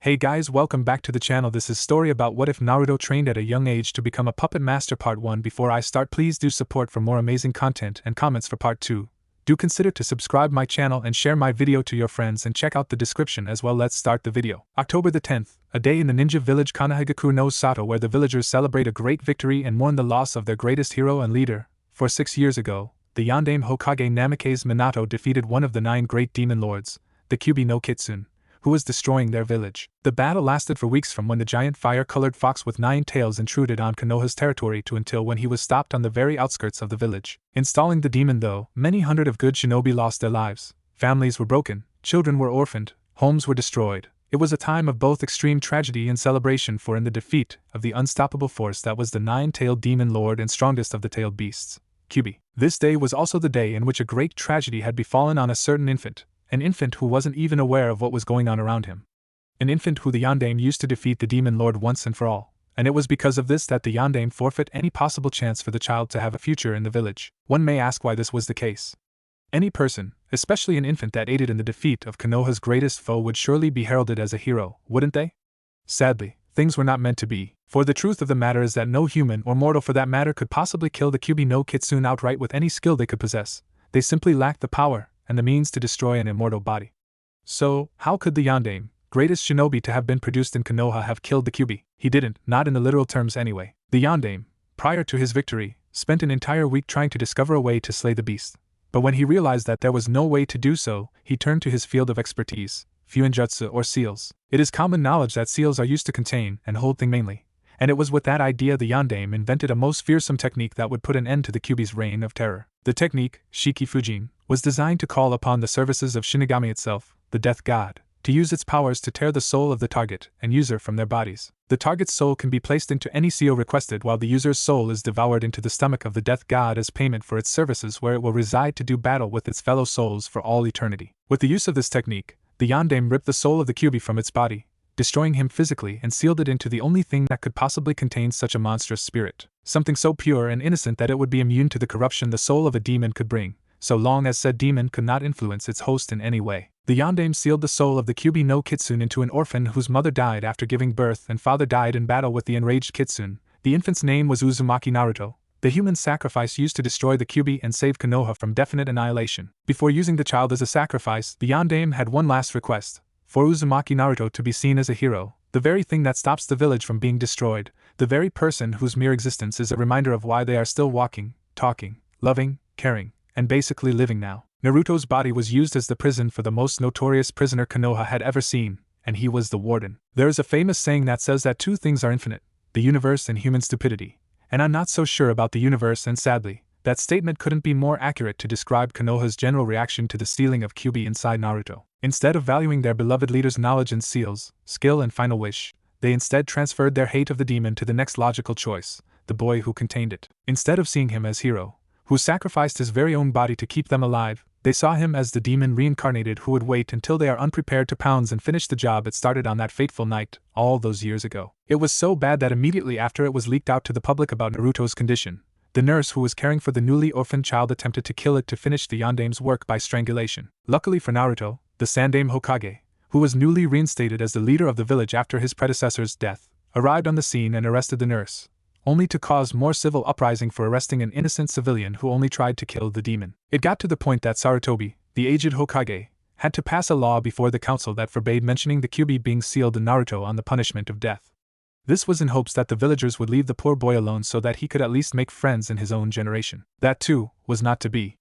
Hey guys, welcome back to the channel. This is story about what if Naruto trained at a young age to become a puppet master part 1. Before I start, please do support for more amazing content and comments for part 2. Do consider to subscribe my channel and share my video to your friends and check out the description as well. Let's start the video. October the 10th, a day in the ninja village Konohagakure no Sato where the villagers celebrate a great victory and mourn the loss of their greatest hero and leader. 6 years ago, the Yondaime Hokage Namikaze Minato defeated one of the 9 great demon lords, the Kyuubi no Kitsune, who was destroying their village. The battle lasted for weeks from when the giant fire-colored fox with 9 tails intruded on Konoha's territory to until when he was stopped on the very outskirts of the village. Installing the demon though, many hundred of good shinobi lost their lives, families were broken, children were orphaned, homes were destroyed. It was a time of both extreme tragedy and celebration, for in the defeat of the unstoppable force that was the 9-tailed demon lord and strongest of the tailed beasts, Kyuubi. This day was also the day in which a great tragedy had befallen on a certain infant. An infant who wasn't even aware of what was going on around him. An infant who the Yondaime used to defeat the demon lord once and for all, and it was because of this that the Yondaime forfeit any possible chance for the child to have a future in the village. One may ask why this was the case. Any person, especially an infant that aided in the defeat of Konoha's greatest foe, would surely be heralded as a hero, wouldn't they? Sadly, things were not meant to be, for the truth of the matter is that no human or mortal for that matter could possibly kill the Kyuubi no Kitsune outright with any skill they could possess. They simply lacked the power and the means to destroy an immortal body. So, how could the Yondaime, greatest shinobi to have been produced in Konoha, have killed the Kyuubi? He didn't, not in the literal terms anyway. The Yondaime, prior to his victory, spent an entire week trying to discover a way to slay the beast. But when he realized that there was no way to do so, he turned to his field of expertise, fuinjutsu or seals. It is common knowledge that seals are used to contain and hold things mainly, and it was with that idea the Yondaime invented a most fearsome technique that would put an end to the Kyuubi's reign of terror. The technique, Shiki Fujin, was designed to call upon the services of Shinigami itself, the death god, to use its powers to tear the soul of the target and user from their bodies. The target's soul can be placed into any seal requested, while the user's soul is devoured into the stomach of the death god as payment for its services, where it will reside to do battle with its fellow souls for all eternity. With the use of this technique, the Yondaime ripped the soul of the Kyuubi from its body, destroying him physically, and sealed it into the only thing that could possibly contain such a monstrous spirit. Something so pure and innocent that it would be immune to the corruption the soul of a demon could bring, so long as said demon could not influence its host in any way. The Yondaime sealed the soul of the Kyuubi no Kitsune into an orphan whose mother died after giving birth and father died in battle with the enraged Kitsune. The infant's name was Uzumaki Naruto, the human sacrifice used to destroy the Kyuubi and save Konoha from definite annihilation. Before using the child as a sacrifice, the Yondaime had one last request: for Uzumaki Naruto to be seen as a hero, the very thing that stops the village from being destroyed, the very person whose mere existence is a reminder of why they are still walking, talking, loving, caring, and basically living now. Naruto's body was used as the prison for the most notorious prisoner Konoha had ever seen, and he was the warden. There is a famous saying that says that 2 things are infinite: the universe and human stupidity, and I'm not so sure about the universe, and sadly, that statement couldn't be more accurate to describe Konoha's general reaction to the sealing of Kyuubi inside Naruto. Instead of valuing their beloved leader's knowledge and seals, skill and final wish, they instead transferred their hate of the demon to the next logical choice, the boy who contained it. Instead of seeing him as hero, who sacrificed his very own body to keep them alive, they saw him as the demon reincarnated who would wait until they are unprepared to pounce and finish the job it started on that fateful night, all those years ago. It was so bad that immediately after it was leaked out to the public about Naruto's condition, the nurse who was caring for the newly orphaned child attempted to kill it to finish the Yondaime's work by strangulation. Luckily for Naruto, the Sandaime Hokage, who was newly reinstated as the leader of the village after his predecessor's death, arrived on the scene and arrested the nurse, only to cause more civil uprising for arresting an innocent civilian who only tried to kill the demon. It got to the point that Sarutobi, the aged Hokage, had to pass a law before the council that forbade mentioning the Kyuubi being sealed in Naruto on the punishment of death. This was in hopes that the villagers would leave the poor boy alone so that he could at least make friends in his own generation. That too was not to be.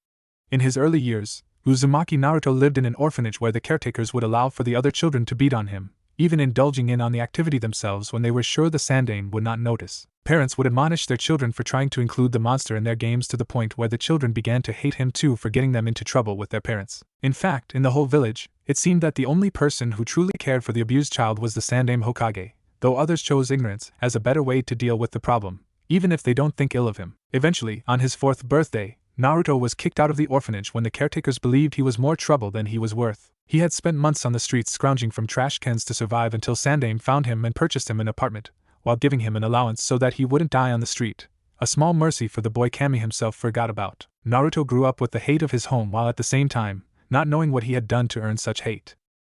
In his early years, Uzumaki Naruto lived in an orphanage where the caretakers would allow for the other children to beat on him, even indulging in on the activity themselves when they were sure the Sandaime would not notice. Parents would admonish their children for trying to include the monster in their games, to the point where the children began to hate him too for getting them into trouble with their parents. In fact, in the whole village, it seemed that the only person who truly cared for the abused child was the Sandaime Hokage, though others chose ignorance as a better way to deal with the problem, even if they don't think ill of him. Eventually, on his 4th birthday, Naruto was kicked out of the orphanage when the caretakers believed he was more trouble than he was worth. He had spent months on the streets scrounging from trash cans to survive until Sandaime found him and purchased him an apartment, while giving him an allowance so that he wouldn't die on the street. A small mercy for the boy Kami himself forgot about. Naruto grew up with the hate of his home while at the same time not knowing what he had done to earn such hate.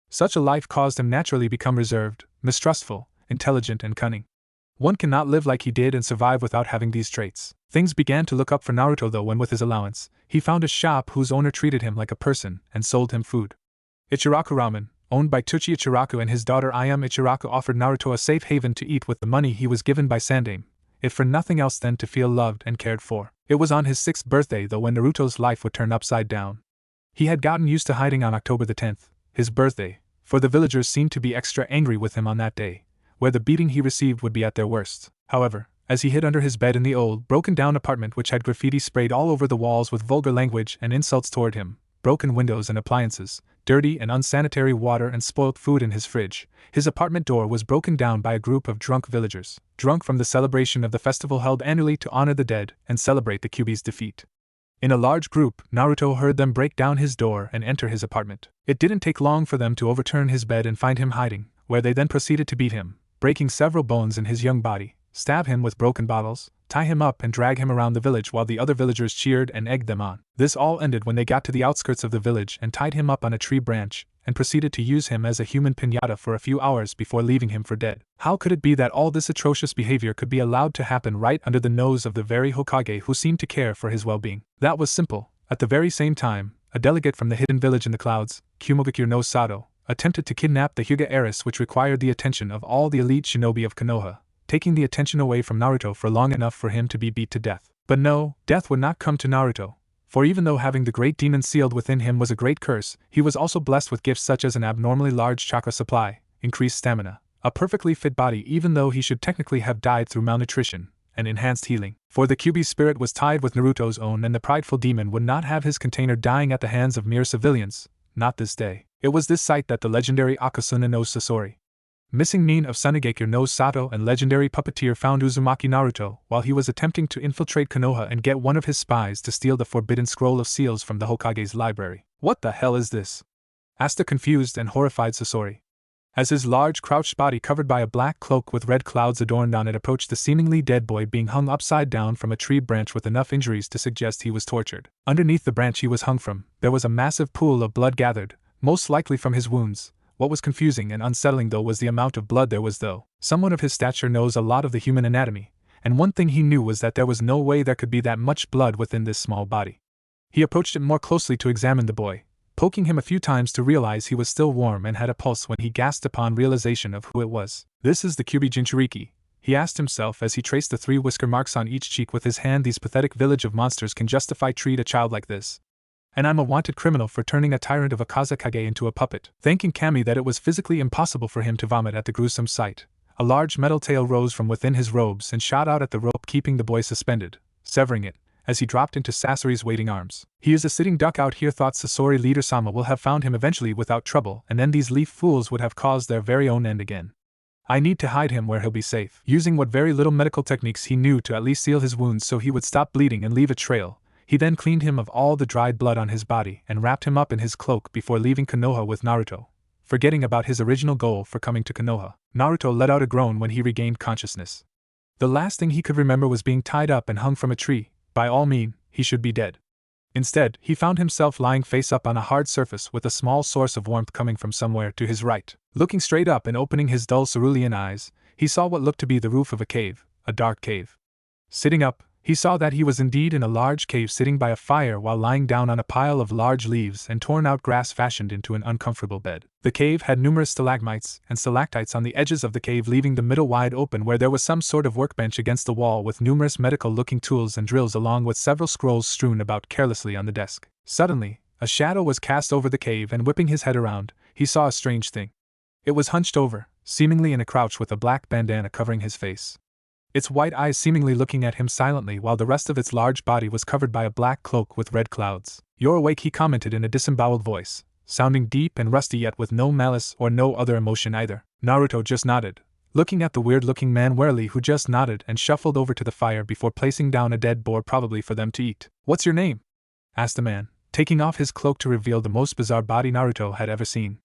Such a life caused him naturally become reserved, mistrustful, intelligent, and cunning. One cannot live like he did and survive without having these traits. Things began to look up for Naruto though when with his allowance, he found a shop whose owner treated him like a person and sold him food. Ichiraku Ramen, owned by Tuchi Ichiraku and his daughter Ayame Ichiraku, offered Naruto a safe haven to eat with the money he was given by Sandame, if for nothing else than to feel loved and cared for. It was on his 6th birthday though when Naruto's life would turn upside down. He had gotten used to hiding on October the 10th, his birthday, for the villagers seemed to be extra angry with him on that day, where the beating he received would be at their worst. However, as he hid under his bed in the old, broken-down apartment which had graffiti sprayed all over the walls with vulgar language and insults toward him, broken windows and appliances, dirty and unsanitary water and spoilt food in his fridge, his apartment door was broken down by a group of drunk villagers, drunk from the celebration of the festival held annually to honor the dead and celebrate the Kyuubi's defeat. In a large group, Naruto heard them break down his door and enter his apartment. It didn't take long for them to overturn his bed and find him hiding, where they then proceeded to beat him, breaking several bones in his young body, stab him with broken bottles, tie him up and drag him around the village while the other villagers cheered and egged them on. This all ended when they got to the outskirts of the village and tied him up on a tree branch, and proceeded to use him as a human piñata for a few hours before leaving him for dead. How could it be that all this atrocious behavior could be allowed to happen right under the nose of the very Hokage who seemed to care for his well-being? That was simple. At the very same time, a delegate from the hidden village in the clouds, Kumogakure no Sato, attempted to kidnap the Hyuga heiress, which required the attention of all the elite shinobi of Konoha, taking the attention away from Naruto for long enough for him to be beat to death. But no, death would not come to Naruto, for even though having the great demon sealed within him was a great curse, he was also blessed with gifts such as an abnormally large chakra supply, increased stamina, a perfectly fit body even though he should technically have died through malnutrition, and enhanced healing. For the Kyuubi's spirit was tied with Naruto's own, and the prideful demon would not have his container dying at the hands of mere civilians, not this day. It was this sight that the legendary Akasuna no Sasori, missing mean of Sunigakure no Sato and legendary puppeteer found Uzumaki Naruto while he was attempting to infiltrate Konoha and get one of his spies to steal the forbidden scroll of seals from the Hokage's library. "What the hell is this?" asked a confused and horrified Sasori, as his large crouched body covered by a black cloak with red clouds adorned on it approached the seemingly dead boy being hung upside down from a tree branch with enough injuries to suggest he was tortured. Underneath the branch he was hung from, there was a massive pool of blood gathered, most likely from his wounds. What was confusing and unsettling though was the amount of blood there was, though someone of his stature knows a lot of the human anatomy, and one thing he knew was that there was no way there could be that much blood within this small body. He approached it more closely to examine the boy, poking him a few times to realize he was still warm and had a pulse when he gasped upon realization of who it was. "This is the Kyuubi Jinchuriki," he asked himself as he traced the 3 whisker marks on each cheek with his hand. "These pathetic village of monsters can justify treat a child like this. And I'm a wanted criminal for turning a tyrant of a Kazekage into a puppet." Thanking Kami that it was physically impossible for him to vomit at the gruesome sight, a large metal tail rose from within his robes and shot out at the rope keeping the boy suspended, severing it, as he dropped into Sasori's waiting arms. "He is a sitting duck out here," thought Sasori. "Leader-sama will have found him eventually without trouble, and then these leaf fools would have caused their very own end again. I need to hide him where he'll be safe." Using what very little medical techniques he knew to at least seal his wounds so he would stop bleeding and leave a trail, he then cleaned him of all the dried blood on his body and wrapped him up in his cloak before leaving Konoha with Naruto, forgetting about his original goal for coming to Konoha. Naruto let out a groan when he regained consciousness. The last thing he could remember was being tied up and hung from a tree. By all means, he should be dead. Instead, he found himself lying face up on a hard surface with a small source of warmth coming from somewhere to his right. Looking straight up and opening his dull cerulean eyes, he saw what looked to be the roof of a cave, a dark cave. Sitting up, he saw that he was indeed in a large cave sitting by a fire while lying down on a pile of large leaves and torn out grass fashioned into an uncomfortable bed. The cave had numerous stalagmites and stalactites on the edges of the cave, leaving the middle wide open where there was some sort of workbench against the wall with numerous medical-looking tools and drills along with several scrolls strewn about carelessly on the desk. Suddenly, a shadow was cast over the cave and whipping his head around, he saw a strange thing. It was hunched over, seemingly in a crouch with a black bandana covering his face. Its white eyes seemingly looking at him silently while the rest of its large body was covered by a black cloak with red clouds. "You're awake," he commented in a disemboweled voice, sounding deep and rusty yet with no malice or no other emotion either. Naruto just nodded, looking at the weird-looking man warily who just nodded and shuffled over to the fire before placing down a dead boar probably for them to eat. "What's your name?" asked the man, taking off his cloak to reveal the most bizarre body Naruto had ever seen.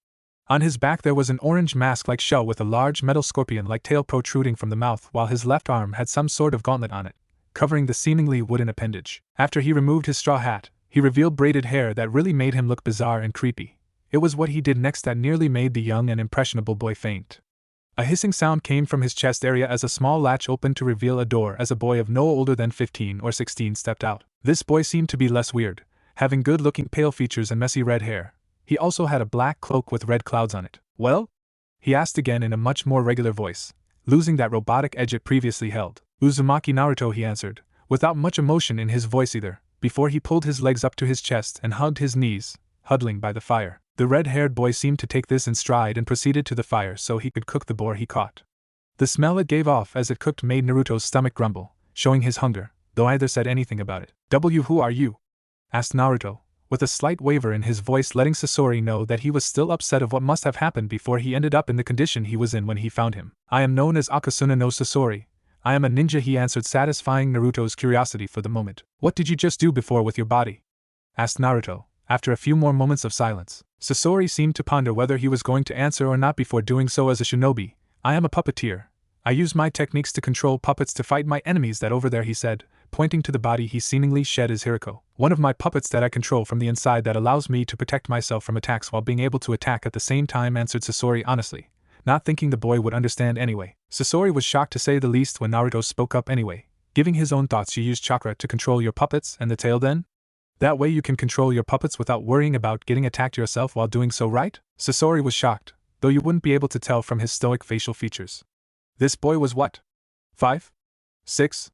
On his back there was an orange mask-like shell with a large metal scorpion-like tail protruding from the mouth, while his left arm had some sort of gauntlet on it, covering the seemingly wooden appendage. After he removed his straw hat, he revealed braided hair that really made him look bizarre and creepy. It was what he did next that nearly made the young and impressionable boy faint. A hissing sound came from his chest area as a small latch opened to reveal a door as a boy of no older than 15 or 16 stepped out. This boy seemed to be less weird, having good-looking pale features and messy red hair. He also had a black cloak with red clouds on it. "Well?" he asked again in a much more regular voice, losing that robotic edge it previously held. "Uzumaki Naruto," he answered, without much emotion in his voice either, before he pulled his legs up to his chest and hugged his knees, huddling by the fire. The red-haired boy seemed to take this in stride and proceeded to the fire so he could cook the boar he caught. The smell it gave off as it cooked made Naruto's stomach grumble, showing his hunger, though neither said anything about it. "Who are you?" asked Naruto, with a slight waver in his voice, letting Sasori know that he was still upset of what must have happened before he ended up in the condition he was in when he found him. "I am known as Akasuna no Sasori. I am a ninja," he answered, satisfying Naruto's curiosity for the moment. "What did you just do before with your body?" asked Naruto, after a few more moments of silence. Sasori seemed to ponder whether he was going to answer or not before doing so. "As a shinobi, I am a puppeteer. I use my techniques to control puppets to fight my enemies." "That over there," he said, pointing to the body he seemingly shed, "is Hiriko, one of my puppets that I control from the inside that allows me to protect myself from attacks while being able to attack at the same time," answered Sasori honestly, not thinking the boy would understand anyway. Sasori was shocked to say the least when Naruto spoke up anyway, giving his own thoughts. "You use chakra to control your puppets, and the tail then? That way you can control your puppets without worrying about getting attacked yourself while doing so, right?" Sasori was shocked, though you wouldn't be able to tell from his stoic facial features. This boy was what? 5? 6?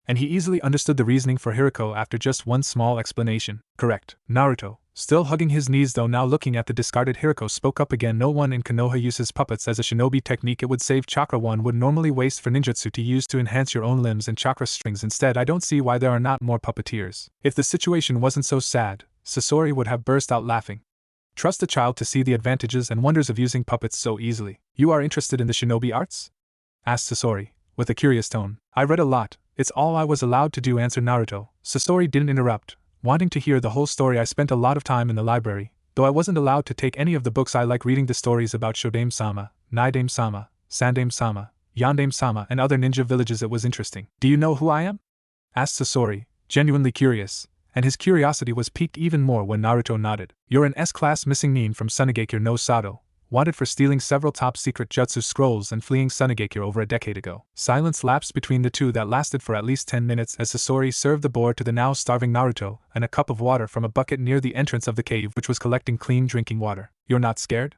And he easily understood the reasoning for Hiriko after just one small explanation. "Correct." Naruto, still hugging his knees though now looking at the discarded Hiriko, spoke up again. "No one in Konoha uses puppets as a shinobi technique. It would save chakra one would normally waste for ninjutsu to use to enhance your own limbs and chakra strings instead. I don't see why there are not more puppeteers." If the situation wasn't so sad, Sasori would have burst out laughing. Trust a child to see the advantages and wonders of using puppets so easily. "You are interested in the shinobi arts?" asked Sasori, with a curious tone. "I read a lot. It's all I was allowed to do," answered Naruto. Sasori didn't interrupt, wanting to hear the whole story. "I spent a lot of time in the library, though I wasn't allowed to take any of the books. I like reading the stories about Shodame-sama, Naidame-sama, Sandame-sama, Yandame-sama, and other ninja villages. It was interesting." "Do you know who I am?" asked Sasori, genuinely curious, and his curiosity was piqued even more when Naruto nodded. "You're an S-class missing nin from Sunagekure no Sato, wanted for stealing several top-secret jutsu scrolls and fleeing Sunagekure over a decade ago." Silence lapsed between the two that lasted for at least 10 minutes as Sasori served the boar to the now starving Naruto and a cup of water from a bucket near the entrance of the cave, which was collecting clean drinking water. "You're not scared?"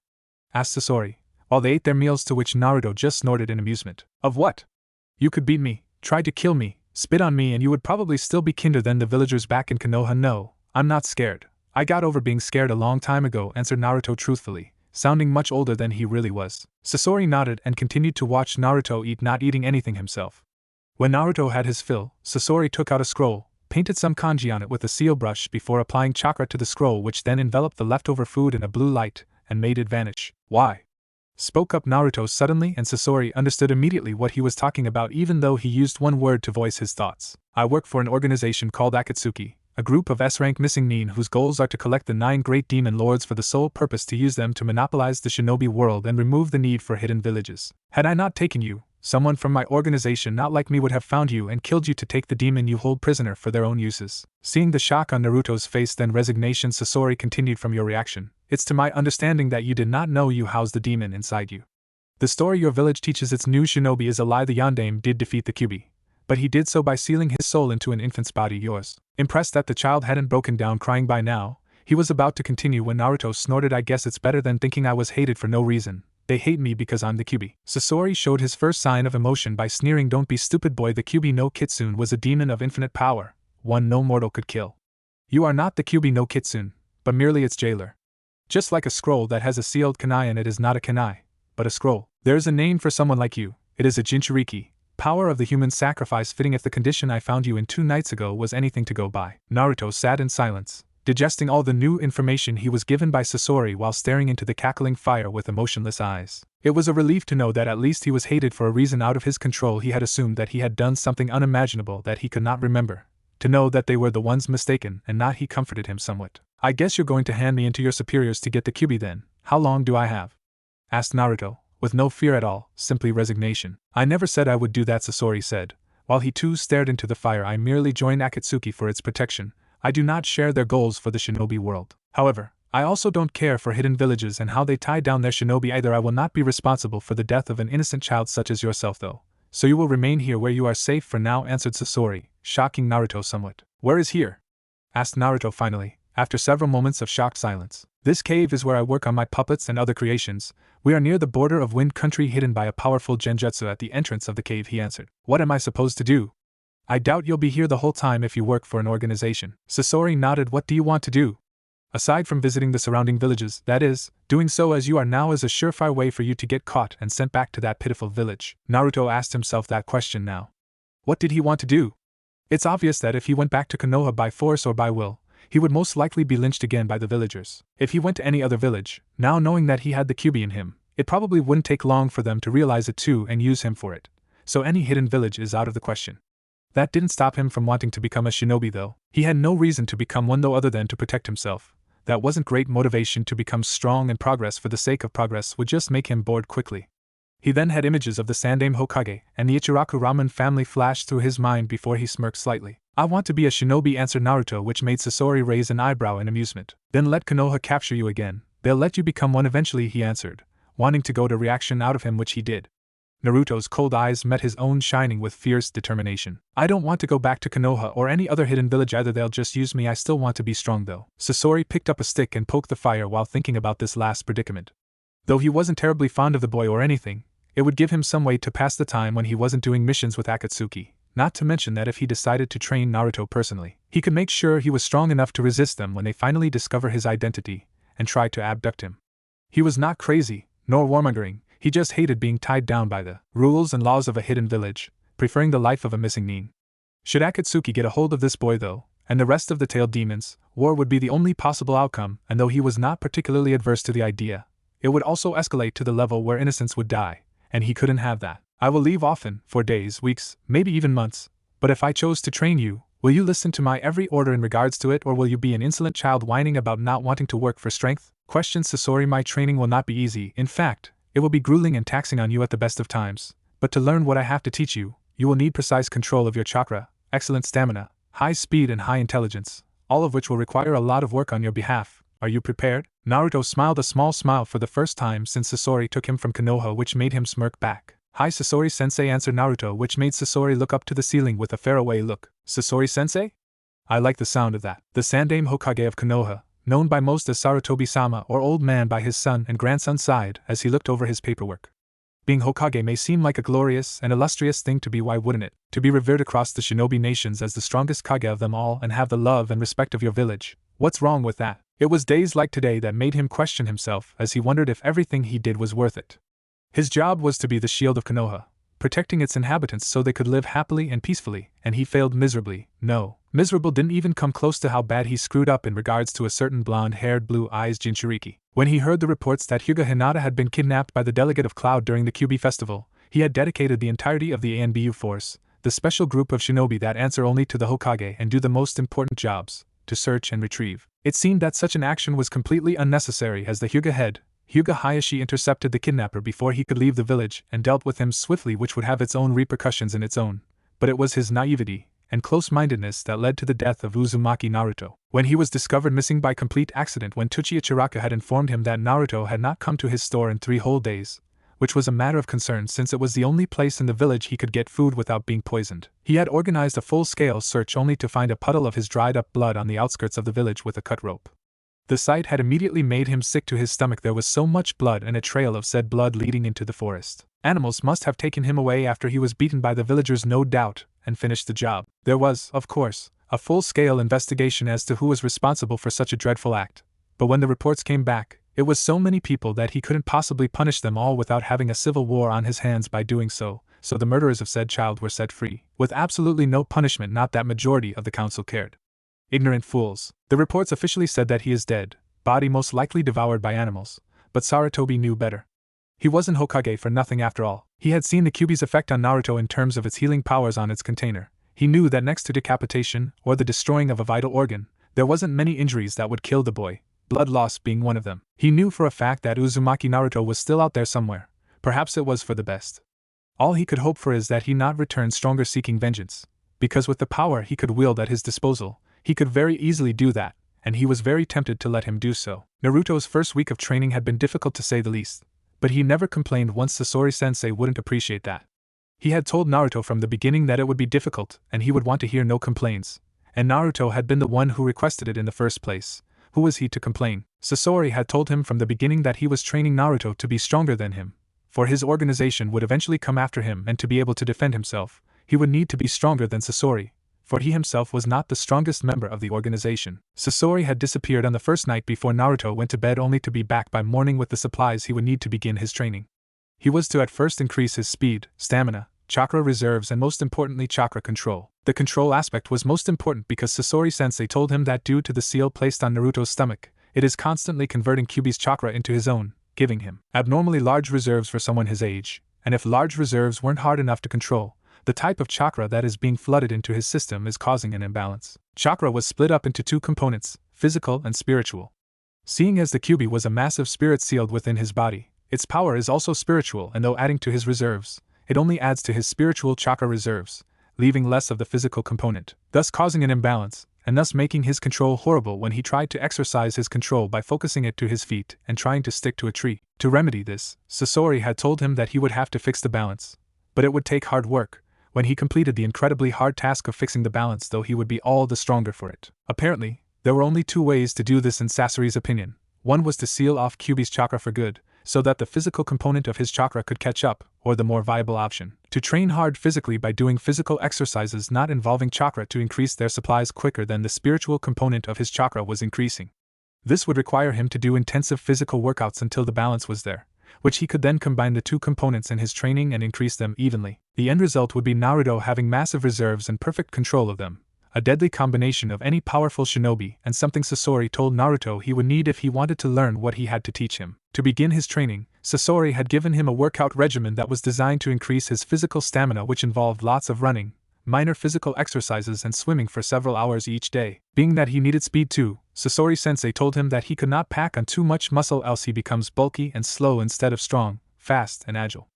asked Sasori, while they ate their meals, to which Naruto just snorted in amusement. "Of what? You could beat me, try to kill me, spit on me, and you would probably still be kinder than the villagers back in Konoha." "No, I'm not scared. I got over being scared a long time ago," answered Naruto truthfully, sounding much older than he really was. Sasori nodded and continued to watch Naruto eat, not eating anything himself. When Naruto had his fill, Sasori took out a scroll, painted some kanji on it with a seal brush before applying chakra to the scroll, which then enveloped the leftover food in a blue light and made it vanish. "Why?" spoke up Naruto suddenly, and Sasori understood immediately what he was talking about even though he used one word to voice his thoughts. "I work for an organization called Akatsuki, a group of S-rank missing nin whose goals are to collect the 9 great demon lords for the sole purpose to use them to monopolize the shinobi world and remove the need for hidden villages. Had I not taken you, someone from my organization not like me would have found you and killed you to take the demon you hold prisoner for their own uses." Seeing the shock on Naruto's face, then resignation, Sasori continued, "From your reaction, it's to my understanding that you did not know you housed the demon inside you. The story your village teaches its new shinobi is a lie. The Yandame did defeat the Kyuubi, but he did so by sealing his soul into an infant's body, yours." Impressed that the child hadn't broken down crying by now, he was about to continue when Naruto snorted, "I guess it's better than thinking I was hated for no reason. They hate me because I'm the Kyuubi." Sasori showed his first sign of emotion by sneering, "Don't be stupid, boy. The Kyuubi no Kitsune was a demon of infinite power, one no mortal could kill. You are not the Kyuubi no Kitsune, but merely its jailer. Just like a scroll that has a sealed kanai in it is not a kanai, but a scroll. There's a name for someone like you. It is a Jinchuriki, power of the human sacrifice, fitting if the condition I found you in 2 nights ago was anything to go by." Naruto sat in silence, digesting all the new information he was given by Sasori while staring into the cackling fire with emotionless eyes. It was a relief to know that at least he was hated for a reason out of his control. He had assumed that he had done something unimaginable that he could not remember. To know that they were the ones mistaken and not he comforted him somewhat. "I guess you're going to hand me into your superiors to get the Kyuubi then. How long do I have?" asked Naruto, with no fear at all, simply resignation. "I never said I would do that," Sasori said, while he too stared into the fire. "I merely joined Akatsuki for its protection. I do not share their goals for the shinobi world. However, I also don't care for hidden villages and how they tie down their shinobi either. I will not be responsible for the death of an innocent child such as yourself though. So you will remain here where you are safe for now, answered Sasori, shocking Naruto somewhat. Where is here? Asked Naruto finally, after several moments of shocked silence. This cave is where I work on my puppets and other creations. We are near the border of Wind Country, hidden by a powerful genjutsu at the entrance of the cave, he answered. What am I supposed to do? I doubt you'll be here the whole time if you work for an organization. Sasori nodded. What do you want to do? Aside from visiting the surrounding villages, that is, doing so as you are now is a surefire way for you to get caught and sent back to that pitiful village. Naruto asked himself that question now. What did he want to do? It's obvious that if he went back to Konoha by force or by will, he would most likely be lynched again by the villagers. If he went to any other village, now knowing that he had the Kyuubi in him, it probably wouldn't take long for them to realize it too and use him for it. So any hidden village is out of the question. That didn't stop him from wanting to become a shinobi though. He had no reason to become one though other than to protect himself. That wasn't great motivation. To become strong and progress for the sake of progress would just make him bored quickly. He then had images of the Sandaime Hokage and the Ichiraku Ramen family flash through his mind before he smirked slightly. I want to be a shinobi, answered Naruto, which made Sasori raise an eyebrow in amusement. Then let Konoha capture you again. They'll let you become one eventually, he answered, wanting to goad a reaction out of him, which he did. Naruto's cold eyes met his own, shining with fierce determination. I don't want to go back to Konoha or any other hidden village either. They'll just use me. I still want to be strong though. Sasori picked up a stick and poked the fire while thinking about this last predicament. Though he wasn't terribly fond of the boy or anything, it would give him some way to pass the time when he wasn't doing missions with Akatsuki. Not to mention that if he decided to train Naruto personally, he could make sure he was strong enough to resist them when they finally discover his identity and try to abduct him. He was not crazy, nor warmongering. He just hated being tied down by the rules and laws of a hidden village, preferring the life of a missing nin. Should Akatsuki get a hold of this boy though, and the rest of the tailed demons, war would be the only possible outcome, and though he was not particularly adverse to the idea, it would also escalate to the level where innocents would die, and he couldn't have that. I will leave often, for days, weeks, maybe even months, but if I chose to train you, will you listen to my every order in regards to it, or will you be an insolent child whining about not wanting to work for strength? Questioned Sasori. My training will not be easy. In fact, it will be grueling and taxing on you at the best of times, but to learn what I have to teach you, you will need precise control of your chakra, excellent stamina, high speed and high intelligence, all of which will require a lot of work on your behalf. Are you prepared? Naruto smiled a small smile for the first time since Sasori took him from Konoha, which made him smirk back. Hi Sasori-sensei, answered Naruto, which made Sasori look up to the ceiling with a faraway look. Sasori-sensei? I like the sound of that. The Sandaime Hokage of Konoha, known by most as Sarutobi-sama or Old Man by his son and grandson, sighed as he looked over his paperwork. Being Hokage may seem like a glorious and illustrious thing to be, why wouldn't it? To be revered across the shinobi nations as the strongest Kage of them all and have the love and respect of your village. What's wrong with that? It was days like today that made him question himself as he wondered if everything he did was worth it. His job was to be the shield of Konoha, protecting its inhabitants so they could live happily and peacefully, and he failed miserably. No, miserable didn't even come close to how bad he screwed up in regards to a certain blonde-haired, blue-eyed Jinchuriki. When he heard the reports that Hyuga Hinata had been kidnapped by the delegate of Cloud during the Kyuubi festival, he had dedicated the entirety of the ANBU force, the special group of shinobi that answer only to the Hokage and do the most important jobs, to search and retrieve. It seemed that such an action was completely unnecessary as the Hyuga head, Hyuga Hayashi, intercepted the kidnapper before he could leave the village and dealt with him swiftly, which would have its own repercussions in its own. But it was his naivety and close-mindedness that led to the death of Uzumaki Naruto. When he was discovered missing by complete accident, when Tsuchiya Chiraka had informed him that Naruto had not come to his store in 3 whole days, which was a matter of concern since it was the only place in the village he could get food without being poisoned. He had organized a full-scale search only to find a puddle of his dried-up blood on the outskirts of the village with a cut rope. The sight had immediately made him sick to his stomach. There was so much blood and a trail of said blood leading into the forest. Animals must have taken him away after he was beaten by the villagers, no doubt, and finished the job. There was, of course, a full-scale investigation as to who was responsible for such a dreadful act, but when the reports came back, it was so many people that he couldn't possibly punish them all without having a civil war on his hands by doing so the murderers of said child were set free, with absolutely no punishment. Not that majority of the council cared. Ignorant fools. The reports officially said that he is dead, body most likely devoured by animals, but Sarutobi knew better. He wasn't Hokage for nothing after all. He had seen the Kyuubi's effect on Naruto in terms of its healing powers on its container. He knew that next to decapitation, or the destroying of a vital organ, there wasn't many injuries that would kill the boy, blood loss being one of them. He knew for a fact that Uzumaki Naruto was still out there somewhere. Perhaps it was for the best. All he could hope for is that he not return stronger seeking vengeance, because with the power he could wield at his disposal, he could very easily do that, and he was very tempted to let him do so. Naruto's first week of training had been difficult to say the least, but he never complained once Sasori-sensei wouldn't appreciate that. He had told Naruto from the beginning that it would be difficult and he would want to hear no complaints, and Naruto had been the one who requested it in the first place. Who was he to complain? Sasori had told him from the beginning that he was training Naruto to be stronger than him, for his organization would eventually come after him, and to be able to defend himself, he would need to be stronger than Sasori, for he himself was not the strongest member of the organization. Sasori had disappeared on the first night before Naruto went to bed, only to be back by morning with the supplies he would need to begin his training. He was to at first increase his speed, stamina, chakra reserves, and most importantly chakra control. The control aspect was most important because Sasori-sensei told him that due to the seal placed on Naruto's stomach, it is constantly converting Kyuubi's chakra into his own, giving him abnormally large reserves for someone his age, and if large reserves weren't hard enough to control, the type of chakra that is being flooded into his system is causing an imbalance. Chakra was split up into two components, physical and spiritual. Seeing as the Kyuubi was a massive spirit sealed within his body, its power is also spiritual, and though adding to his reserves, it only adds to his spiritual chakra reserves, leaving less of the physical component, thus causing an imbalance, and thus making his control horrible when he tried to exercise his control by focusing it to his feet and trying to stick to a tree. To remedy this, Sasori had told him that he would have to fix the balance, but it would take hard work. When he completed the incredibly hard task of fixing the balance, though, he would be all the stronger for it. Apparently, there were only two ways to do this in Sasori's opinion. One was to seal off Kyuubi's chakra for good, so that the physical component of his chakra could catch up, or the more viable option, to train hard physically by doing physical exercises not involving chakra to increase their supplies quicker than the spiritual component of his chakra was increasing. This would require him to do intensive physical workouts until the balance was there, which he could then combine the two components in his training and increase them evenly. The end result would be Naruto having massive reserves and perfect control of them, a deadly combination of any powerful shinobi, and something Sasori told Naruto he would need if he wanted to learn what he had to teach him. To begin his training, Sasori had given him a workout regimen that was designed to increase his physical stamina, which involved lots of running, minor physical exercises, and swimming for several hours each day. Being that he needed speed too, Sasori-sensei told him that he could not pack on too much muscle, else he becomes bulky and slow instead of strong, fast, and agile.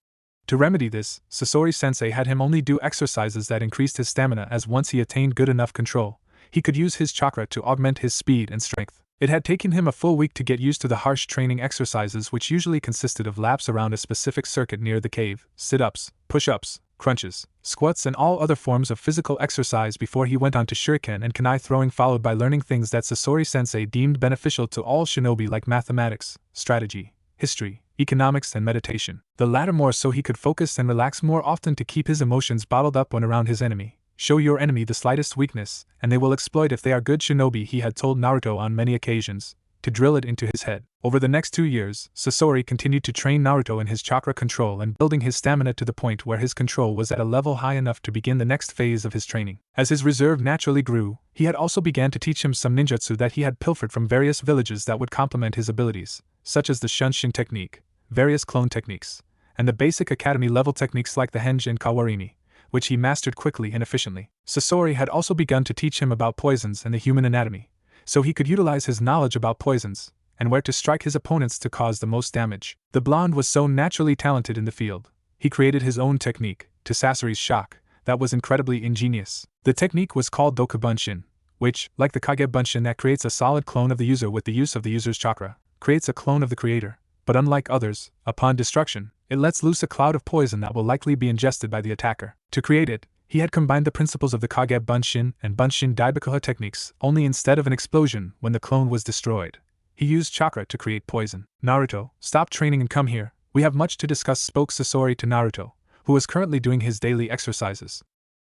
To remedy this, Sasori-sensei had him only do exercises that increased his stamina, as once he attained good enough control, he could use his chakra to augment his speed and strength. It had taken him a full week to get used to the harsh training exercises, which usually consisted of laps around a specific circuit near the cave, sit-ups, push-ups, crunches, squats, and all other forms of physical exercise before he went on to shuriken and kunai throwing, followed by learning things that Sasori-sensei deemed beneficial to all shinobi, like mathematics, strategy, history, economics, and meditation. The latter more so he could focus and relax more often to keep his emotions bottled up when around his enemy. Show your enemy the slightest weakness, and they will exploit if they are good shinobi, he had told Naruto on many occasions, to drill it into his head. Over the next 2 years, Sasori continued to train Naruto in his chakra control and building his stamina to the point where his control was at a level high enough to begin the next phase of his training. As his reserve naturally grew, he had also began to teach him some ninjutsu that he had pilfered from various villages that would complement his abilities, such as the Shunshin technique, various clone techniques, and the basic academy-level techniques like the Henge and Kawarini, which he mastered quickly and efficiently. Sasori had also begun to teach him about poisons and the human anatomy, so he could utilize his knowledge about poisons, and where to strike his opponents to cause the most damage. The blonde was so naturally talented in the field, he created his own technique, to Sasori's shock, that was incredibly ingenious. The technique was called Doku Bunshin, which, like the Kage Bunshin that creates a solid clone of the user with the use of the user's chakra, creates a clone of the creator, but unlike others, upon destruction, it lets loose a cloud of poison that will likely be ingested by the attacker. To create it, he had combined the principles of the Kage Bunshin and Bunshin Daibakuha techniques, only instead of an explosion when the clone was destroyed, he used chakra to create poison. Naruto, stop training and come here, we have much to discuss, spoke Sasori to Naruto, who was currently doing his daily exercises.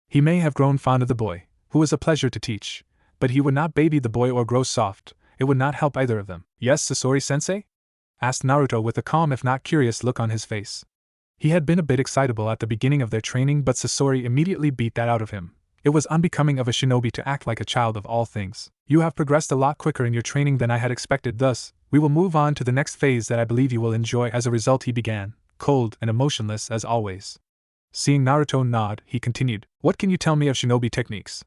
He may have grown fond of the boy, who was a pleasure to teach, but he would not baby the boy or grow soft, it would not help either of them. Yes, Sasori-sensei? Asked Naruto with a calm if not curious look on his face. He had been a bit excitable at the beginning of their training, but Sasori immediately beat that out of him. It was unbecoming of a shinobi to act like a child of all things. You have progressed a lot quicker in your training than I had expected, thus, we will move on to the next phase that I believe you will enjoy. As a result, he began, cold and emotionless as always. Seeing Naruto nod, he continued, what can you tell me of shinobi techniques?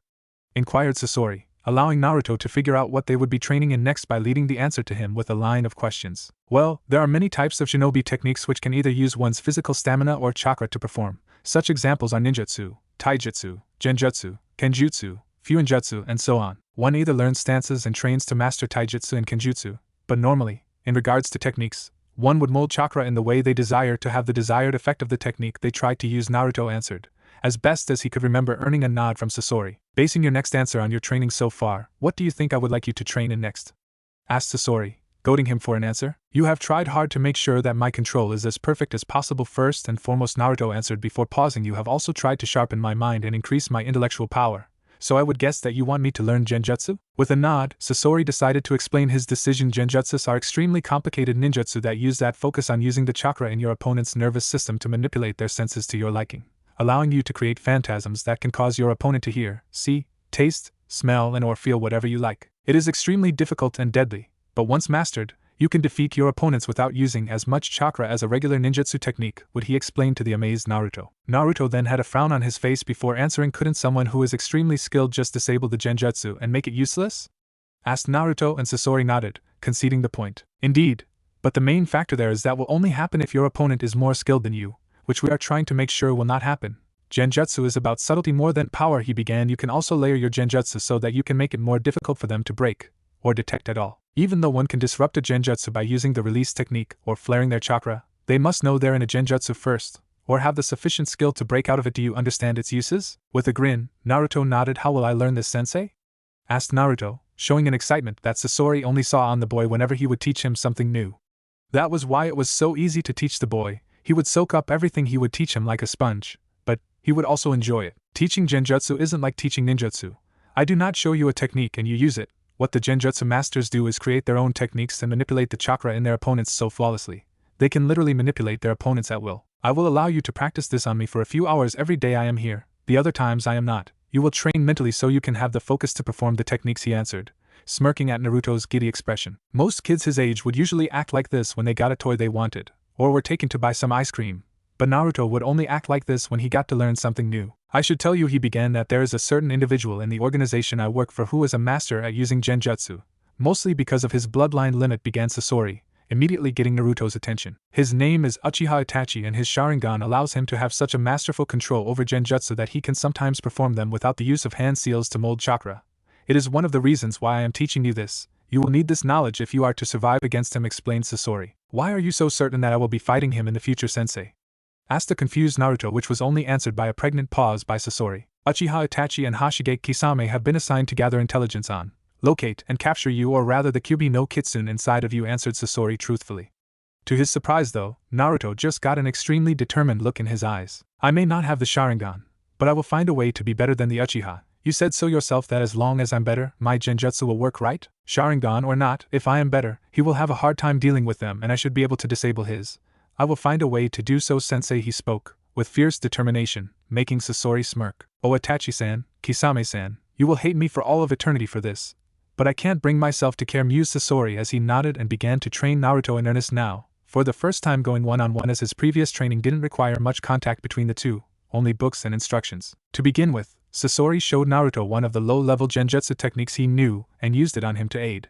Inquired Sasori, allowing Naruto to figure out what they would be training in next by leading the answer to him with a line of questions. Well, there are many types of shinobi techniques which can either use one's physical stamina or chakra to perform. Such examples are ninjutsu, taijutsu, genjutsu, kenjutsu, fuinjutsu, and so on. One either learns stances and trains to master taijutsu and kenjutsu, but normally, in regards to techniques, one would mold chakra in the way they desire to have the desired effect of the technique they tried to use. Naruto answered, as best as he could remember, earning a nod from Sasori. Basing your next answer on your training so far, what do you think I would like you to train in next? Asked Sasori, goading him for an answer. You have tried hard to make sure that my control is as perfect as possible. First and foremost, Naruto answered before pausing, you have also tried to sharpen my mind and increase my intellectual power. So I would guess that you want me to learn genjutsu? With a nod, Sasori decided to explain his decision. Genjutsus are extremely complicated ninjutsu that use that focus on using the chakra in your opponent's nervous system to manipulate their senses to your liking, allowing you to create phantasms that can cause your opponent to hear, see, taste, smell, and or feel whatever you like. It is extremely difficult and deadly, but once mastered, you can defeat your opponents without using as much chakra as a regular ninjutsu technique, would he explain to the amazed Naruto. Naruto then had a frown on his face before answering, couldn't someone who is extremely skilled just disable the genjutsu and make it useless? Asked Naruto, and Sasori nodded, conceding the point. Indeed, but the main factor there is that will only happen if your opponent is more skilled than you, which we are trying to make sure will not happen. Genjutsu is about subtlety more than power, he began. You can also layer your genjutsu so that you can make it more difficult for them to break or detect at all. Even though one can disrupt a genjutsu by using the release technique or flaring their chakra, they must know they're in a genjutsu first, or have the sufficient skill to break out of it. Do you understand its uses? With a grin, Naruto nodded. How will I learn this, sensei? Asked Naruto, showing an excitement that Sasori only saw on the boy whenever he would teach him something new. That was why it was so easy to teach the boy. He would soak up everything he would teach him like a sponge, but he would also enjoy it. Teaching genjutsu isn't like teaching ninjutsu. I do not show you a technique and you use it. What the genjutsu masters do is create their own techniques and manipulate the chakra in their opponents so flawlessly. They can literally manipulate their opponents at will. I will allow you to practice this on me for a few hours every day I am here. The other times I am not. You will train mentally so you can have the focus to perform the techniques, he answered, smirking at Naruto's giddy expression. Most kids his age would usually act like this when they got a toy they wanted, or were taken to buy some ice cream. But Naruto would only act like this when he got to learn something new. I should tell you, he began, that there is a certain individual in the organization I work for who is a master at using genjutsu, mostly because of his bloodline limit, began Sasori, immediately getting Naruto's attention. His name is Uchiha Itachi, and his Sharingan allows him to have such a masterful control over genjutsu that he can sometimes perform them without the use of hand seals to mold chakra. It is one of the reasons why I am teaching you this. You will need this knowledge if you are to survive against him, explained Sasori. Why are you so certain that I will be fighting him in the future, sensei? Asked the confused Naruto, which was only answered by a pregnant pause by Sasori. Uchiha Itachi and Hashige Kisame have been assigned to gather intelligence on, locate, and capture you, or rather the Kyubi no Kitsune inside of you, answered Sasori truthfully. To his surprise though, Naruto just got an extremely determined look in his eyes. I may not have the Sharingan, but I will find a way to be better than the Uchiha. You said so yourself that as long as I'm better, my genjutsu will work, right? Sharingan or not, if I am better, he will have a hard time dealing with them and I should be able to disable his. I will find a way to do so, sensei, he spoke, with fierce determination, making Sasori smirk. Oh, Itachi-san, Kisame-san, you will hate me for all of eternity for this. But I can't bring myself to care, mused Sasori as he nodded and began to train Naruto in earnest now, for the first time going one-on-one, as his previous training didn't require much contact between the two, only books and instructions. To begin with, Sasori showed Naruto one of the low-level genjutsu techniques he knew and used it on him to aid.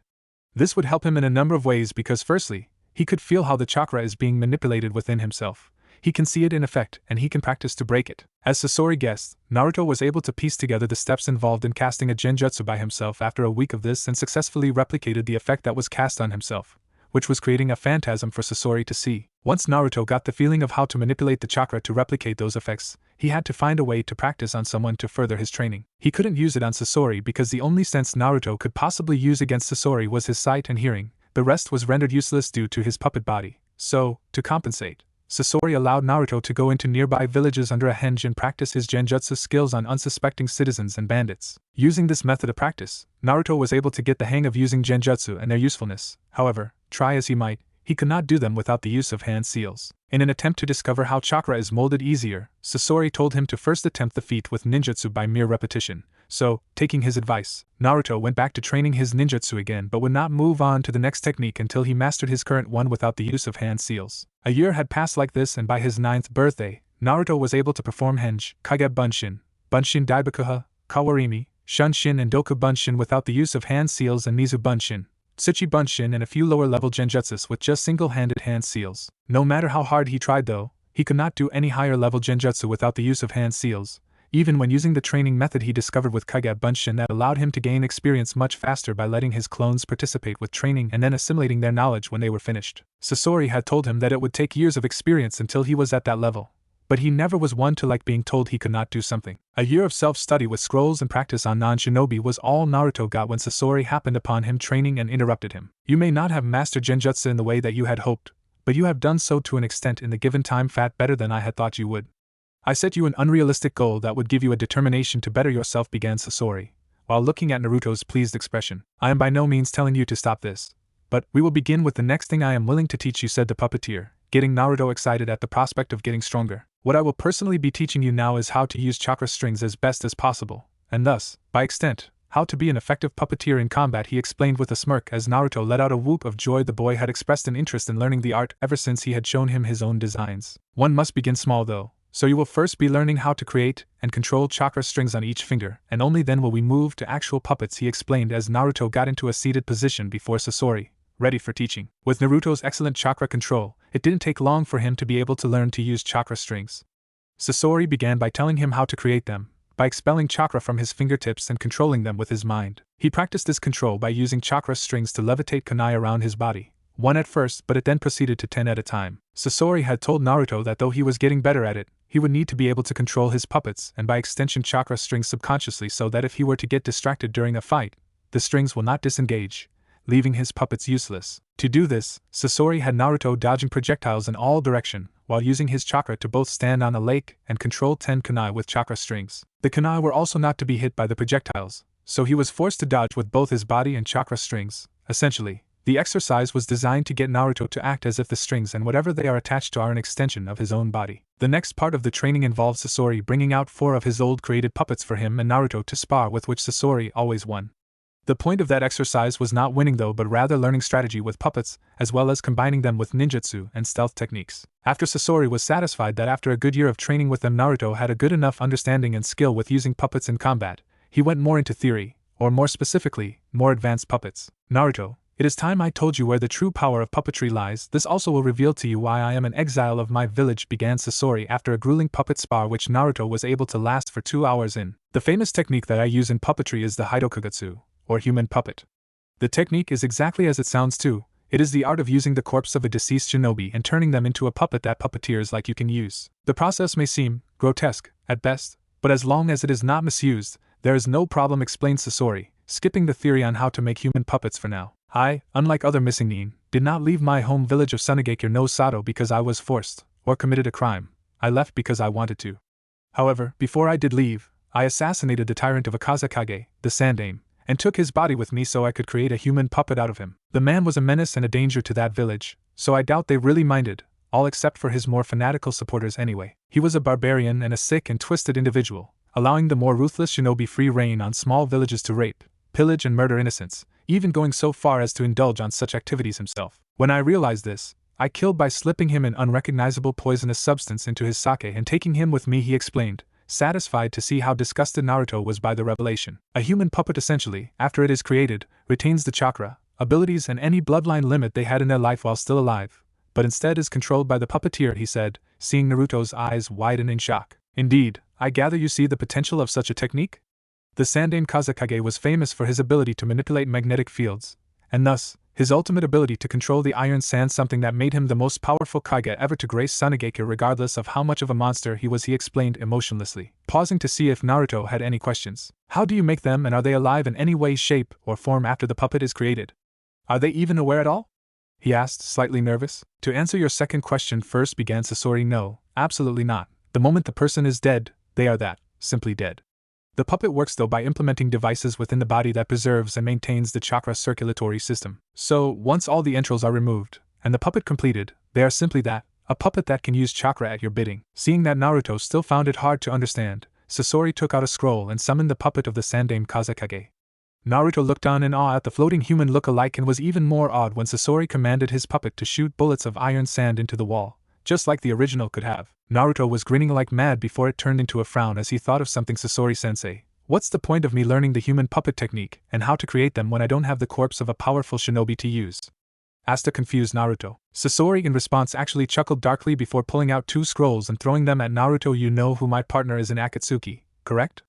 This would help him in a number of ways because firstly, he could feel how the chakra is being manipulated within himself. He can see it in effect, and he can practice to break it. As Sasori guessed, Naruto was able to piece together the steps involved in casting a genjutsu by himself after a week of this and successfully replicated the effect that was cast on himself, which was creating a phantasm for Sasori to see. Once Naruto got the feeling of how to manipulate the chakra to replicate those effects, he had to find a way to practice on someone to further his training. He couldn't use it on Sasori because the only sense Naruto could possibly use against Sasori was his sight and hearing. The rest was rendered useless due to his puppet body. So, to compensate, Sasori allowed Naruto to go into nearby villages under a henge and practice his genjutsu skills on unsuspecting citizens and bandits. Using this method of practice, Naruto was able to get the hang of using genjutsu and their usefulness. However, try as he might, he could not do them without the use of hand seals. In an attempt to discover how chakra is molded easier, Sasori told him to first attempt the feat with ninjutsu by mere repetition. So, taking his advice, Naruto went back to training his ninjutsu again but would not move on to the next technique until he mastered his current one without the use of hand seals. A year had passed like this, and by his 9th birthday, Naruto was able to perform henge, kage bunshin, bunshin daibakuha, kawarimi, shunshin and doku bunshin without the use of hand seals, and mizu bunshin, tsuchi bunshin and a few lower-level genjutsus with just single-handed hand seals. No matter how hard he tried though, he could not do any higher-level genjutsu without the use of hand seals. even when using the training method he discovered with Kage Bunshin that allowed him to gain experience much faster by letting his clones participate with training and then assimilating their knowledge when they were finished. Sasori had told him that it would take years of experience until he was at that level, but he never was one to like being told he could not do something. A year of self-study with scrolls and practice on non-shinobi was all Naruto got when Sasori happened upon him training and interrupted him. You may not have mastered genjutsu in the way that you had hoped, but you have done so to an extent in the given time fat better than I had thought you would. I set you an unrealistic goal that would give you a determination to better yourself, began Sasori, while looking at Naruto's pleased expression. I am by no means telling you to stop this, but we will begin with the next thing I am willing to teach you, said the puppeteer, getting Naruto excited at the prospect of getting stronger. What I will personally be teaching you now is how to use chakra strings as best as possible, and thus, by extent, how to be an effective puppeteer in combat, he explained with a smirk as Naruto let out a whoop of joy. The boy had expressed an interest in learning the art ever since he had shown him his own designs. One must begin small though, so you will first be learning how to create and control chakra strings on each finger, and only then will we move to actual puppets, he explained as Naruto got into a seated position before Sasori, ready for teaching. With Naruto's excellent chakra control, it didn't take long for him to be able to learn to use chakra strings. Sasori began by telling him how to create them, by expelling chakra from his fingertips and controlling them with his mind. He practiced this control by using chakra strings to levitate kunai around his body, 1 at first, but it then proceeded to 10 at a time. Sasori had told Naruto that though he was getting better at it, he would need to be able to control his puppets and by extension chakra strings subconsciously, so that if he were to get distracted during a fight, the strings will not disengage, leaving his puppets useless. To do this, Sasori had Naruto dodging projectiles in all directions, while using his chakra to both stand on a lake and control 10 kunai with chakra strings. The kunai were also not to be hit by the projectiles, so he was forced to dodge with both his body and chakra strings. Essentially, the exercise was designed to get Naruto to act as if the strings and whatever they are attached to are an extension of his own body. The next part of the training involved Sasori bringing out 4 of his old created puppets for him and Naruto to spar with, which Sasori always won. The point of that exercise was not winning though, but rather learning strategy with puppets, as well as combining them with ninjutsu and stealth techniques. After Sasori was satisfied that after a good year of training with them Naruto had a good enough understanding and skill with using puppets in combat, he went more into theory, or more specifically, more advanced puppets. Naruto, it is time I told you where the true power of puppetry lies. This also will reveal to you why I am an exile of my village, began Sasori after a grueling puppet spar which Naruto was able to last for 2 hours in. The famous technique that I use in puppetry is the Hidokagetsu, or human puppet. The technique is exactly as it sounds too. It is the art of using the corpse of a deceased shinobi and turning them into a puppet that puppeteers like you can use. The process may seem grotesque, at best, but as long as it is not misused, there is no problem, explained Sasori, skipping the theory on how to make human puppets for now. I, unlike other missing nin, did not leave my home village of Sunagakure no Sato because I was forced, or committed a crime. I left because I wanted to. However, before I did leave, I assassinated the tyrant of Akazakage, the Sandaime, and took his body with me so I could create a human puppet out of him. The man was a menace and a danger to that village, so I doubt they really minded, all except for his more fanatical supporters anyway. He was a barbarian and a sick and twisted individual, allowing the more ruthless shinobi free rein on small villages to rape, pillage and murder innocents, even going so far as to indulge on such activities himself. When I realized this, I killed by slipping him an unrecognizable poisonous substance into his sake and taking him with me, he explained, satisfied to see how disgusted Naruto was by the revelation. A human puppet essentially, after it is created, retains the chakra, abilities and any bloodline limit they had in their life while still alive, but instead is controlled by the puppeteer, he said, seeing Naruto's eyes widen in shock. Indeed, I gather you see the potential of such a technique? The Sandaime Kazakage was famous for his ability to manipulate magnetic fields, and thus, his ultimate ability to control the iron sand, something that made him the most powerful Kage ever to grace Sunagakure regardless of how much of a monster he was, he explained emotionlessly, pausing to see if Naruto had any questions. How do you make them, and are they alive in any way, shape, or form after the puppet is created? Are they even aware at all? He asked, slightly nervous. To answer your second question first, began Sasori, no, absolutely not. The moment the person is dead, they are that, simply dead. The puppet works though by implementing devices within the body that preserves and maintains the chakra circulatory system. So, once all the entrails are removed, and the puppet completed, they are simply that, a puppet that can use chakra at your bidding. Seeing that Naruto still found it hard to understand, Sasori took out a scroll and summoned the puppet of the Sandaime Kazakage. Naruto looked on in awe at the floating human look-alike and was even more awed when Sasori commanded his puppet to shoot bullets of iron sand into the wall, just like the original could have. Naruto was grinning like mad before it turned into a frown as he thought of something. Sasori-sensei, what's the point of me learning the human puppet technique and how to create them when I don't have the corpse of a powerful shinobi to use? Asked a confused Naruto. Sasori in response actually chuckled darkly before pulling out 2 scrolls and throwing them at Naruto. You know who my partner is in Akatsuki, correct?"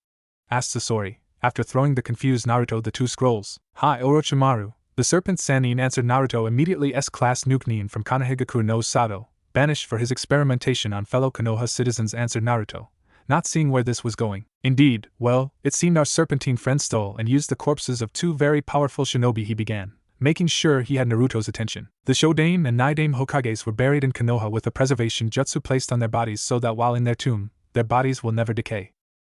asked Sasori, after throwing the confused Naruto the two scrolls. "Hi Orochimaru." The serpent Sannin answered Naruto immediately. S-class nuke Nin from Konohagakure no Sato, banished for his experimentation on fellow Konoha citizens, answered Naruto, not seeing where this was going. "Indeed, well, it seemed our serpentine friend stole and used the corpses of two very powerful shinobi," he began, making sure he had Naruto's attention. "The Shodame and Naidame Hokages were buried in Konoha with a preservation jutsu placed on their bodies so that while in their tomb, their bodies will never decay.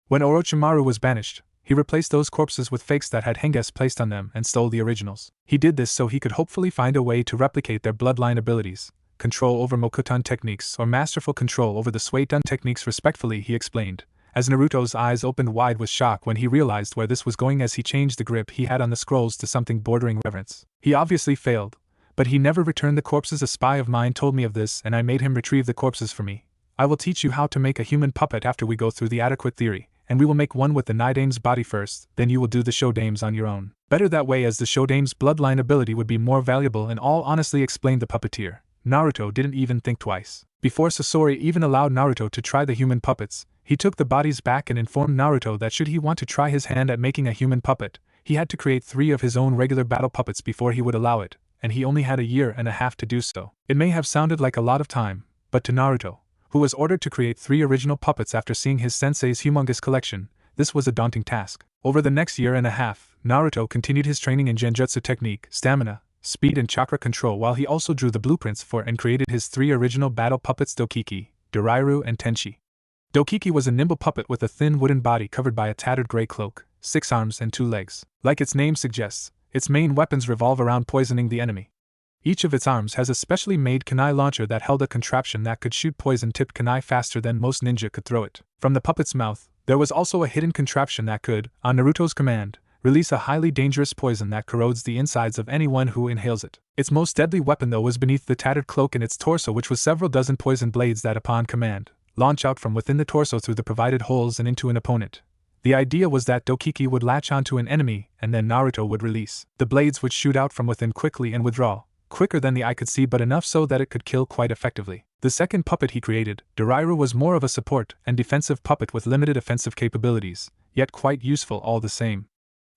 When Orochimaru was banished, he replaced those corpses with fakes that had henges placed on them and stole the originals. He did this so he could hopefully find a way to replicate their bloodline abilities, control over Mokuton techniques or masterful control over the Suiton techniques respectfully," he explained, as Naruto's eyes opened wide with shock when he realized where this was going as he changed the grip he had on the scrolls to something bordering reverence. "He obviously failed, but he never returned the corpses. A spy of mine told me of this and I made him retrieve the corpses for me. I will teach you how to make a human puppet after we go through the adequate theory, and we will make one with the Naidame's body first, then you will do the Shodame's on your own. Better that way, as the Shodame's bloodline ability would be more valuable in all honesty," explained the puppeteer. Naruto didn't even think twice. Before Sasori even allowed Naruto to try the human puppets, he took the bodies back and informed Naruto that should he want to try his hand at making a human puppet, he had to create 3 of his own regular battle puppets before he would allow it, and he only had a year and a half to do so. It may have sounded like a lot of time, but to Naruto, who was ordered to create 3 original puppets after seeing his sensei's humongous collection, this was a daunting task. Over the next year and a half, Naruto continued his training in genjutsu technique, stamina, speed and chakra control, while he also drew the blueprints for and created his 3 original battle puppets, Dokiki, Dorairu and Tenchi. Dokiki was a nimble puppet with a thin wooden body covered by a tattered gray cloak, 6 arms and 2 legs. Like its name suggests, its main weapons revolve around poisoning the enemy. Each of its arms has a specially made kunai launcher that held a contraption that could shoot poison-tipped kunai faster than most ninja could throw it. From the puppet's mouth, there was also a hidden contraption that could, on Naruto's command, release a highly dangerous poison that corrodes the insides of anyone who inhales it. Its most deadly weapon though was beneath the tattered cloak in its torso, which was several dozen poison blades that upon command, launch out from within the torso through the provided holes and into an opponent. The idea was that Dokiki would latch onto an enemy and then Naruto would release. The blades would shoot out from within quickly and withdraw, quicker than the eye could see but enough so that it could kill quite effectively. The second puppet he created, Dorairu, was more of a support and defensive puppet with limited offensive capabilities, yet quite useful all the same.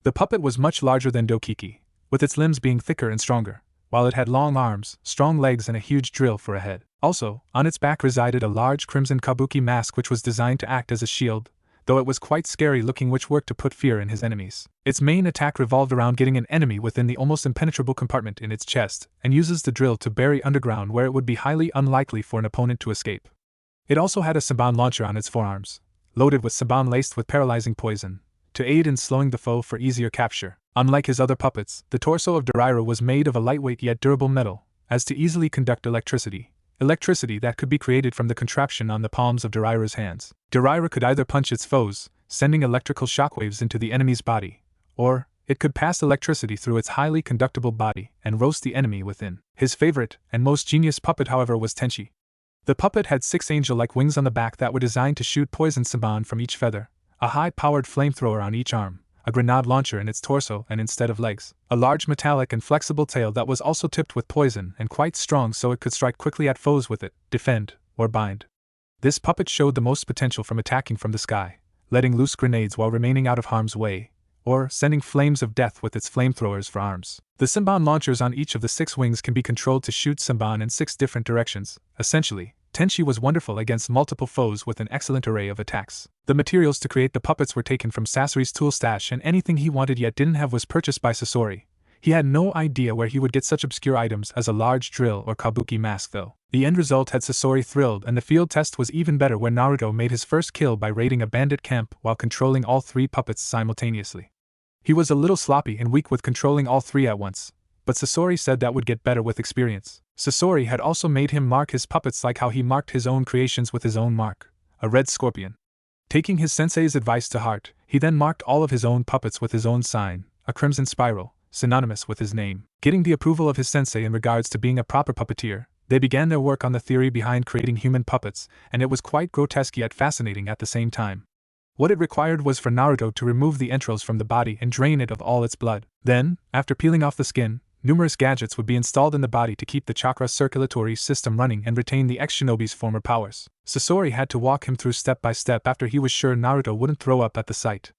The puppet was much larger than Dokiki, with its limbs being thicker and stronger, while it had long arms, strong legs and a huge drill for a head. Also, on its back resided a large crimson kabuki mask which was designed to act as a shield, though it was quite scary looking, which worked to put fear in his enemies. Its main attack revolved around getting an enemy within the almost impenetrable compartment in its chest, and uses the drill to bury underground where it would be highly unlikely for an opponent to escape. It also had a Saban launcher on its forearms, loaded with Saban laced with paralyzing poison, to aid in slowing the foe for easier capture. Unlike his other puppets, the torso of Dorairu was made of a lightweight yet durable metal, as to easily conduct electricity that could be created from the contraption on the palms of Dorairu's hands. Dorairu could either punch its foes, sending electrical shockwaves into the enemy's body, or it could pass electricity through its highly conductible body and roast the enemy within. His favorite and most genius puppet, however, was Tenchi. The puppet had 6 angel-like wings on the back that were designed to shoot poison Saban from each feather, a high-powered flamethrower on each arm, a grenade launcher in its torso and instead of legs, a large metallic and flexible tail that was also tipped with poison and quite strong so it could strike quickly at foes with it, defend, or bind. This puppet showed the most potential from attacking from the sky, letting loose grenades while remaining out of harm's way, or sending flames of death with its flamethrowers for arms. The Saban launchers on each of the 6 wings can be controlled to shoot Saban in 6 different directions. Essentially, Tenchi was wonderful against multiple foes with an excellent array of attacks. The materials to create the puppets were taken from Sasori's tool stash, and anything he wanted yet didn't have was purchased by Sasori. He had no idea where he would get such obscure items as a large drill or kabuki mask though. The end result had Sasori thrilled, and the field test was even better when Naruto made his first kill by raiding a bandit camp while controlling all 3 puppets simultaneously. He was a little sloppy and weak with controlling all 3 at once, but Sasori said that would get better with experience. Sasori had also made him mark his puppets like how he marked his own creations with his own mark, a red scorpion. Taking his sensei's advice to heart, he then marked all of his own puppets with his own sign, a crimson spiral, synonymous with his name. Getting the approval of his sensei in regards to being a proper puppeteer, they began their work on the theory behind creating human puppets, and it was quite grotesque yet fascinating at the same time. What it required was for Naruto to remove the entrails from the body and drain it of all its blood. Then, after peeling off the skin, Numerous gadgets would be installed in the body to keep the chakra circulatory system running and retain the ex-shinobi's former powers. Sasori had to walk him through step by step after he was sure Naruto wouldn't throw up at the sight.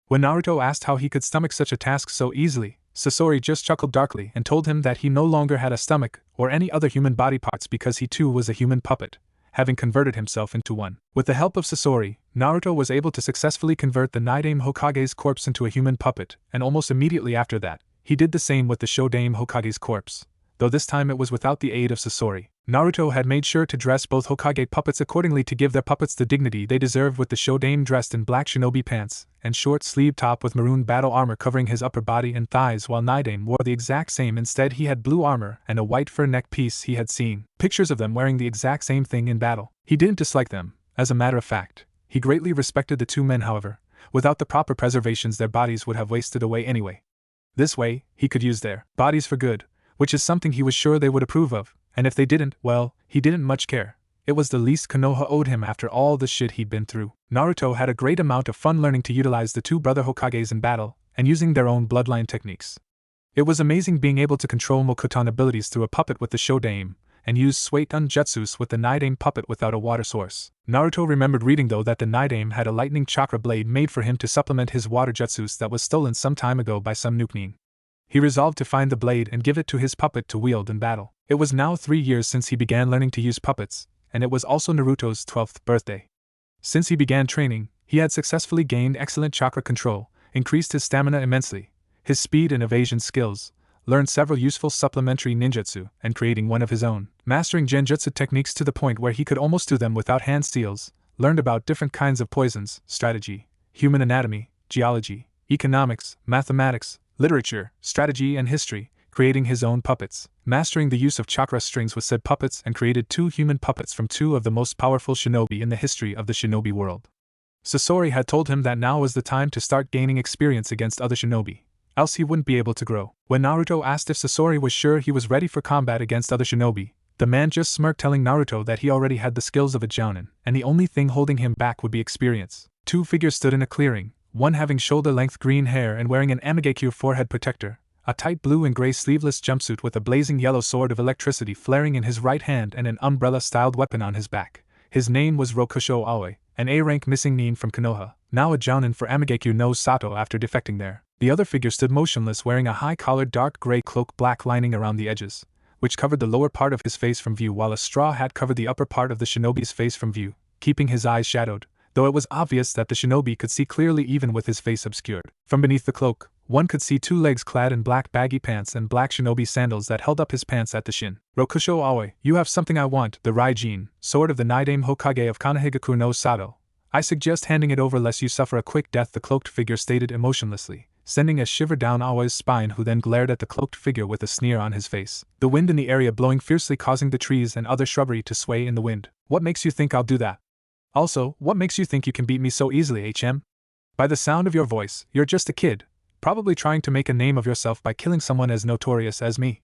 When Naruto asked how he could stomach such a task so easily, Sasori just chuckled darkly and told him that he no longer had a stomach or any other human body parts because he too was a human puppet, having converted himself into one. With the help of Sasori, Naruto was able to successfully convert the Nidaime Hokage's corpse into a human puppet, and almost immediately after that, he did the same with the Shodaime Hokage's corpse, though this time it was without the aid of Sasori. Naruto had made sure to dress both Hokage puppets accordingly to give their puppets the dignity they deserved, with the Shodaime dressed in black shinobi pants and short-sleeved top with maroon battle armor covering his upper body and thighs, while Nidaime wore the exact same. Instead, he had blue armor and a white fur neck piece. He had seen pictures of them wearing the exact same thing in battle. He didn't dislike them, as a matter of fact. He greatly respected the two men, however. Without the proper preservations, their bodies would have wasted away anyway. This way, he could use their bodies for good, which is something he was sure they would approve of, and if they didn't, well, he didn't much care. It was the least Konoha owed him after all the shit he'd been through. Naruto had a great amount of fun learning to utilize the two brother Hokages in battle, and using their own bloodline techniques. It was amazing being able to control Mokuton abilities through a puppet with the Shodaime, and use Suiton Jutsus with the Nidaime puppet without a water source. Naruto remembered reading though that the Nidaime had a lightning chakra blade made for him to supplement his water jutsus that was stolen some time ago by some Nukenin. He resolved to find the blade and give it to his puppet to wield in battle. It was now 3 years since he began learning to use puppets, and it was also Naruto's 12th birthday. Since he began training, he had successfully gained excellent chakra control, increased his stamina immensely, his speed and evasion skills, learned several useful supplementary ninjutsu, and creating one of his own, mastering genjutsu techniques to the point where he could almost do them without hand seals, learned about different kinds of poisons, strategy, human anatomy, geology, economics, mathematics, literature, strategy and history, creating his own puppets, mastering the use of chakra strings with said puppets, and created 2 human puppets from 2 of the most powerful shinobi in the history of the shinobi world. Sasori had told him that now was the time to start gaining experience against other shinobi, else he wouldn't be able to grow. When Naruto asked if Sasori was sure he was ready for combat against other shinobi, the man just smirked, telling Naruto that he already had the skills of a jounin, and the only thing holding him back would be experience. 2 figures stood in a clearing, one having shoulder-length green hair and wearing an Amigekyo forehead protector, a tight blue and gray sleeveless jumpsuit with a blazing yellow sword of electricity flaring in his right hand and an umbrella-styled weapon on his back. His name was Rokusho Aoi, an A-rank missing nin from Konoha, now a jounin for Amigekyo no Sato after defecting there. The other figure stood motionless, wearing a high-collared dark gray cloak, black lining around the edges, which covered the lower part of his face from view, while a straw hat covered the upper part of the shinobi's face from view, keeping his eyes shadowed, though it was obvious that the shinobi could see clearly even with his face obscured. From beneath the cloak, one could see 2 legs clad in black baggy pants and black shinobi sandals that held up his pants at the shin. Rokusho Aoi, you have something I want, the Raijin, sword of the Nidaime Hokage of Konohagakure no Sato. I suggest handing it over lest you suffer a quick death, the cloaked figure stated emotionlessly, sending a shiver down Aoi's spine, who then glared at the cloaked figure with a sneer on his face. The wind in the area blowing fiercely, causing the trees and other shrubbery to sway in the wind. What makes you think I'll do that? Also, what makes you think you can beat me so easily, HM? By the sound of your voice, you're just a kid, probably trying to make a name of yourself by killing someone as notorious as me.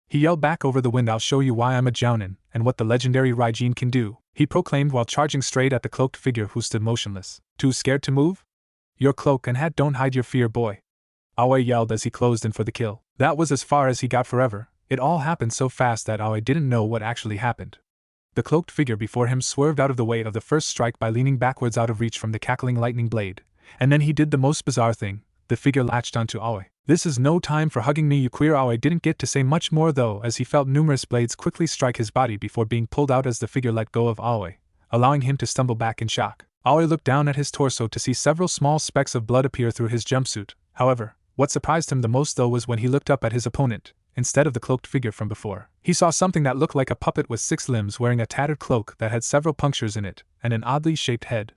He yelled back over the wind, I'll show you why I'm a jounin, and what the legendary Raijin can do, he proclaimed while charging straight at the cloaked figure who stood motionless. Too scared to move? Your cloak and hat don't hide your fear, boy. Aoi yelled as he closed in for the kill. That was as far as he got forever. It all happened so fast that Aoi didn't know what actually happened. The cloaked figure before him swerved out of the way of the first strike by leaning backwards out of reach from the cackling lightning blade, and then he did the most bizarre thing. The figure latched onto Aoi. This is no time for hugging me, you queer. Aoi didn't get to say much more though, as he felt numerous blades quickly strike his body before being pulled out as the figure let go of Aoi, allowing him to stumble back in shock. Aoi looked down at his torso to see several small specks of blood appear through his jumpsuit. However, what surprised him the most though was when he looked up at his opponent, instead of the cloaked figure from before. He saw something that looked like a puppet with 6 limbs wearing a tattered cloak that had several punctures in it, and an oddly shaped head.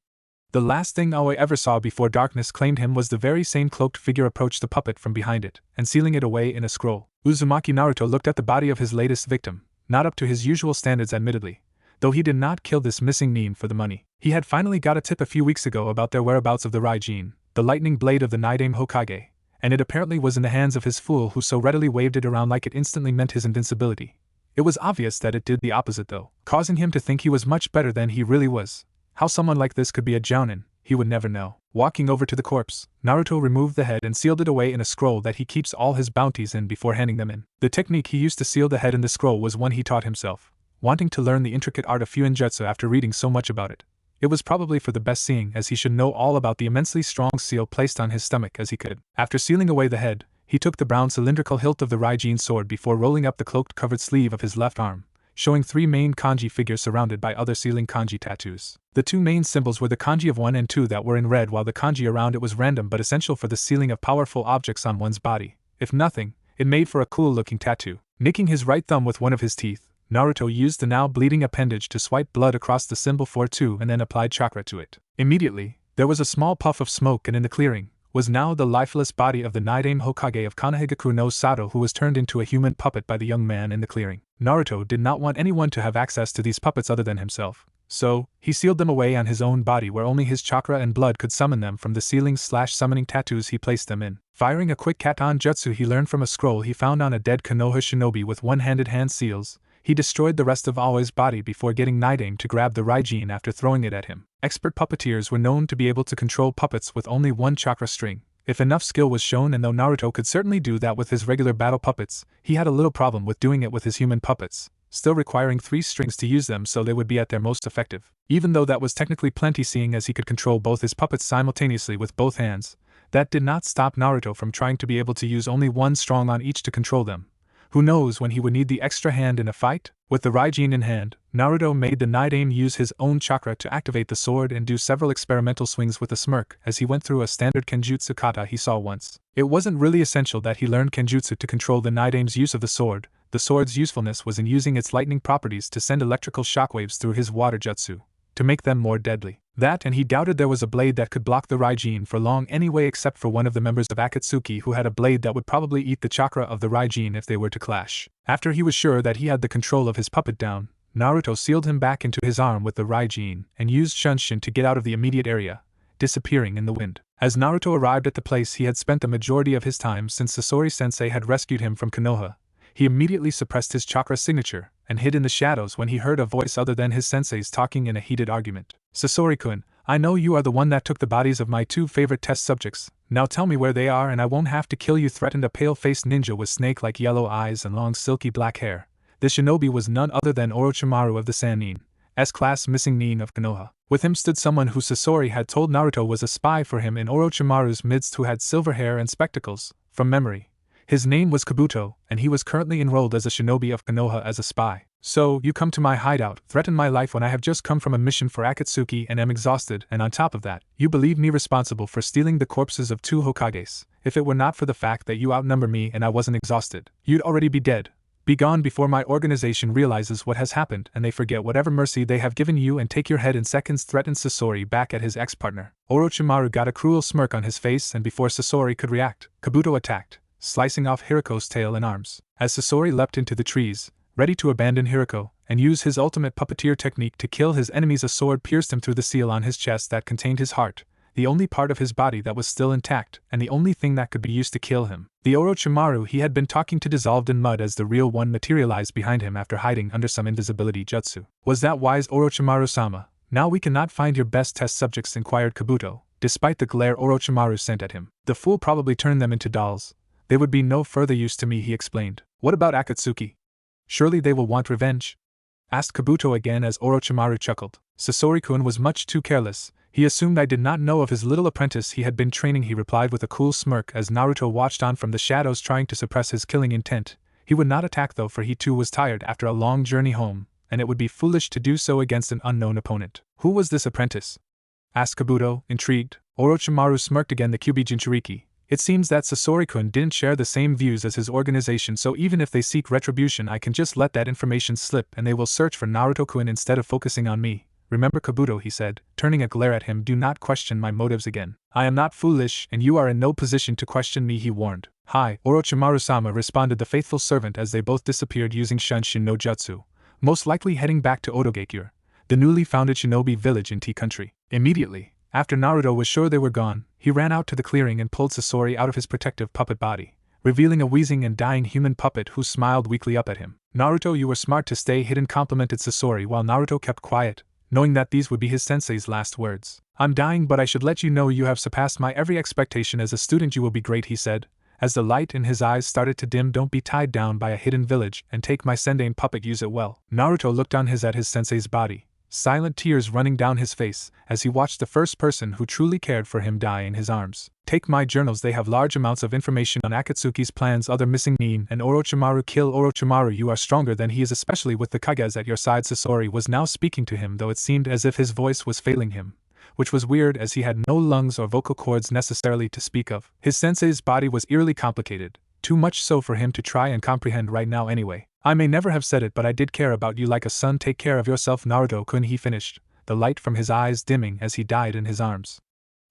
The last thing Aoi ever saw before darkness claimed him was the very same cloaked figure approach the puppet from behind it, and sealing it away in a scroll. Uzumaki Naruto looked at the body of his latest victim, not up to his usual standards admittedly, though he did not kill this missing nin for the money. He had finally got a tip a few weeks ago about their whereabouts of the Raijin, the lightning blade of the Nidaime Hokage, and it apparently was in the hands of his fool who so readily waved it around like it instantly meant his invincibility. It was obvious that it did the opposite though, causing him to think he was much better than he really was. How someone like this could be a jounin, he would never know. Walking over to the corpse, Naruto removed the head and sealed it away in a scroll that he keeps all his bounties in before handing them in. The technique he used to seal the head in the scroll was one he taught himself, wanting to learn the intricate art of Fuinjutsu after reading so much about it. It was probably for the best, seeing as he should know all about the immensely strong seal placed on his stomach as he could. After sealing away the head, he took the brown cylindrical hilt of the Raijin sword before rolling up the cloaked covered sleeve of his left arm, showing 3 main kanji figures surrounded by other sealing kanji tattoos. The 2 main symbols were the kanji of 1 and 2 that were in red, while the kanji around it was random but essential for the sealing of powerful objects on one's body. If nothing, it made for a cool-looking tattoo. Nicking his right thumb with one of his teeth, Naruto used the now bleeding appendage to swipe blood across the symbol for 2 and then applied chakra to it. Immediately, there was a small puff of smoke, and in the clearing was now the lifeless body of the Nidaime Hokage of Konohagakure no Sato, who was turned into a human puppet by the young man in the clearing. Naruto did not want anyone to have access to these puppets other than himself, so he sealed them away on his own body where only his chakra and blood could summon them from the sealing/summoning tattoos he placed them in. Firing a quick katon jutsu he learned from a scroll he found on a dead Konoha shinobi with one-handed hand seals, he destroyed the rest of Aoi's body before getting Nidaime to grab the Raijin after throwing it at him. Expert puppeteers were known to be able to control puppets with only one chakra string, if enough skill was shown, and though Naruto could certainly do that with his regular battle puppets, he had a little problem with doing it with his human puppets, still requiring 3 strings to use them so they would be at their most effective. Even though that was technically plenty, seeing as he could control both his puppets simultaneously with both hands, that did not stop Naruto from trying to be able to use only one strong on each to control them. Who knows when he would need the extra hand in a fight? With the Raijin in hand, Naruto made the Nidaime use his own chakra to activate the sword and do several experimental swings with a smirk as he went through a standard Kenjutsu kata he saw once. It wasn't really essential that he learned Kenjutsu to control the Nidaime's use of the sword's usefulness was in using its lightning properties to send electrical shockwaves through his water jutsu, to make them more deadly. That, and he doubted there was a blade that could block the Raijin for long anyway, except for one of the members of Akatsuki who had a blade that would probably eat the chakra of the Raijin if they were to clash. After he was sure that he had the control of his puppet down, Naruto sealed him back into his arm with the Raijin and used Shunshin to get out of the immediate area, disappearing in the wind. As Naruto arrived at the place he had spent the majority of his time since Sasori-sensei had rescued him from Konoha, he immediately suppressed his chakra signature and hid in the shadows when he heard a voice other than his sensei's talking in a heated argument. Sasori-kun, I know you are the one that took the bodies of my 2 favorite test subjects. Now tell me where they are and I won't have to kill you, threatened a pale-faced ninja with snake-like yellow eyes and long silky black hair. The shinobi was none other than Orochimaru of the Sannin, S-class missing nin of Konoha. With him stood someone who Sasori had told Naruto was a spy for him in Orochimaru's midst, who had silver hair and spectacles, from memory. His name was Kabuto, and he was currently enrolled as a shinobi of Konoha as a spy. So, you come to my hideout, threaten my life when I have just come from a mission for Akatsuki and am exhausted, and on top of that, you believe me responsible for stealing the corpses of 2 Hokages. If it were not for the fact that you outnumber me and I wasn't exhausted, you'd already be dead. Be gone before my organization realizes what has happened and they forget whatever mercy they have given you and take your head in seconds, threatened Sasori back at his ex-partner. Orochimaru got a cruel smirk on his face, and before Sasori could react, Kabuto attacked, slicing off Hiriko's tail and arms. As Sasori leapt into the trees, ready to abandon Hiriko, and use his ultimate puppeteer technique to kill his enemies, a sword pierced him through the seal on his chest that contained his heart, the only part of his body that was still intact, and the only thing that could be used to kill him. The Orochimaru he had been talking to dissolved in mud as the real one materialized behind him after hiding under some invisibility jutsu. Was that wise, Orochimaru-sama? Now we cannot find your best test subjects, inquired Kabuto, despite the glare Orochimaru sent at him. The fool probably turned them into dolls. They would be no further use to me, he explained. What about Akatsuki? Surely they will want revenge? Asked Kabuto again as Orochimaru chuckled. Sasori-kun was much too careless. He assumed I did not know of his little apprentice he had been training, he replied with a cool smirk as Naruto watched on from the shadows trying to suppress his killing intent. He would not attack though, for he too was tired after a long journey home, and it would be foolish to do so against an unknown opponent. Who was this apprentice? Asked Kabuto, intrigued. Orochimaru smirked again, the Kyubi Jinchuriki. It seems that Sasori-kun didn't share the same views as his organization, so even if they seek retribution I can just let that information slip and they will search for Naruto-kun instead of focusing on me. Remember, Kabuto, he said, turning a glare at him, do not question my motives again. I am not foolish and you are in no position to question me, he warned. Hi, Orochimaru-sama, responded the faithful servant as they both disappeared using Shunshin no Jutsu, most likely heading back to Odogakure, the newly founded shinobi village in T-country. Immediately after Naruto was sure they were gone, he ran out to the clearing and pulled Sasori out of his protective puppet body, revealing a wheezing and dying human puppet who smiled weakly up at him. Naruto, you were smart to stay hidden, complimented Sasori while Naruto kept quiet, knowing that these would be his sensei's last words. I'm dying, but I should let you know you have surpassed my every expectation as a student. You will be great, he said, as the light in his eyes started to dim. Don't be tied down by a hidden village and take my sendame puppet, use it well. Naruto looked on at his sensei's body, silent tears running down his face as he watched the first person who truly cared for him die in his arms. Take my journals, they have large amounts of information on Akatsuki's plans, other missing Nin and Orochimaru. Kill Orochimaru, you are stronger than he is, especially with the Kages at your side. Sasori was now speaking to him, though it seemed as if his voice was failing him, which was weird as he had no lungs or vocal cords necessarily to speak of. His sensei's body was eerily complicated, too much so for him to try and comprehend right now anyway. I may never have said it, but I did care about you like a son. Take care of yourself, Naruto-kun, he finished, the light from his eyes dimming as he died in his arms.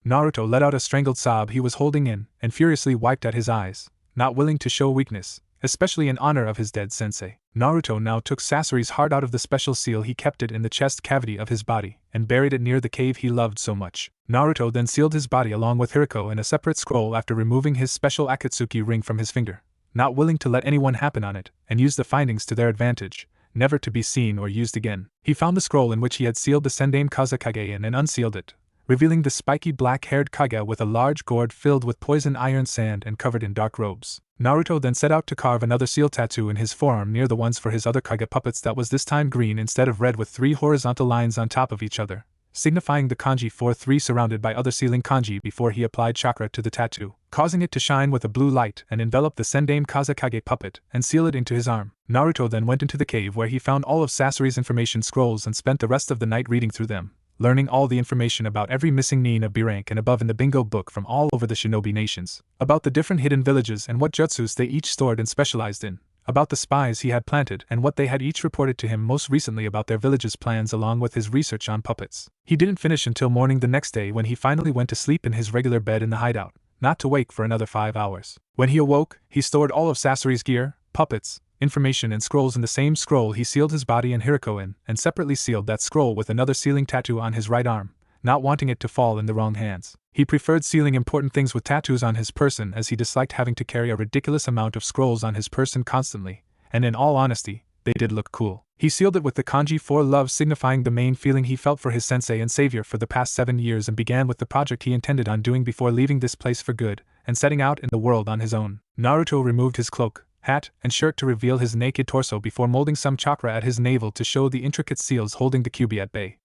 Naruto let out a strangled sob he was holding in and furiously wiped at his eyes, not willing to show weakness, especially in honor of his dead sensei. Naruto now took Sasori's heart out of the special seal. He kept it in the chest cavity of his body and buried it near the cave he loved so much. Naruto then sealed his body along with Hiriko in a separate scroll after removing his special Akatsuki ring from his finger, not willing to let anyone happen on it, and use the findings to their advantage, never to be seen or used again. He found the scroll in which he had sealed the Sendame Kazekage in and unsealed it, revealing the spiky black-haired Kage with a large gourd filled with poison iron sand and covered in dark robes. Naruto then set out to carve another seal tattoo in his forearm near the ones for his other Kage puppets that was this time green instead of red with 3 horizontal lines on top of each other, signifying the kanji 4-3 surrounded by other sealing kanji before he applied chakra to the tattoo, causing it to shine with a blue light and envelop the Sendame Kazekage puppet and seal it into his arm. Naruto then went into the cave where he found all of Sasori's information scrolls and spent the rest of the night reading through them, learning all the information about every missing nin of B rank and above in the bingo book from all over the shinobi nations, about the different hidden villages and what jutsus they each stored and specialized in, about the spies he had planted and what they had each reported to him most recently about their village's plans, along with his research on puppets. He didn't finish until morning the next day, when he finally went to sleep in his regular bed in the hideout, not to wake for another 5 hours. When he awoke, he stored all of Sasori's gear, puppets, information and scrolls in the same scroll he sealed his body and Hiriko in, and separately sealed that scroll with another sealing tattoo on his right arm, not wanting it to fall in the wrong hands. He preferred sealing important things with tattoos on his person, as he disliked having to carry a ridiculous amount of scrolls on his person constantly, and in all honesty, they did look cool. He sealed it with the kanji 4 love, signifying the main feeling he felt for his sensei and savior for the past 7 years, and began with the project he intended on doing before leaving this place for good and setting out in the world on his own. Naruto removed his cloak, hat, and shirt to reveal his naked torso before molding some chakra at his navel to show the intricate seals holding the kyubi at bay.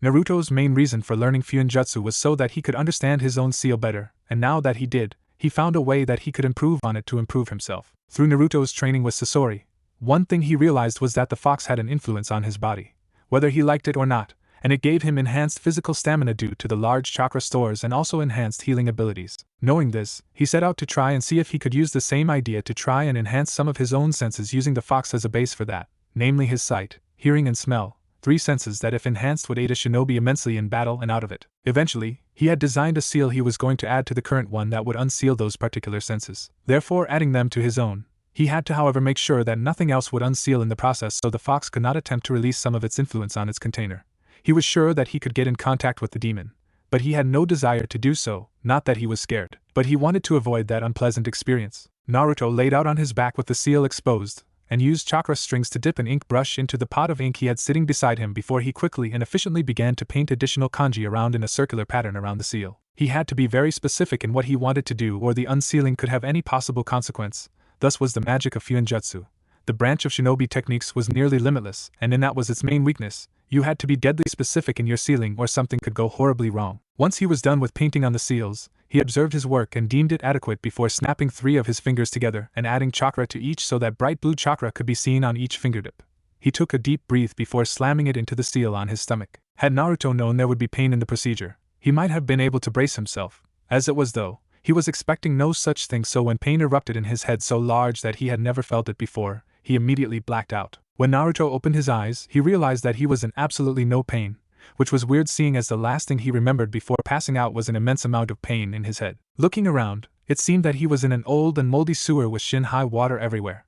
Naruto's main reason for learning Fuinjutsu was so that he could understand his own seal better, and now that he did, he found a way that he could improve on it to improve himself. Through Naruto's training with Sasori, one thing he realized was that the fox had an influence on his body, whether he liked it or not, and it gave him enhanced physical stamina due to the large chakra stores and also enhanced healing abilities. Knowing this, he set out to try and see if he could use the same idea to try and enhance some of his own senses, using the fox as a base for that, namely his sight, hearing and smell, 3 senses that if enhanced would aid a shinobi immensely in battle and out of it. Eventually, he had designed a seal he was going to add to the current one that would unseal those particular senses, therefore adding them to his own. He had to, however, make sure that nothing else would unseal in the process, so the fox could not attempt to release some of its influence on its container. He was sure that he could get in contact with the demon, but he had no desire to do so, not that he was scared, but he wanted to avoid that unpleasant experience. Naruto laid out on his back with the seal exposed, and used chakra strings to dip an ink brush into the pot of ink he had sitting beside him before he quickly and efficiently began to paint additional kanji around in a circular pattern around the seal. He had to be very specific in what he wanted to do, or the unsealing could have any possible consequence. Thus was the magic of Fuinjutsu. The branch of shinobi techniques was nearly limitless, and that was its main weakness. You had to be deadly specific in your sealing or something could go horribly wrong. Once he was done with painting on the seals, he observed his work and deemed it adequate before snapping 3 of his fingers together and adding chakra to each so that bright blue chakra could be seen on each fingertip. He took a deep breath before slamming it into the seal on his stomach. Had Naruto known there would be pain in the procedure, he might have been able to brace himself. As it was, though, he was expecting no such thing, so when pain erupted in his head so large that he had never felt it before, he immediately blacked out. When Naruto opened his eyes, he realized that he was in absolutely no pain, which was weird seeing as the last thing he remembered before passing out was an immense amount of pain in his head. Looking around, it seemed that he was in an old and moldy sewer with shin-high water everywhere.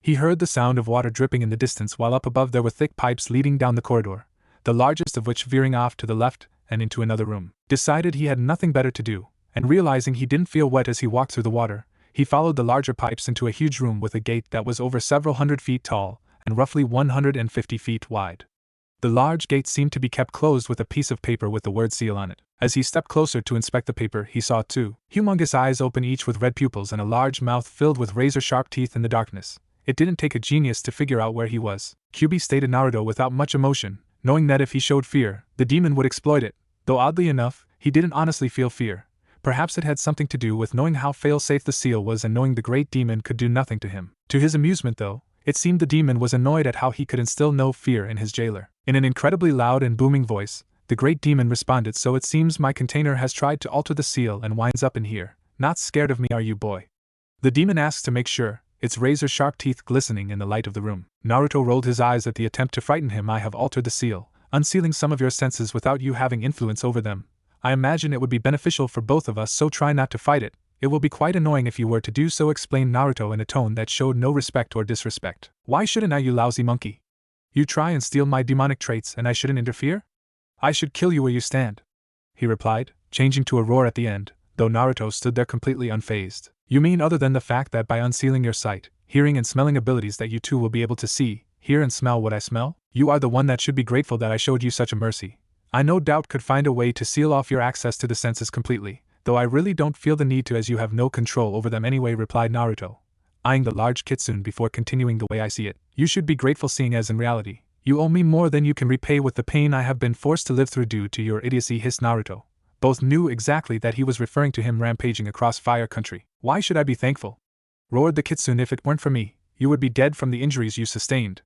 He heard the sound of water dripping in the distance, while up above there were thick pipes leading down the corridor, the largest of which veering off to the left and into another room. Decided he had nothing better to do, and realizing he didn't feel wet as he walked through the water, he followed the larger pipes into a huge room with a gate that was over several hundred feet tall and roughly 150 feet wide. The large gate seemed to be kept closed with a piece of paper with the word seal on it. As he stepped closer to inspect the paper, he saw two humongous eyes open, each with red pupils and a large mouth filled with razor-sharp teeth in the darkness. It didn't take a genius to figure out where he was, QB stated Naruto without much emotion, knowing that if he showed fear, the demon would exploit it. Though oddly enough, he didn't honestly feel fear. Perhaps it had something to do with knowing how fail-safe the seal was and knowing the great demon could do nothing to him. To his amusement, though, it seemed the demon was annoyed at how he could instill no fear in his jailer. In an incredibly loud and booming voice, the great demon responded, "So it seems my container has tried to alter the seal and winds up in here. Not scared of me, are you, boy?" The demon asked to make sure, its razor-sharp teeth glistening in the light of the room. Naruto rolled his eyes at the attempt to frighten him. "I have altered the seal, unsealing some of your senses without you having influence over them. I imagine it would be beneficial for both of us, so try not to fight it. It will be quite annoying if you were to do so," explained Naruto in a tone that showed no respect or disrespect. "Why shouldn't I, you lousy monkey? You try and steal my demonic traits and I shouldn't interfere? I should kill you where you stand," he replied, changing to a roar at the end, though Naruto stood there completely unfazed. "You mean other than the fact that by unsealing your sight, hearing and smelling abilities that you too will be able to see, hear and smell what I smell? You are the one that should be grateful that I showed you such a mercy. I no doubt could find a way to seal off your access to the senses completely, though I really don't feel the need to as you have no control over them anyway," replied Naruto, eyeing the large kitsune before continuing. "The way I see it, you should be grateful, seeing as in reality, you owe me more than you can repay with the pain I have been forced to live through due to your idiocy," hissed Naruto. Both knew exactly that he was referring to him rampaging across Fire Country. "Why should I be thankful?" roared the kitsune. "If it weren't for me, you would be dead from the injuries you sustained."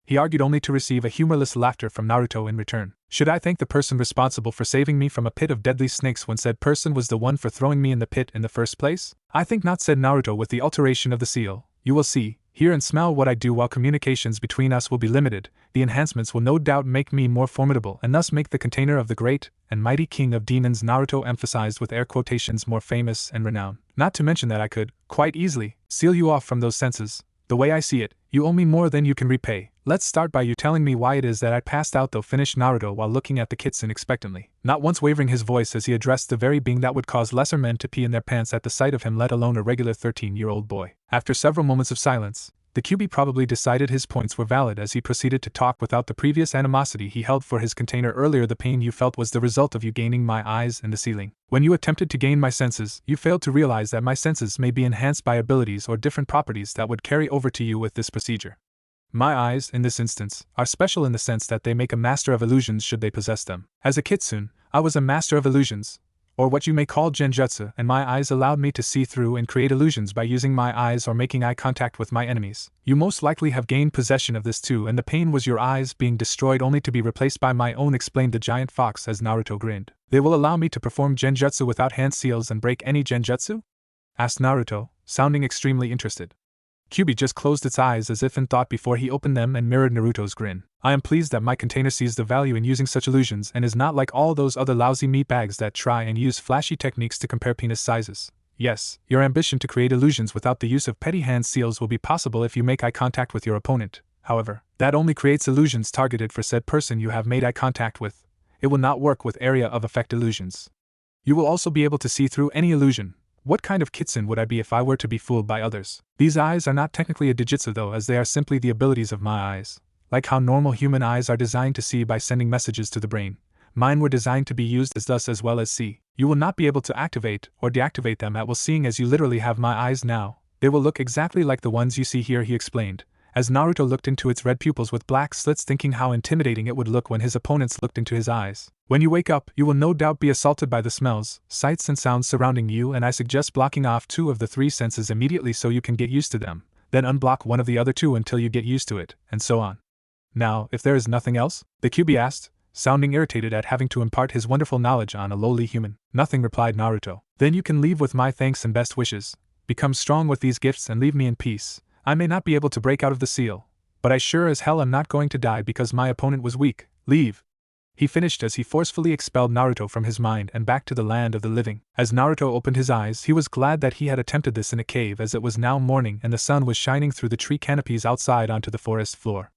He argued, only to receive a humorless laughter from Naruto in return. "Should I thank the person responsible for saving me from a pit of deadly snakes when said person was the one for throwing me in the pit in the first place? I think not," said Naruto. "With the alteration of the seal, you will see, hear and smell what I do. While communications between us will be limited, the enhancements will no doubt make me more formidable and thus make the container of the great and mighty king of demons," Naruto emphasized with air quotations, "more famous and renowned. Not to mention that I could, quite easily, seal you off from those senses. The way I see it, you owe me more than you can repay. Let's start by you telling me why it is that I passed out, though," finished Naruto while looking at the kitsune expectantly, not once wavering his voice as he addressed the very being that would cause lesser men to pee in their pants at the sight of him, let alone a regular 13-year-old boy. After several moments of silence, the QB probably decided his points were valid as he proceeded to talk without the previous animosity he held for his container earlier. "The pain you felt was the result of you gaining my eyes and the ceiling. When you attempted to gain my senses, you failed to realize that my senses may be enhanced by abilities or different properties that would carry over to you with this procedure. My eyes, in this instance, are special in the sense that they make a master of illusions should they possess them. As a kitsune, I was a master of illusions, or what you may call genjutsu, and my eyes allowed me to see through and create illusions by using my eyes or making eye contact with my enemies. You most likely have gained possession of this too, and the pain was your eyes being destroyed only to be replaced by my own," explained the giant fox as Naruto grinned. "They will allow me to perform genjutsu without hand seals and break any genjutsu?" asked Naruto, sounding extremely interested. QB just closed its eyes as if in thought before he opened them and mirrored Naruto's grin. "I am pleased that my container sees the value in using such illusions and is not like all those other lousy meatbags that try and use flashy techniques to compare penis sizes. Yes, your ambition to create illusions without the use of petty hand seals will be possible if you make eye contact with your opponent. However, that only creates illusions targeted for said person you have made eye contact with. It will not work with area of effect illusions. You will also be able to see through any illusion. What kind of kitsune would I be if I were to be fooled by others? These eyes are not technically a digitsu though, as they are simply the abilities of my eyes. Like how normal human eyes are designed to see by sending messages to the brain, mine were designed to be used as thus as well as see. You will not be able to activate or deactivate them at will, seeing as you literally have my eyes now. They will look exactly like the ones you see here," he explained, as Naruto looked into its red pupils with black slits, thinking how intimidating it would look when his opponents looked into his eyes. "When you wake up, you will no doubt be assaulted by the smells, sights and sounds surrounding you, and I suggest blocking off 2 of the 3 senses immediately so you can get used to them, then unblock 1 of the other 2 until you get used to it, and so on." "Now, if there is nothing else?" the QB asked, sounding irritated at having to impart his wonderful knowledge on a lowly human. "Nothing," replied Naruto. "Then you can leave with my thanks and best wishes. Become strong with these gifts and leave me in peace. I may not be able to break out of the seal, but I sure as hell am not going to die because my opponent was weak. Leave," he finished as he forcefully expelled Naruto from his mind and back to the land of the living. As Naruto opened his eyes, he was glad that he had attempted this in a cave, as it was now morning and the sun was shining through the tree canopies outside onto the forest floor.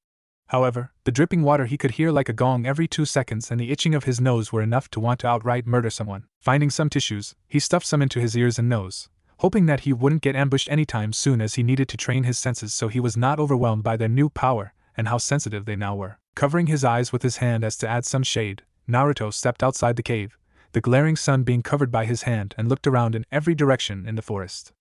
However, the dripping water he could hear like a gong every 2 seconds and the itching of his nose were enough to want to outright murder someone. Finding some tissues, he stuffed some into his ears and nose, hoping that he wouldn't get ambushed anytime soon, as he needed to train his senses so he was not overwhelmed by their new power and how sensitive they now were. Covering his eyes with his hand as to add some shade, Naruto stepped outside the cave, the glaring sun being covered by his hand, and looked around in every direction in the forest.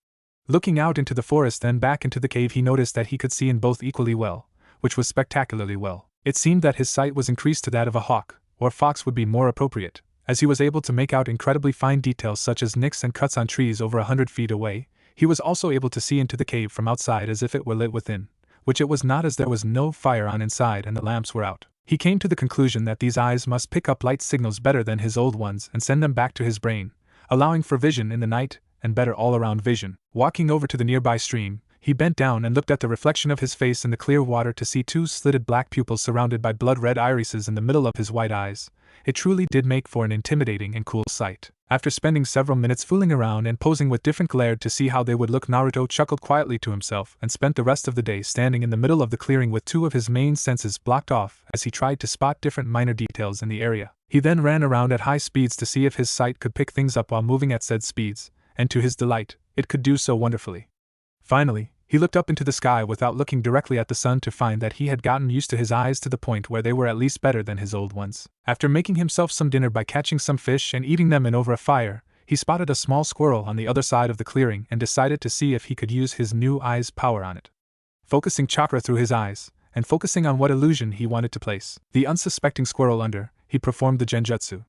Looking out into the forest and back into the cave, he noticed that he could see in both equally well, which was spectacularly well. It seemed that his sight was increased to that of a hawk, or fox would be more appropriate, as he was able to make out incredibly fine details such as nicks and cuts on trees over 100 feet away. He was also able to see into the cave from outside as if it were lit within, which it was not, as there was no fire on inside and the lamps were out. He came to the conclusion that these eyes must pick up light signals better than his old ones and send them back to his brain, allowing for vision in the night and better all-around vision. Walking over to the nearby stream, he bent down and looked at the reflection of his face in the clear water to see two slitted black pupils surrounded by blood-red irises in the middle of his white eyes. It truly did make for an intimidating and cool sight. After spending several minutes fooling around and posing with different glare to see how they would look, Naruto chuckled quietly to himself and spent the rest of the day standing in the middle of the clearing with two of his main senses blocked off as he tried to spot different minor details in the area. He then ran around at high speeds to see if his sight could pick things up while moving at said speeds, and to his delight, it could do so wonderfully. Finally, he looked up into the sky without looking directly at the sun to find that he had gotten used to his eyes to the point where they were at least better than his old ones. After making himself some dinner by catching some fish and eating them in over a fire, he spotted a small squirrel on the other side of the clearing and decided to see if he could use his new eye's power on it. Focusing chakra through his eyes, and focusing on what illusion he wanted to place the unsuspecting squirrel under, he performed the genjutsu.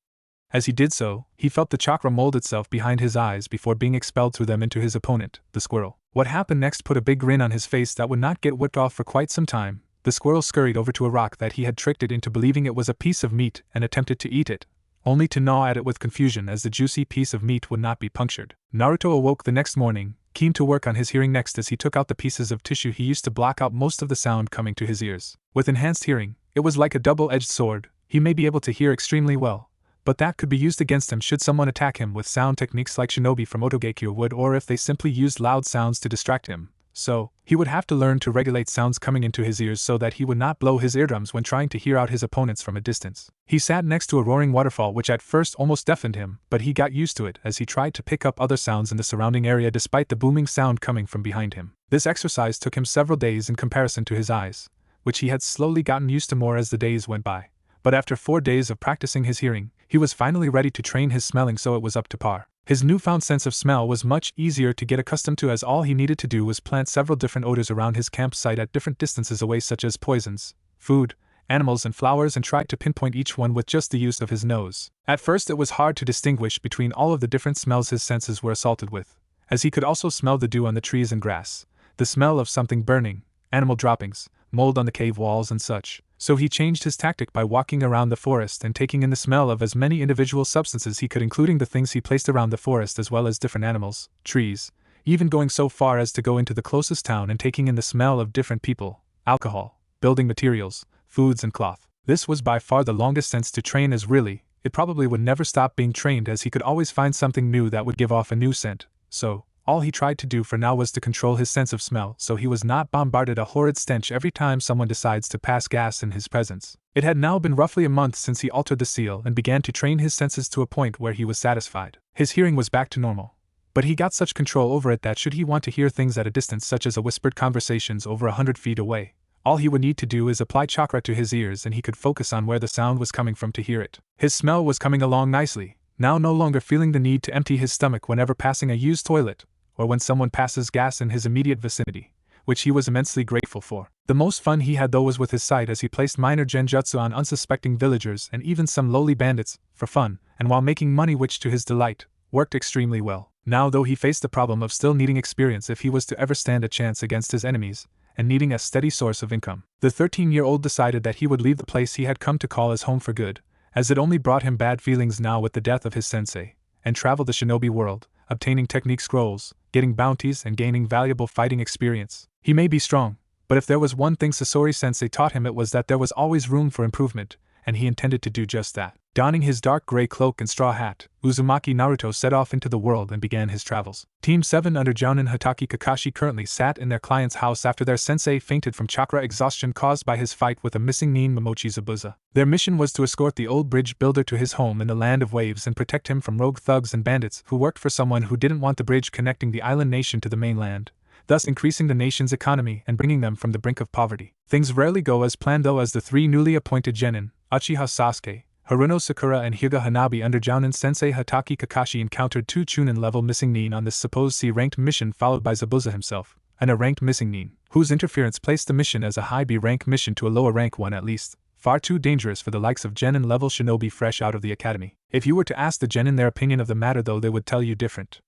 As he did so, he felt the chakra mold itself behind his eyes before being expelled through them into his opponent, the squirrel. What happened next put a big grin on his face that would not get whipped off for quite some time. The squirrel scurried over to a rock that he had tricked it into believing it was a piece of meat and attempted to eat it, only to gnaw at it with confusion as the juicy piece of meat would not be punctured. Naruto awoke the next morning, keen to work on his hearing next as he took out the pieces of tissue he used to block out most of the sound coming to his ears. With enhanced hearing, it was like a double-edged sword. He may be able to hear extremely well, but that could be used against him should someone attack him with sound techniques like shinobi from Otogekyo would, or if they simply used loud sounds to distract him. So, he would have to learn to regulate sounds coming into his ears so that he would not blow his eardrums when trying to hear out his opponents from a distance. He sat next to a roaring waterfall which at first almost deafened him, but he got used to it as he tried to pick up other sounds in the surrounding area despite the booming sound coming from behind him. This exercise took him several days in comparison to his eyes, which he had slowly gotten used to more as the days went by. But after 4 days of practicing his hearing, he was finally ready to train his smelling so it was up to par. His newfound sense of smell was much easier to get accustomed to as all he needed to do was plant several different odors around his campsite at different distances away, such as poisons, food, animals and flowers, and try to pinpoint each one with just the use of his nose. At first it was hard to distinguish between all of the different smells his senses were assaulted with, as he could also smell the dew on the trees and grass, the smell of something burning, animal droppings, mold on the cave walls and such. So he changed his tactic by walking around the forest and taking in the smell of as many individual substances he could, including the things he placed around the forest as well as different animals, trees, even going so far as to go into the closest town and taking in the smell of different people, alcohol, building materials, foods and cloth. This was by far the longest sense to train, as really, it probably would never stop being trained as he could always find something new that would give off a new scent. So, all he tried to do for now was to control his sense of smell so he was not bombarded a horrid stench every time someone decides to pass gas in his presence. It had now been roughly a month since he altered the seal and began to train his senses to a point where he was satisfied. His hearing was back to normal, but he got such control over it that should he want to hear things at a distance such as a whispered conversations over 100 feet away, all he would need to do is apply chakra to his ears and he could focus on where the sound was coming from to hear it. His smell was coming along nicely, now no longer feeling the need to empty his stomach whenever passing a used toilet, or when someone passes gas in his immediate vicinity, which he was immensely grateful for. The most fun he had though was with his sight as he placed minor genjutsu on unsuspecting villagers and even some lowly bandits, for fun, and while making money, which to his delight, worked extremely well. Now though he faced the problem of still needing experience if he was to ever stand a chance against his enemies, and needing a steady source of income. The 13-year-old decided that he would leave the place he had come to call his home for good, as it only brought him bad feelings now with the death of his sensei, and travel the shinobi world, obtaining technique scrolls, getting bounties and gaining valuable fighting experience. He may be strong, but if there was one thing Sasori-sensei taught him it was that there was always room for improvement, and he intended to do just that. Donning his dark gray cloak and straw hat, Uzumaki Naruto set off into the world and began his travels. Team 7 under Jounin Hatake Kakashi currently sat in their client's house after their sensei fainted from chakra exhaustion caused by his fight with a missing Nin Momochi Zabuza. Their mission was to escort the old bridge builder to his home in the land of waves and protect him from rogue thugs and bandits who worked for someone who didn't want the bridge connecting the island nation to the mainland, thus increasing the nation's economy and bringing them from the brink of poverty. Things rarely go as planned though, as the three newly appointed genin, Uchiha Sasuke, Haruno Sakura and Hyuga Hanabi under Jounin Sensei Hataki Kakashi encountered two Chunin-level missing nin on this supposed C-ranked mission, followed by Zabuza himself, and a ranked missing nin, whose interference placed the mission as a high B-rank mission to a lower rank one at least, far too dangerous for the likes of Genin-level shinobi fresh out of the academy. If you were to ask the Genin their opinion of the matter though, they would tell you different.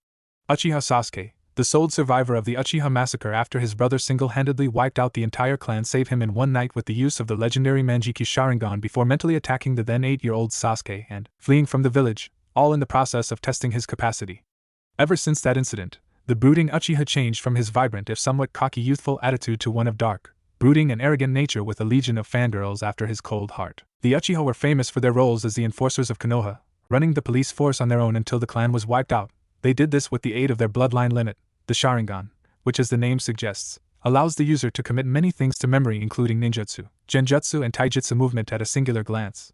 Uchiha Sasuke, the sole survivor of the Uchiha massacre after his brother single-handedly wiped out the entire clan, saved him in one night with the use of the legendary Manjiki Sharingan before mentally attacking the then 8-year-old Sasuke and fleeing from the village, all in the process of testing his capacity. Ever since that incident, the brooding Uchiha changed from his vibrant if somewhat cocky youthful attitude to one of dark, brooding and arrogant nature with a legion of fangirls after his cold heart. The Uchiha were famous for their roles as the enforcers of Konoha, running the police force on their own until the clan was wiped out. They did this with the aid of their bloodline limit, the Sharingan, which, as the name suggests, allows the user to commit many things to memory, including ninjutsu, genjutsu and taijutsu movement at a singular glance.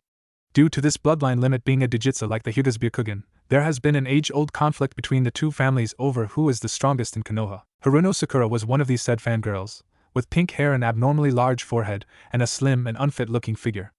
Due to this bloodline limit being a digitsu like the Hyuga's Byakugan, there has been an age-old conflict between the two families over who is the strongest in Konoha. Haruno Sakura was one of these said fangirls, with pink hair, an abnormally large forehead, and a slim and unfit-looking figure.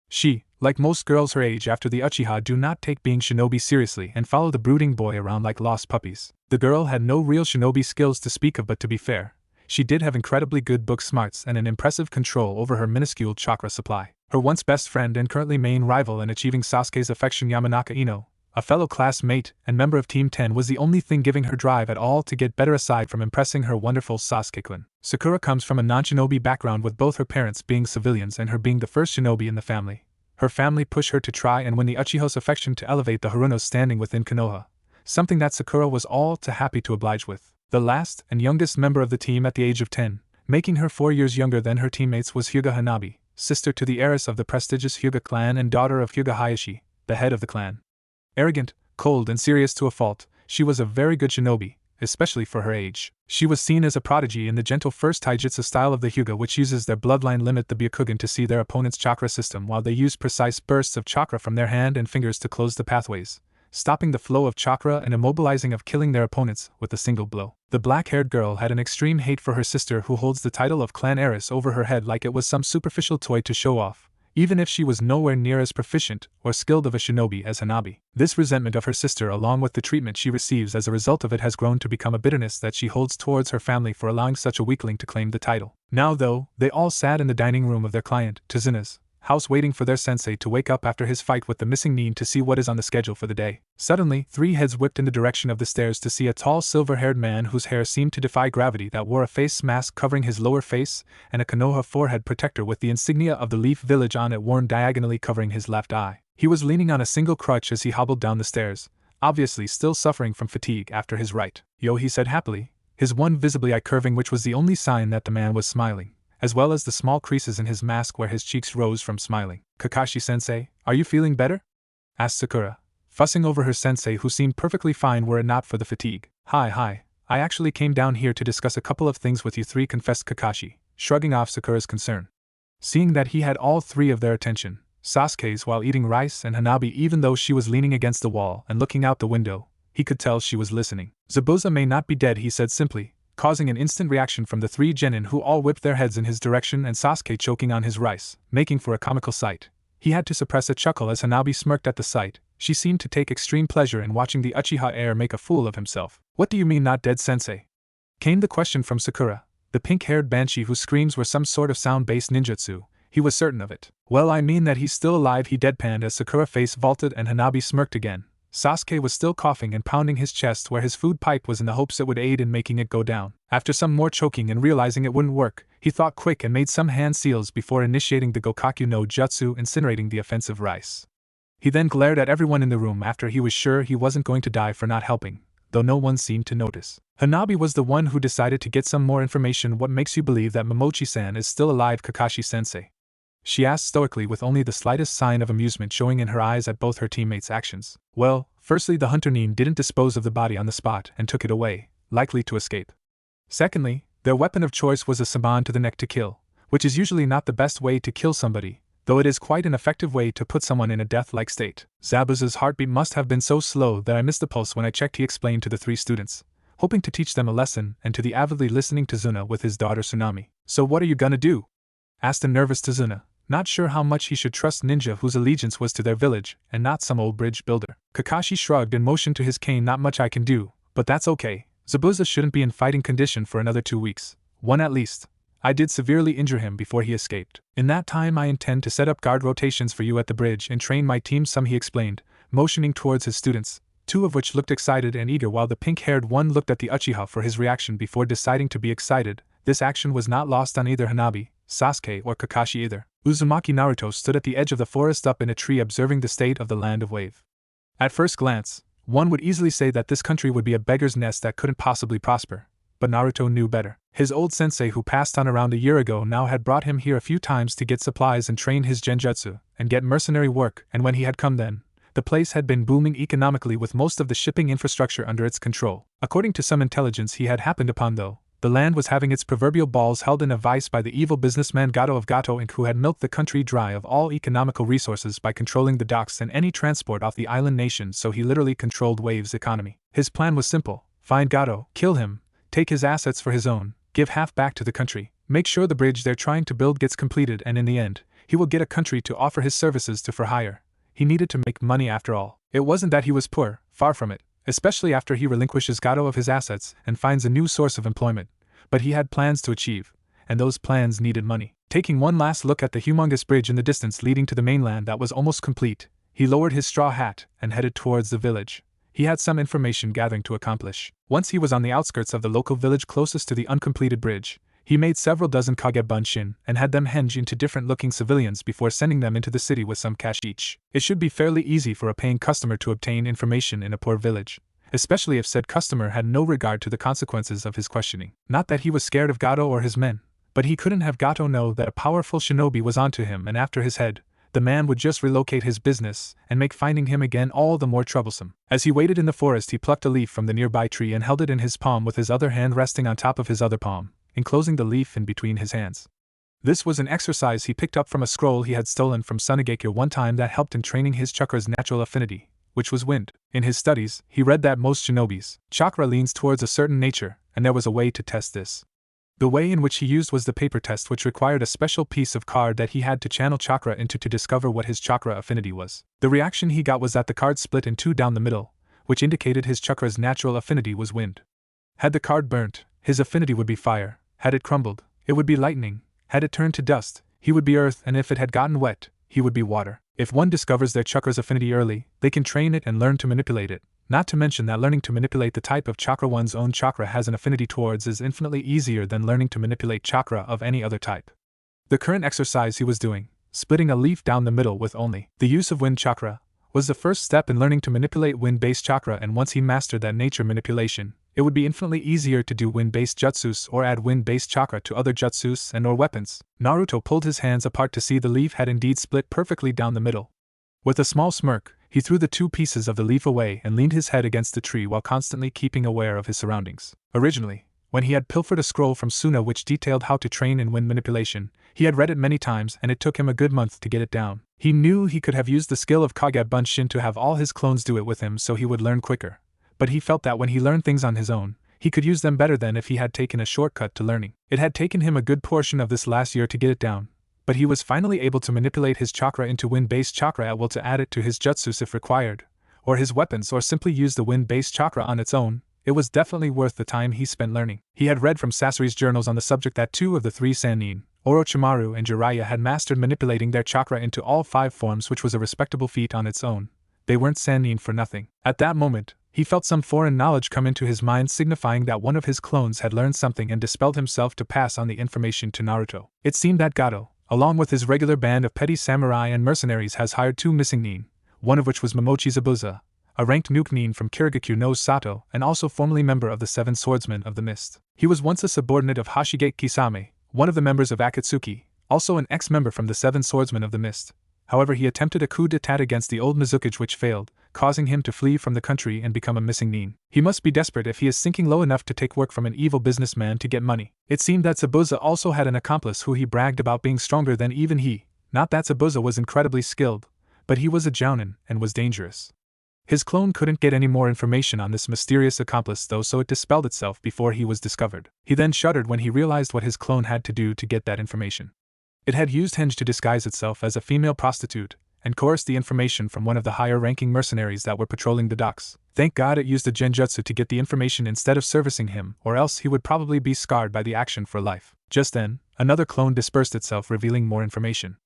She, like most girls her age after the Uchiha, do not take being shinobi seriously and follow the brooding boy around like lost puppies. The girl had no real shinobi skills to speak of, but to be fair, she did have incredibly good book smarts and an impressive control over her minuscule chakra supply. Her once best friend and currently main rival in achieving Sasuke's affection, Yamanaka Ino, a fellow classmate and member of Team 10, was the only thing giving her drive at all to get better aside from impressing her wonderful Sasuke-kun. Sakura comes from a non-shinobi background, with both her parents being civilians and her being the first shinobi in the family. Her family pushed her to try and win the Uchiha's affection to elevate the Haruno's standing within Konoha, something that Sakura was all too happy to oblige with. The last and youngest member of the team at the age of 10, making her 4 years younger than her teammates, was Hyuga Hanabi, sister to the heiress of the prestigious Hyuga clan and daughter of Hyuga Hayashi, the head of the clan. Arrogant, cold and serious to a fault, she was a very good shinobi, especially for her age. She was seen as a prodigy in the gentle first taijutsu style of the Hyuga, which uses their bloodline limit, the Byakugan, to see their opponent's chakra system while they use precise bursts of chakra from their hand and fingers to close the pathways, stopping the flow of chakra and immobilizing of killing their opponents with a single blow. The black-haired girl had an extreme hate for her sister, who holds the title of clan heiress over her head like it was some superficial toy to show off, even if she was nowhere near as proficient or skilled of a shinobi as Hanabi. This resentment of her sister, along with the treatment she receives as a result of it, has grown to become a bitterness that she holds towards her family for allowing such a weakling to claim the title. Now though, they all sat in the dining room of their client, Tazuna's house, waiting for their sensei to wake up after his fight with the missing nin to see what is on the schedule for the day. Suddenly, 3 heads whipped in the direction of the stairs to see a tall silver-haired man whose hair seemed to defy gravity, that wore a face mask covering his lower face and a Konoha forehead protector with the insignia of the Leaf Village on it worn diagonally covering his left eye. He was leaning on a single crutch as he hobbled down the stairs, obviously still suffering from fatigue after his right. "Yo," he said happily, his one visibly eye curving, which was the only sign that the man was smiling, as well as the small creases in his mask where his cheeks rose from smiling. "Kakashi-sensei, are you feeling better?" asked Sakura, fussing over her sensei, who seemed perfectly fine were it not for the fatigue. Hi, I actually came down here to discuss a couple of things with you three," confessed Kakashi, shrugging off Sakura's concern. Seeing that he had all 3 of their attention, Sasuke's while eating rice, and Hanabi, even though she was leaning against the wall and looking out the window, he could tell she was listening. "Zabuza may not be dead," he said simply, causing an instant reaction from the 3 genin, who all whipped their heads in his direction, and Sasuke choking on his rice, making for a comical sight. He had to suppress a chuckle as Hanabi smirked at the sight. She seemed to take extreme pleasure in watching the Uchiha heir make a fool of himself. "What do you mean not dead, sensei?" came the question from Sakura, the pink-haired banshee whose screams were some sort of sound-based ninjutsu. He was certain of it. "Well, I mean that he's still alive," he deadpanned as Sakura face vaulted and Hanabi smirked again. Sasuke was still coughing and pounding his chest where his food pipe was in the hopes it would aid in making it go down. After some more choking and realizing it wouldn't work, he thought quick and made some hand seals before initiating the Gokaku no Jutsu, incinerating the offensive rice. He then glared at everyone in the room after he was sure he wasn't going to die for not helping, though no one seemed to notice. Hanabi was the one who decided to get some more information. "What makes you believe that Momochi-san is still alive, Kakashi-sensei?" she asked stoically, with only the slightest sign of amusement showing in her eyes at both her teammates' actions. "Well, firstly, the hunter nin didn't dispose of the body on the spot and took it away, likely to escape. Secondly, their weapon of choice was a saban to the neck to kill, which is usually not the best way to kill somebody, though it is quite an effective way to put someone in a death-like state. Zabuza's heartbeat must have been so slow that I missed the pulse when I checked," he explained to the 3 students, hoping to teach them a lesson, and to the avidly listening Tazuna with his daughter Tsunami. "So what are you gonna do?" asked a nervous Tazuna, not sure how much he should trust ninja whose allegiance was to their village, and not some old bridge builder. Kakashi shrugged and motioned to his cane. Not much I can do, but that's okay. Zabuza shouldn't be in fighting condition for another 2 weeks. One at least. I did severely injure him before he escaped. In that time I intend to set up guard rotations for you at the bridge and train my team some, he explained, motioning towards his students, 2 of which looked excited and eager while the pink-haired one looked at the Uchiha for his reaction before deciding to be excited. This action was not lost on either Hanabi, Sasuke, or Kakashi either. Uzumaki Naruto stood at the edge of the forest up in a tree observing the state of the land of Wave. At first glance, one would easily say that this country would be a beggar's nest that couldn't possibly prosper, but Naruto knew better. His old sensei who passed on around a year ago now had brought him here a few times to get supplies and train his genjutsu, and get mercenary work, and when he had come then, the place had been booming economically with most of the shipping infrastructure under its control. According to some intelligence he had happened upon though, the land was having its proverbial balls held in a vice by the evil businessman Gato of Gato Inc., who had milked the country dry of all economical resources by controlling the docks and any transport off the island nation, so he literally controlled Wave's economy. His plan was simple: find Gato, kill him, take his assets for his own, give half back to the country, make sure the bridge they're trying to build gets completed, and in the end, he will get a country to offer his services to for hire. He needed to make money after all. It wasn't that he was poor, far from it, especially after he relinquishes Gato of his assets and finds a new source of employment. But he had plans to achieve, and those plans needed money. Taking one last look at the humongous bridge in the distance leading to the mainland that was almost complete, he lowered his straw hat and headed towards the village. He had some information gathering to accomplish. Once he was on the outskirts of the local village closest to the uncompleted bridge, he made several dozen Kagebunshin and had them henge into different-looking civilians before sending them into the city with some cash each. It should be fairly easy for a paying customer to obtain information in a poor village, especially if said customer had no regard to the consequences of his questioning. Not that he was scared of Gato or his men, but he couldn't have Gato know that a powerful shinobi was onto him and after his head. The man would just relocate his business and make finding him again all the more troublesome. As he waited in the forest, he plucked a leaf from the nearby tree and held it in his palm with his other hand resting on top of his other palm, enclosing the leaf in between his hands. This was an exercise he picked up from a scroll he had stolen from Sunagekyo one time that helped in training his chakra's natural affinity, which was wind. In his studies, he read that most shinobis' chakra leans towards a certain nature, and there was a way to test this. The way in which he used was the paper test, which required a special piece of card that he had to channel chakra into to discover what his chakra affinity was. The reaction he got was that the card split in 2 down the middle, which indicated his chakra's natural affinity was wind. Had the card burnt, his affinity would be fire; had it crumbled, it would be lightning; had it turned to dust, he would be earth; and if it had gotten wet, he would be water. If one discovers their chakra's affinity early, they can train it and learn to manipulate it. Not to mention that learning to manipulate the type of chakra one's own chakra has an affinity towards is infinitely easier than learning to manipulate chakra of any other type. The current exercise he was doing, splitting a leaf down the middle with only the use of wind chakra, was the first step in learning to manipulate wind-based chakra, and once he mastered that nature manipulation, it would be infinitely easier to do wind-based jutsus or add wind-based chakra to other jutsus and or weapons. Naruto pulled his hands apart to see the leaf had indeed split perfectly down the middle. With a small smirk, he threw the 2 pieces of the leaf away and leaned his head against the tree while constantly keeping aware of his surroundings. Originally, when he had pilfered a scroll from Suna which detailed how to train in wind manipulation, he had read it many times and it took him a good month to get it down. He knew he could have used the skill of Kagebunshin to have all his clones do it with him so he would learn quicker, but he felt that when he learned things on his own, he could use them better than if he had taken a shortcut to learning. It had taken him a good portion of this last year to get it down, but he was finally able to manipulate his chakra into wind-based chakra at will to add it to his jutsus if required, or his weapons, or simply use the wind-based chakra on its own. It was definitely worth the time he spent learning. He had read from Sasori's journals on the subject that 2 of the 3 Sannin, Orochimaru and Jiraiya, had mastered manipulating their chakra into all 5 forms, which was a respectable feat on its own. They weren't Sannin for nothing. At that moment, he felt some foreign knowledge come into his mind, signifying that one of his clones had learned something and dispelled himself to pass on the information to Naruto. It seemed that Gato, along with his regular band of petty samurai and mercenaries, has hired 2 missing nin, one of which was Momochi Zabuza, a ranked nuke nin from Kirigakyu no Sato and also formerly member of the 7 Swordsmen of the Mist. He was once a subordinate of Hashigate Kisame, one of the members of Akatsuki, also an ex-member from the 7 Swordsmen of the Mist. However, he attempted a coup d'etat against the old Mizukage which failed, causing him to flee from the country and become a missing nin. He must be desperate if he is sinking low enough to take work from an evil businessman to get money. It seemed that Zabuza also had an accomplice who he bragged about being stronger than even he. Not that Zabuza was incredibly skilled, but he was a jounin and was dangerous. His clone couldn't get any more information on this mysterious accomplice though, so it dispelled itself before he was discovered. He then shuddered when he realized what his clone had to do to get that information. It had used henge to disguise itself as a female prostitute, and coerced the information from one of the higher-ranking mercenaries that were patrolling the docks. Thank God it used the genjutsu to get the information instead of servicing him, or else he would probably be scarred by the action for life. Just then, another clone dispersed itself, revealing more information.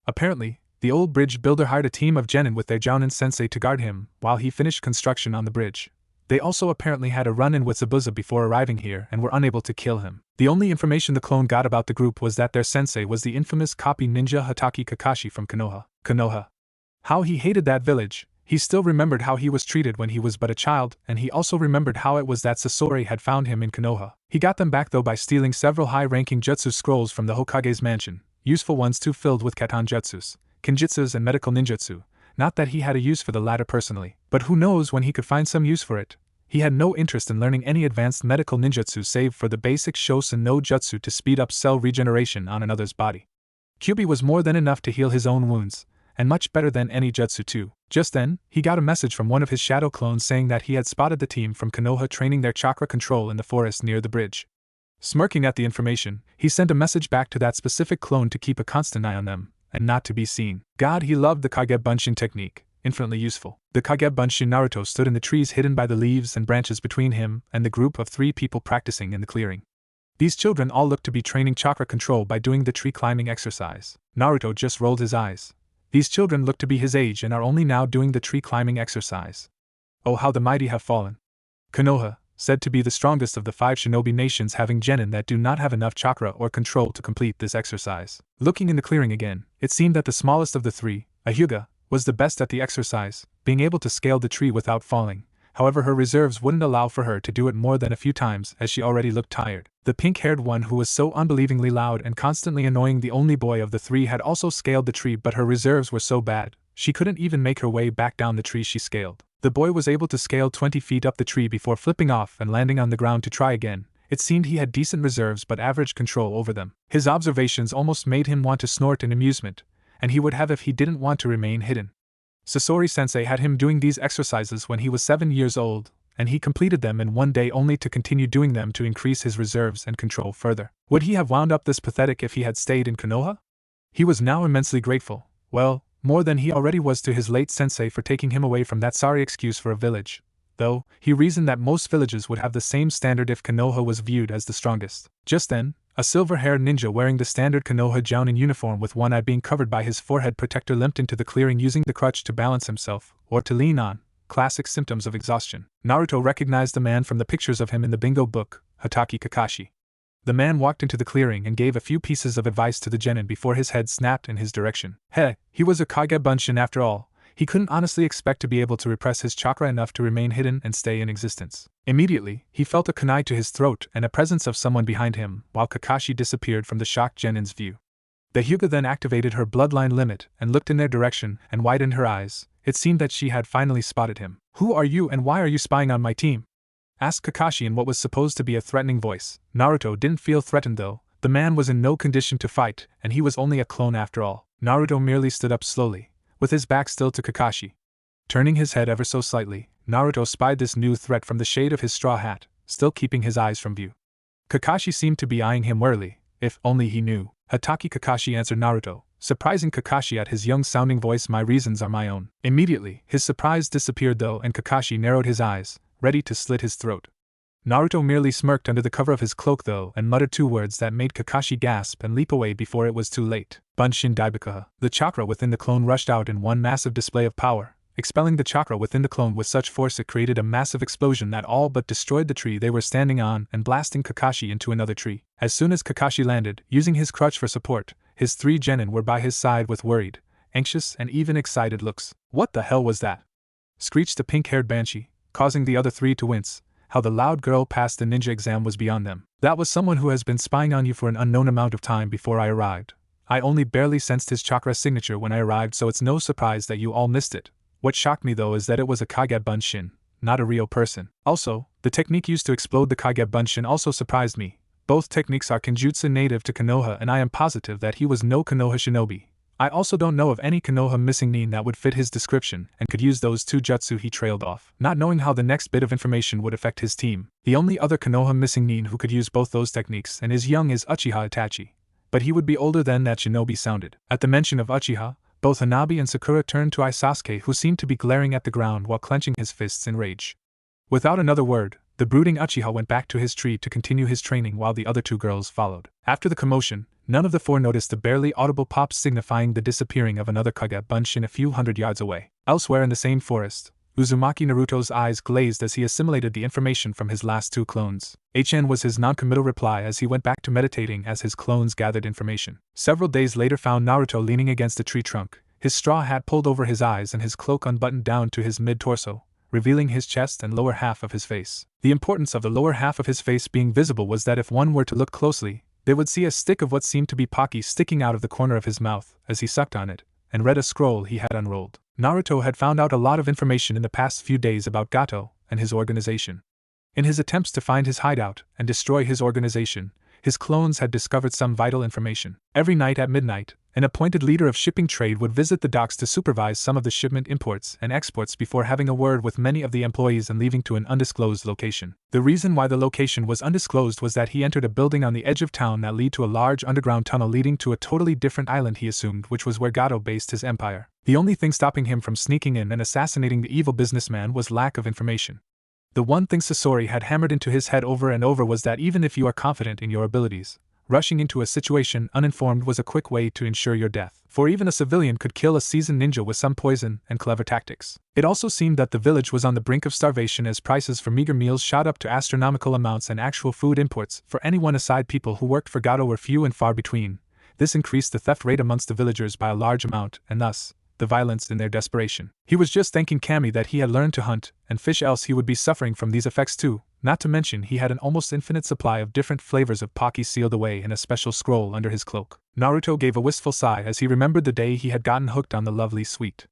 Apparently, the old bridge builder hired a team of genin with their Jounin sensei to guard him while he finished construction on the bridge. They also apparently had a run-in with Zabuza before arriving here and were unable to kill him. The only information the clone got about the group was that their sensei was the infamous copy ninja Hatake Kakashi from Konoha. How he hated that village. He still remembered how he was treated when he was but a child, and he also remembered how it was that Sasori had found him in Konoha. He got them back though by stealing several high-ranking jutsu scrolls from the Hokage's mansion, useful ones too, filled with katan jutsus, kinjutsus and medical ninjutsu. Not that he had a use for the latter personally, but who knows when he could find some use for it. He had no interest in learning any advanced medical ninjutsu save for the basic Shosen no Jutsu to speed up cell regeneration on another's body. Kyubi was more than enough to heal his own wounds, and much better than any jutsu too. Just then, he got a message from one of his shadow clones saying that he had spotted the team from Konoha training their chakra control in the forest near the bridge. Smirking at the information, he sent a message back to that specific clone to keep a constant eye on them, and not to be seen. God, he loved the Kage Bunshin technique, infinitely useful. The Kage Bunshin Naruto stood in the trees hidden by the leaves and branches between him and the group of 3 people practicing in the clearing. These children all looked to be training chakra control by doing the tree climbing exercise. Naruto just rolled his eyes. These children look to be his age and are only now doing the tree climbing exercise. Oh, how the mighty have fallen. Konoha, said to be the strongest of the 5 shinobi nations, having genin that do not have enough chakra or control to complete this exercise. Looking in the clearing again, it seemed that the smallest of the 3, a Hyuga, was the best at the exercise, being able to scale the tree without falling. However, her reserves wouldn't allow for her to do it more than a few times, as she already looked tired. The pink-haired one who was so unbelievingly loud and constantly annoying the only boy of the 3 had also scaled the tree, but her reserves were so bad, she couldn't even make her way back down the tree she scaled. The boy was able to scale 20 feet up the tree before flipping off and landing on the ground to try again. It seemed he had decent reserves but average control over them. His observations almost made him want to snort in amusement, and he would have if he didn't want to remain hidden. Sasori-sensei had him doing these exercises when he was 7 years old, and he completed them in one day only to continue doing them to increase his reserves and control further. Would he have wound up this pathetic if he had stayed in Konoha? He was now immensely grateful, well, more than he already was, to his late sensei for taking him away from that sorry excuse for a village, though he reasoned that most villages would have the same standard if Konoha was viewed as the strongest. Just then, a silver-haired ninja wearing the standard Konoha Jounin uniform with one eye being covered by his forehead protector limped into the clearing using the crutch to balance himself, or to lean on, classic symptoms of exhaustion. Naruto recognized the man from the pictures of him in the bingo book, Hatake Kakashi. The man walked into the clearing and gave a few pieces of advice to the genin before his head snapped in his direction. He was a Kage Bunshin after all. He couldn't honestly expect to be able to repress his chakra enough to remain hidden and stay in existence. Immediately, he felt a kunai to his throat and a presence of someone behind him, while Kakashi disappeared from the shocked genin's view. The Hyuga then activated her bloodline limit and looked in their direction and widened her eyes. It seemed that she had finally spotted him. "Who are you and why are you spying on my team?" asked Kakashi in what was supposed to be a threatening voice. Naruto didn't feel threatened though. The man was in no condition to fight, and he was only a clone after all. Naruto merely stood up slowly, with his back still to Kakashi. Turning his head ever so slightly, Naruto spied this new threat from the shade of his straw hat, still keeping his eyes from view. Kakashi seemed to be eyeing him warily, if only he knew. "Hatake Kakashi," answered Naruto, surprising Kakashi at his young-sounding voice. "My reasons are my own." Immediately, his surprise disappeared though, and Kakashi narrowed his eyes, ready to slit his throat. Naruto merely smirked under the cover of his cloak though and muttered 2 words that made Kakashi gasp and leap away before it was too late. Bunshin Daibakuha. The chakra within the clone rushed out in one massive display of power, expelling the chakra within the clone with such force it created a massive explosion that all but destroyed the tree they were standing on and blasting Kakashi into another tree. As soon as Kakashi landed, using his crutch for support, his 3 genin were by his side with worried, anxious and even excited looks. "What the hell was that?" screeched the pink-haired banshee, causing the other 3 to wince. How the loud girl passed the ninja exam was beyond them. "That was someone who has been spying on you for an unknown amount of time before I arrived. I only barely sensed his chakra signature when I arrived, so it's no surprise that you all missed it. What shocked me though is that it was a Kage Bunshin, not a real person. Also, the technique used to explode the Kage Bunshin also surprised me. Both techniques are Kenjutsu native to Konoha, and I am positive that he was no Konoha shinobi. I also don't know of any Konoha missing nin that would fit his description and could use those 2 jutsu he trailed off." Not knowing how the next bit of information would affect his team, the only other Konoha missing nin who could use both those techniques and is young is Uchiha Itachi. but he would be older than that shinobi sounded. At the mention of Uchiha, both Hanabi and Sakura turned to Sasuke, who seemed to be glaring at the ground while clenching his fists in rage. Without another word, the brooding Uchiha went back to his tree to continue his training while the other two girls followed. After the commotion, none of the four noticed the barely audible pops signifying the disappearing of another Kage bunch in a few hundred yards away. Elsewhere in the same forest, Uzumaki Naruto's eyes glazed as he assimilated the information from his last two clones. HN was his non-committal reply as he went back to meditating as his clones gathered information. Several days later found Naruto leaning against a tree trunk, his straw hat pulled over his eyes and his cloak unbuttoned down to his mid-torso, revealing his chest and lower half of his face. The importance of the lower half of his face being visible was that if one were to look closely, they would see a stick of what seemed to be Pocky sticking out of the corner of his mouth as he sucked on it, and read a scroll he had unrolled. Naruto had found out a lot of information in the past few days about Gato and his organization. In his attempts to find his hideout and destroy his organization, his clones had discovered some vital information. Every night at midnight, an appointed leader of shipping trade would visit the docks to supervise some of the shipment imports and exports before having a word with many of the employees and leaving to an undisclosed location. The reason why the location was undisclosed was that he entered a building on the edge of town that led to a large underground tunnel leading to a totally different island he assumed, which was where Gato based his empire. The only thing stopping him from sneaking in and assassinating the evil businessman was lack of information. The one thing Sasori had hammered into his head over and over was that even if you are confident in your abilities, rushing into a situation uninformed was a quick way to ensure your death. For even a civilian could kill a seasoned ninja with some poison and clever tactics. It also seemed that the village was on the brink of starvation as prices for meager meals shot up to astronomical amounts and actual food imports for anyone aside people who worked for Gato were few and far between. This increased the theft rate amongst the villagers by a large amount and thus, the violence in their desperation. He was just thanking Kami that he had learned to hunt and fish, else he would be suffering from these effects too, not to mention he had an almost infinite supply of different flavors of Pocky sealed away in a special scroll under his cloak. Naruto gave a wistful sigh as he remembered the day he had gotten hooked on the lovely sweet.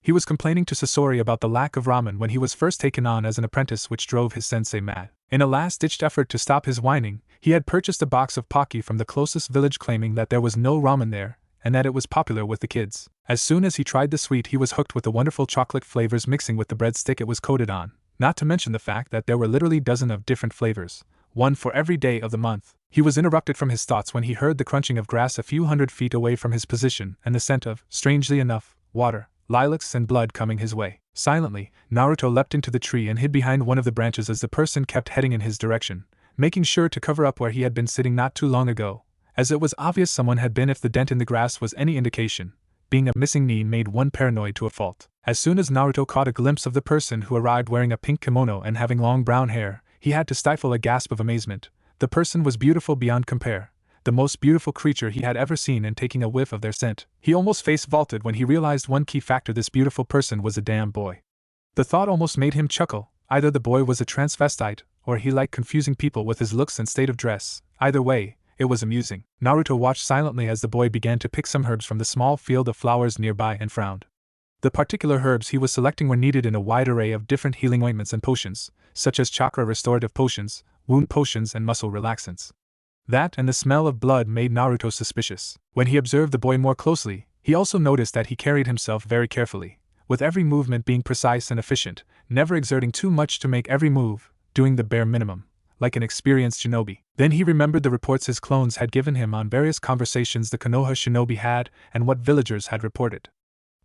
He was complaining to Sasori about the lack of ramen when he was first taken on as an apprentice, which drove his sensei mad. In a last-ditched effort to stop his whining, he had purchased a box of Pocky from the closest village, claiming that there was no ramen there, and that it was popular with the kids. As soon as he tried the sweet, he was hooked with the wonderful chocolate flavors mixing with the breadstick it was coated on, not to mention the fact that there were literally dozens of different flavors, one for every day of the month. He was interrupted from his thoughts when he heard the crunching of grass a few hundred feet away from his position and the scent of, strangely enough, water, lilacs and blood coming his way. Silently, Naruto leapt into the tree and hid behind one of the branches as the person kept heading in his direction, making sure to cover up where he had been sitting not too long ago, as it was obvious someone had been if the dent in the grass was any indication. Being a missing knee made one paranoid to a fault. As soon as Naruto caught a glimpse of the person who arrived wearing a pink kimono and having long brown hair, he had to stifle a gasp of amazement. The person was beautiful beyond compare, the most beautiful creature he had ever seen, and taking a whiff of their scent, he almost face-vaulted when he realized one key factor: this beautiful person was a damn boy. The thought almost made him chuckle. Either the boy was a transvestite, or he liked confusing people with his looks and state of dress. Either way, it was amusing. Naruto watched silently as the boy began to pick some herbs from the small field of flowers nearby and frowned. The particular herbs he was selecting were needed in a wide array of different healing ointments and potions, such as chakra restorative potions, wound potions and muscle relaxants. That and the smell of blood made Naruto suspicious. When he observed the boy more closely, he also noticed that he carried himself very carefully, with every movement being precise and efficient, never exerting too much to make every move, doing the bare minimum, like an experienced shinobi. Then he remembered the reports his clones had given him on various conversations the Konoha shinobi had and what villagers had reported.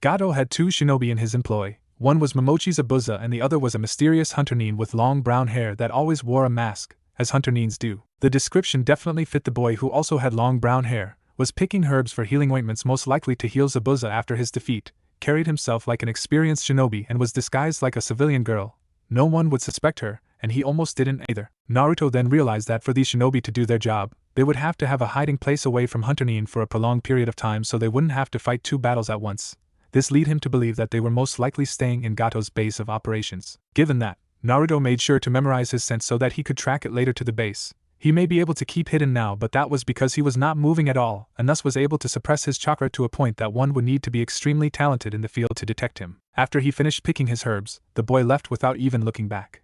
Gato had two shinobi in his employ. One was Momochi Zabuza and the other was a mysterious hunter nin with long brown hair that always wore a mask, as hunter nins do. The description definitely fit the boy, who also had long brown hair, was picking herbs for healing ointments most likely to heal Zabuza after his defeat, carried himself like an experienced shinobi and was disguised like a civilian girl. No one would suspect her, and he almost didn't either. Naruto then realized that for these shinobi to do their job, they would have to have a hiding place away from hunter nin for a prolonged period of time so they wouldn't have to fight two battles at once. This led him to believe that they were most likely staying in Gato's base of operations. Given that, Naruto made sure to memorize his scent so that he could track it later to the base. He may be able to keep hidden now, but that was because he was not moving at all, and thus was able to suppress his chakra to a point that one would need to be extremely talented in the field to detect him. After he finished picking his herbs, the boy left without even looking back.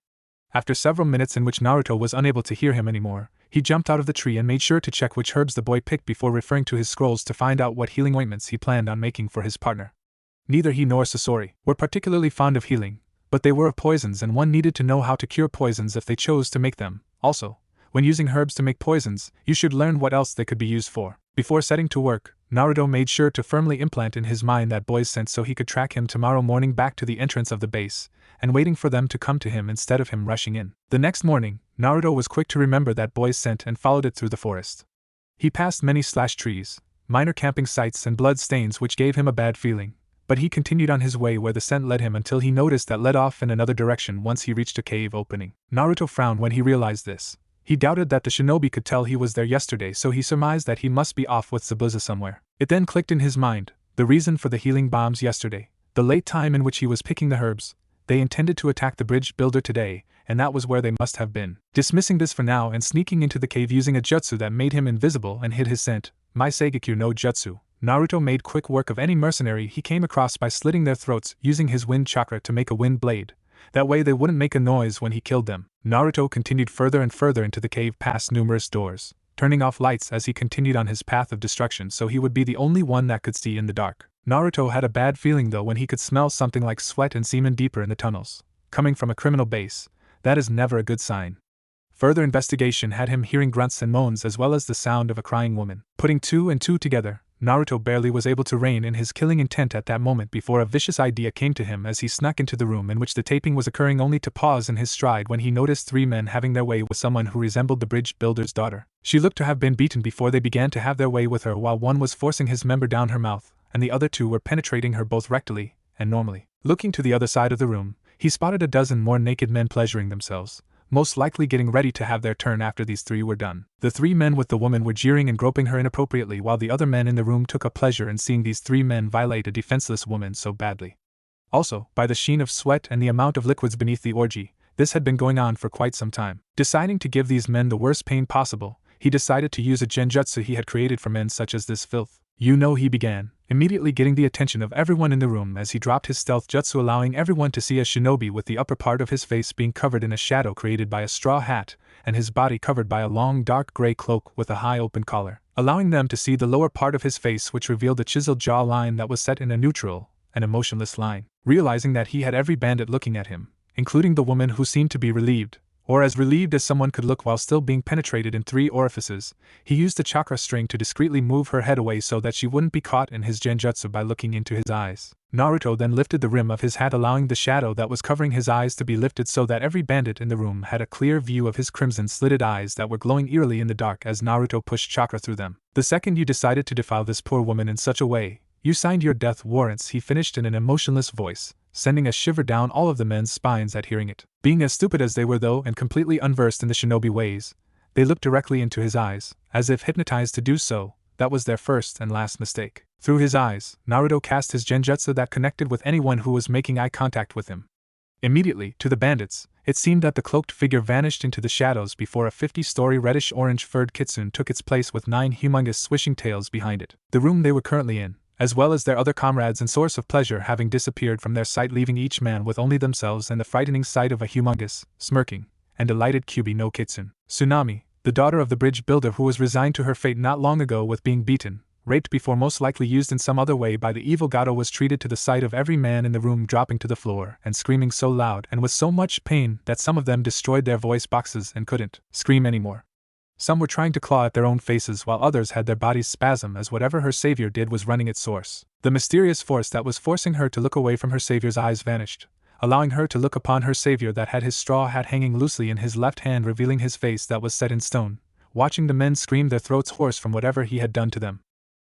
After several minutes in which Naruto was unable to hear him anymore, he jumped out of the tree and made sure to check which herbs the boy picked before referring to his scrolls to find out what healing ointments he planned on making for his partner. Neither he nor Sasori were particularly fond of healing, but they were of poisons and one needed to know how to cure poisons if they chose to make them. Also, when using herbs to make poisons, you should learn what else they could be used for. Before setting to work, Naruto made sure to firmly implant in his mind that boy's scent so he could track him tomorrow morning back to the entrance of the base, and waiting for them to come to him instead of him rushing in. The next morning, Naruto was quick to remember that boy's scent and followed it through the forest. He passed many slashed trees, minor camping sites and blood stains which gave him a bad feeling, but he continued on his way where the scent led him until he noticed that led off in another direction once he reached a cave opening. Naruto frowned when he realized this. He doubted that the shinobi could tell he was there yesterday, so he surmised that he must be off with Zabuza somewhere. It then clicked in his mind, the reason for the healing bombs yesterday, the late time in which he was picking the herbs. They intended to attack the bridge builder today, and that was where they must have been. Dismissing this for now and sneaking into the cave using a jutsu that made him invisible and hid his scent, Mai Seigekyu no Jutsu, Naruto made quick work of any mercenary he came across by slitting their throats using his wind chakra to make a wind blade. That way they wouldn't make a noise when he killed them. Naruto continued further and further into the cave past numerous doors, turning off lights as he continued on his path of destruction so he would be the only one that could see in the dark. Naruto had a bad feeling though when he could smell something like sweat and semen deeper in the tunnels, coming from a criminal base. That is never a good sign. Further investigation had him hearing grunts and moans as well as the sound of a crying woman. Putting two and two together, Naruto barely was able to rein in his killing intent at that moment before a vicious idea came to him as he snuck into the room in which the taping was occurring, only to pause in his stride when he noticed three men having their way with someone who resembled the bridge builder's daughter. She looked to have been beaten before they began to have their way with her, while one was forcing his member down her mouth, and the other two were penetrating her both rectally and normally. Looking to the other side of the room, he spotted a dozen more naked men pleasuring themselves, most likely getting ready to have their turn after these three were done. The three men with the woman were jeering and groping her inappropriately, while the other men in the room took a pleasure in seeing these three men violate a defenseless woman so badly. Also, by the sheen of sweat and the amount of liquids beneath the orgy, this had been going on for quite some time. Deciding to give these men the worst pain possible, he decided to use a genjutsu he had created for men such as this filth. He began, immediately getting the attention of everyone in the room as he dropped his stealth jutsu, allowing everyone to see a shinobi with the upper part of his face being covered in a shadow created by a straw hat, and his body covered by a long dark gray cloak with a high open collar, allowing them to see the lower part of his face, which revealed a chiseled jaw line that was set in a neutral and emotionless line. Realizing that he had every bandit looking at him, including the woman who seemed to be relieved, or as relieved as someone could look while still being penetrated in three orifices, he used the chakra string to discreetly move her head away so that she wouldn't be caught in his genjutsu by looking into his eyes. Naruto then lifted the rim of his hat, allowing the shadow that was covering his eyes to be lifted so that every bandit in the room had a clear view of his crimson-slitted eyes that were glowing eerily in the dark as Naruto pushed chakra through them. The second you decided to defile this poor woman in such a way, you signed your death warrants, he finished in an emotionless voice, sending a shiver down all of the men's spines at hearing it. Being as stupid as they were though and completely unversed in the shinobi ways, they looked directly into his eyes, as if hypnotized to do so. That was their first and last mistake. Through his eyes, Naruto cast his genjutsu that connected with anyone who was making eye contact with him. Immediately, to the bandits, it seemed that the cloaked figure vanished into the shadows before a 50-story reddish-orange furred kitsune took its place with 9 humongous swishing tails behind it. The room they were currently in, as well as their other comrades and source of pleasure, having disappeared from their sight, leaving each man with only themselves and the frightening sight of a humongous, smirking, and delighted Kyubi no Kitsune. Tsunami, the daughter of the bridge builder who was resigned to her fate not long ago with being beaten, raped before most likely used in some other way by the evil Gato, was treated to the sight of every man in the room dropping to the floor and screaming so loud and with so much pain that some of them destroyed their voice boxes and couldn't scream anymore. Some were trying to claw at their own faces while others had their bodies spasm as whatever her savior did was running its source. The mysterious force that was forcing her to look away from her savior's eyes vanished, allowing her to look upon her savior that had his straw hat hanging loosely in his left hand, revealing his face that was set in stone, watching the men scream their throats hoarse from whatever he had done to them.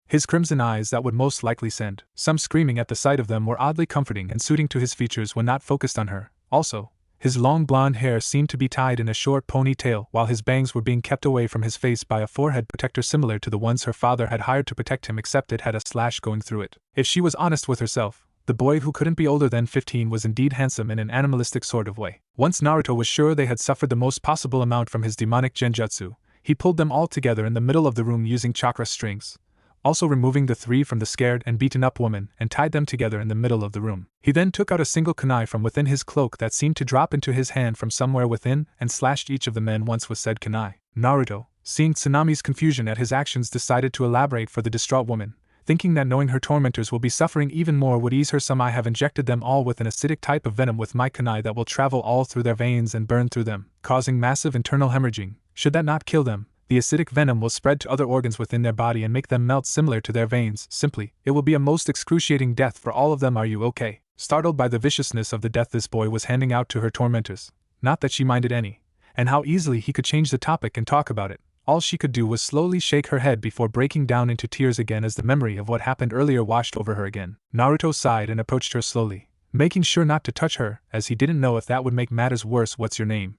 His crimson eyes that would most likely send some screaming at the sight of them were oddly comforting and suiting to his features when not focused on her. Also, his long blonde hair seemed to be tied in a short ponytail, while his bangs were being kept away from his face by a forehead protector similar to the ones her father had hired to protect him, except it had a slash going through it. If she was honest with herself, the boy who couldn't be older than 15 was indeed handsome in an animalistic sort of way. Once Naruto was sure they had suffered the most possible amount from his demonic genjutsu, he pulled them all together in the middle of the room using chakra strings, also removing the 3 from the scared and beaten-up woman, and tied them together in the middle of the room. He then took out a single kunai from within his cloak that seemed to drop into his hand from somewhere within, and slashed each of the men once with said kunai. Naruto, seeing Tsunami's confusion at his actions, decided to elaborate for the distraught woman, thinking that knowing her tormentors will be suffering even more would ease her some. I have injected them all with an acidic type of venom with my kunai that will travel all through their veins and burn through them, causing massive internal hemorrhaging. Should that not kill them, the acidic venom will spread to other organs within their body and make them melt similar to their veins. Simply, it will be a most excruciating death for all of them. Are you okay? Startled by the viciousness of the death this boy was handing out to her tormentors. Not that she minded any, and how easily he could change the topic and talk about it. All she could do was slowly shake her head before breaking down into tears again as the memory of what happened earlier washed over her again. Naruto sighed and approached her slowly, making sure not to touch her, as he didn't know if that would make matters worse. What's your name?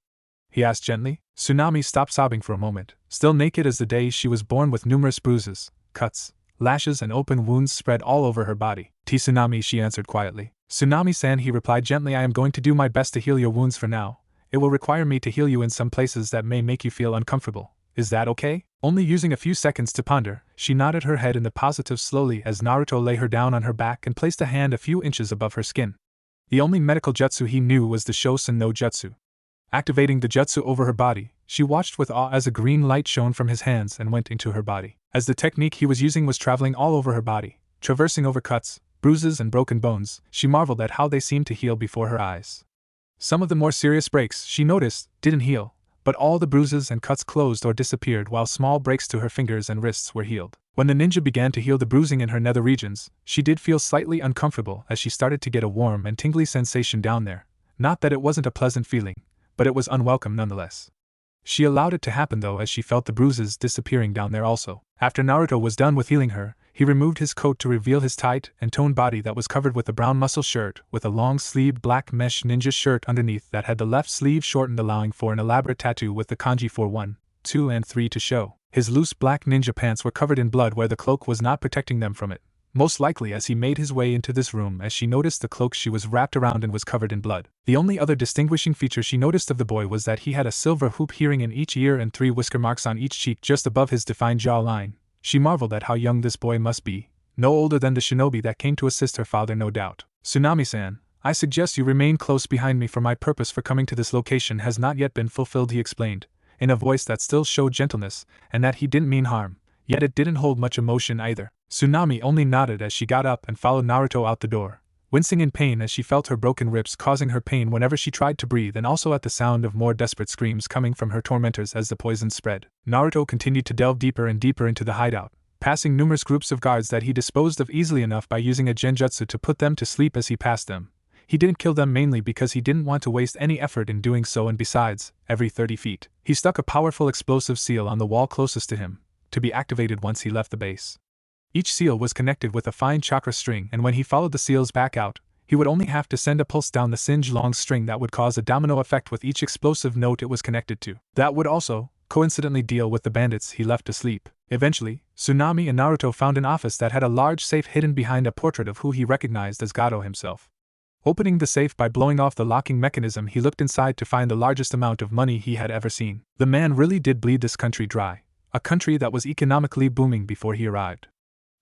He asked gently. Tsunami stopped sobbing for a moment, still naked as the day she was born, with numerous bruises, cuts, lashes and open wounds spread all over her body. Tsunami, she answered quietly. Tsunami-san, he replied gently, I am going to do my best to heal your wounds for now. It will require me to heal you in some places that may make you feel uncomfortable. Is that okay? Only using a few seconds to ponder, she nodded her head in the positive slowly as Naruto lay her down on her back and placed a hand a few inches above her skin. The only medical jutsu he knew was the Shosen no Jutsu. Activating the jutsu over her body, she watched with awe as a green light shone from his hands and went into her body. As the technique he was using was traveling all over her body, traversing over cuts, bruises and broken bones, she marveled at how they seemed to heal before her eyes. Some of the more serious breaks, she noticed, didn't heal, but all the bruises and cuts closed or disappeared, while small breaks to her fingers and wrists were healed. When the ninja began to heal the bruising in her nether regions, she did feel slightly uncomfortable as she started to get a warm and tingly sensation down there. Not that it wasn't a pleasant feeling, but it was unwelcome nonetheless. She allowed it to happen though, as she felt the bruises disappearing down there also. After Naruto was done with healing her, he removed his coat to reveal his tight and toned body that was covered with a brown muscle shirt with a long-sleeved black mesh ninja shirt underneath that had the left sleeve shortened, allowing for an elaborate tattoo with the kanji for 1, 2 and 3 to show. His loose black ninja pants were covered in blood where the cloak was not protecting them from it. Most likely as he made his way into this room, as she noticed the cloak she was wrapped around and was covered in blood. The only other distinguishing feature she noticed of the boy was that he had a silver hoop earring in each ear and 3 whisker marks on each cheek just above his defined jawline. She marveled at how young this boy must be, no older than the shinobi that came to assist her father, no doubt. Tsunami-san, I suggest you remain close behind me, for my purpose for coming to this location has not yet been fulfilled, he explained, in a voice that still showed gentleness, and that he didn't mean harm, yet it didn't hold much emotion either. Tsunami only nodded as she got up and followed Naruto out the door, wincing in pain as she felt her broken ribs causing her pain whenever she tried to breathe, and also at the sound of more desperate screams coming from her tormentors as the poison spread. Naruto continued to delve deeper and deeper into the hideout, passing numerous groups of guards that he disposed of easily enough by using a genjutsu to put them to sleep as he passed them. He didn't kill them mainly because he didn't want to waste any effort in doing so, and besides, every 30 feet, he stuck a powerful explosive seal on the wall closest to him, to be activated once he left the base. Each seal was connected with a fine chakra string, and when he followed the seals back out, he would only have to send a pulse down the singe-long string that would cause a domino effect with each explosive note it was connected to. That would also, coincidentally, deal with the bandits he left to sleep. Eventually, Tsunami and Naruto found an office that had a large safe hidden behind a portrait of who he recognized as Gato himself. Opening the safe by blowing off the locking mechanism, he looked inside to find the largest amount of money he had ever seen. The man really did bleed this country dry, a country that was economically booming before he arrived.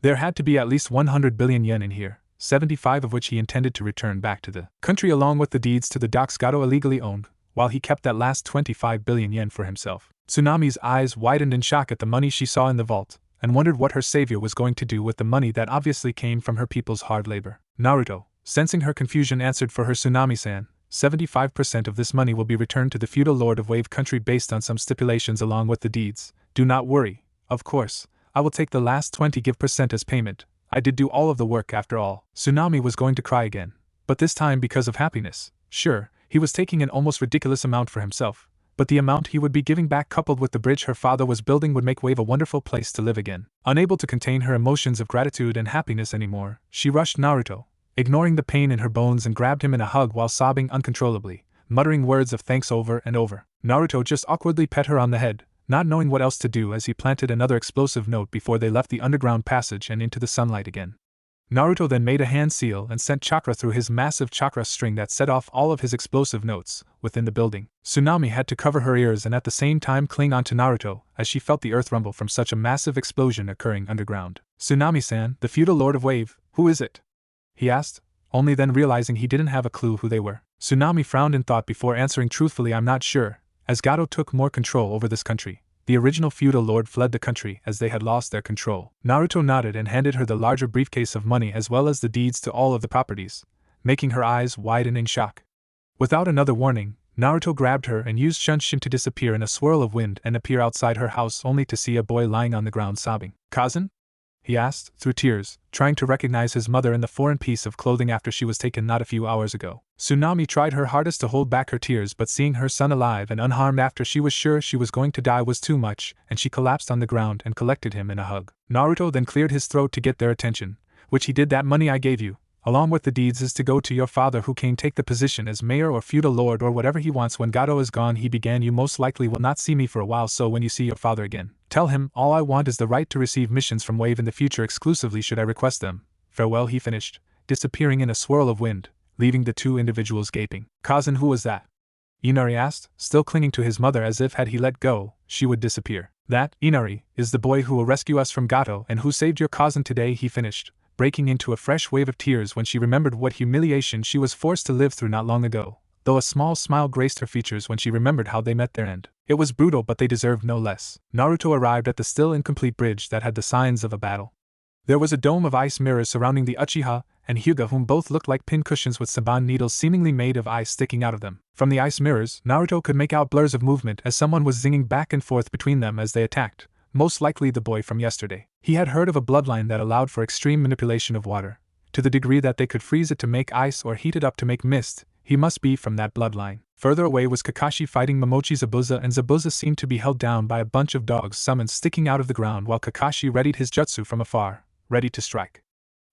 There had to be at least 100 billion yen in here, 75 of which he intended to return back to the country along with the deeds to the docks Gato illegally owned, while he kept that last 25 billion yen for himself. Tsunami's eyes widened in shock at the money she saw in the vault, and wondered what her savior was going to do with the money that obviously came from her people's hard labor. Naruto, sensing her confusion, answered for her. Tsunami-san, 75% of this money will be returned to the feudal lord of Wave Country based on some stipulations along with the deeds. Do not worry, of course, I will take the last 20% as payment. I did do all of the work after all. Tsunami was going to cry again, but this time because of happiness. Sure, he was taking an almost ridiculous amount for himself, but the amount he would be giving back coupled with the bridge her father was building would make Wave a wonderful place to live again. Unable to contain her emotions of gratitude and happiness anymore, she rushed Naruto, ignoring the pain in her bones, and grabbed him in a hug while sobbing uncontrollably, muttering words of thanks over and over. Naruto just awkwardly pet her on the head, not knowing what else to do, as he planted another explosive note before they left the underground passage and into the sunlight again. Naruto then made a hand seal and sent chakra through his massive chakra string that set off all of his explosive notes within the building. Tsunami had to cover her ears and at the same time cling on to Naruto as she felt the earth rumble from such a massive explosion occurring underground. Tsunami-san, the feudal lord of Wave, who is it? He asked, only then realizing he didn't have a clue who they were. Tsunami frowned in thought before answering truthfully, I'm not sure. As Gato took more control over this country, the original feudal lord fled the country as they had lost their control. Naruto nodded and handed her the larger briefcase of money as well as the deeds to all of the properties, making her eyes widen in shock. Without another warning, Naruto grabbed her and used Shunshin to disappear in a swirl of wind and appear outside her house only to see a boy lying on the ground sobbing. "Kazan?" he asked, through tears, trying to recognize his mother in the foreign piece of clothing after she was taken not a few hours ago. Tsunami tried her hardest to hold back her tears, but seeing her son alive and unharmed after she was sure she was going to die was too much, and she collapsed on the ground and collected him in a hug. Naruto then cleared his throat to get their attention, which he did. "That money I gave you, along with the deeds, is to go to your father, who can take the position as mayor or feudal lord or whatever he wants when Gato is gone," he began. "You most likely will not see me for a while, so when you see your father again, tell him all I want is the right to receive missions from Wave in the future exclusively should I request them. Farewell," he finished, disappearing in a swirl of wind, leaving the two individuals gaping. "Kazan, who was that?" Inari asked, still clinging to his mother as if had he let go, she would disappear. "That, Inari, is the boy who will rescue us from Gato and who saved your Kazan today," he finished, breaking into a fresh wave of tears when she remembered what humiliation she was forced to live through not long ago, though a small smile graced her features when she remembered how they met their end. It was brutal, but they deserved no less. Naruto arrived at the still incomplete bridge that had the signs of a battle. There was a dome of ice mirrors surrounding the Uchiha and Hyuga, whom both looked like pin cushions with saban needles seemingly made of ice sticking out of them. From the ice mirrors, Naruto could make out blurs of movement as someone was zinging back and forth between them as they attacked, most likely the boy from yesterday. He had heard of a bloodline that allowed for extreme manipulation of water, to the degree that they could freeze it to make ice or heat it up to make mist. He must be from that bloodline. Further away was Kakashi fighting Momochi Zabuza, and Zabuza seemed to be held down by a bunch of dogs summoned sticking out of the ground while Kakashi readied his jutsu from afar, ready to strike.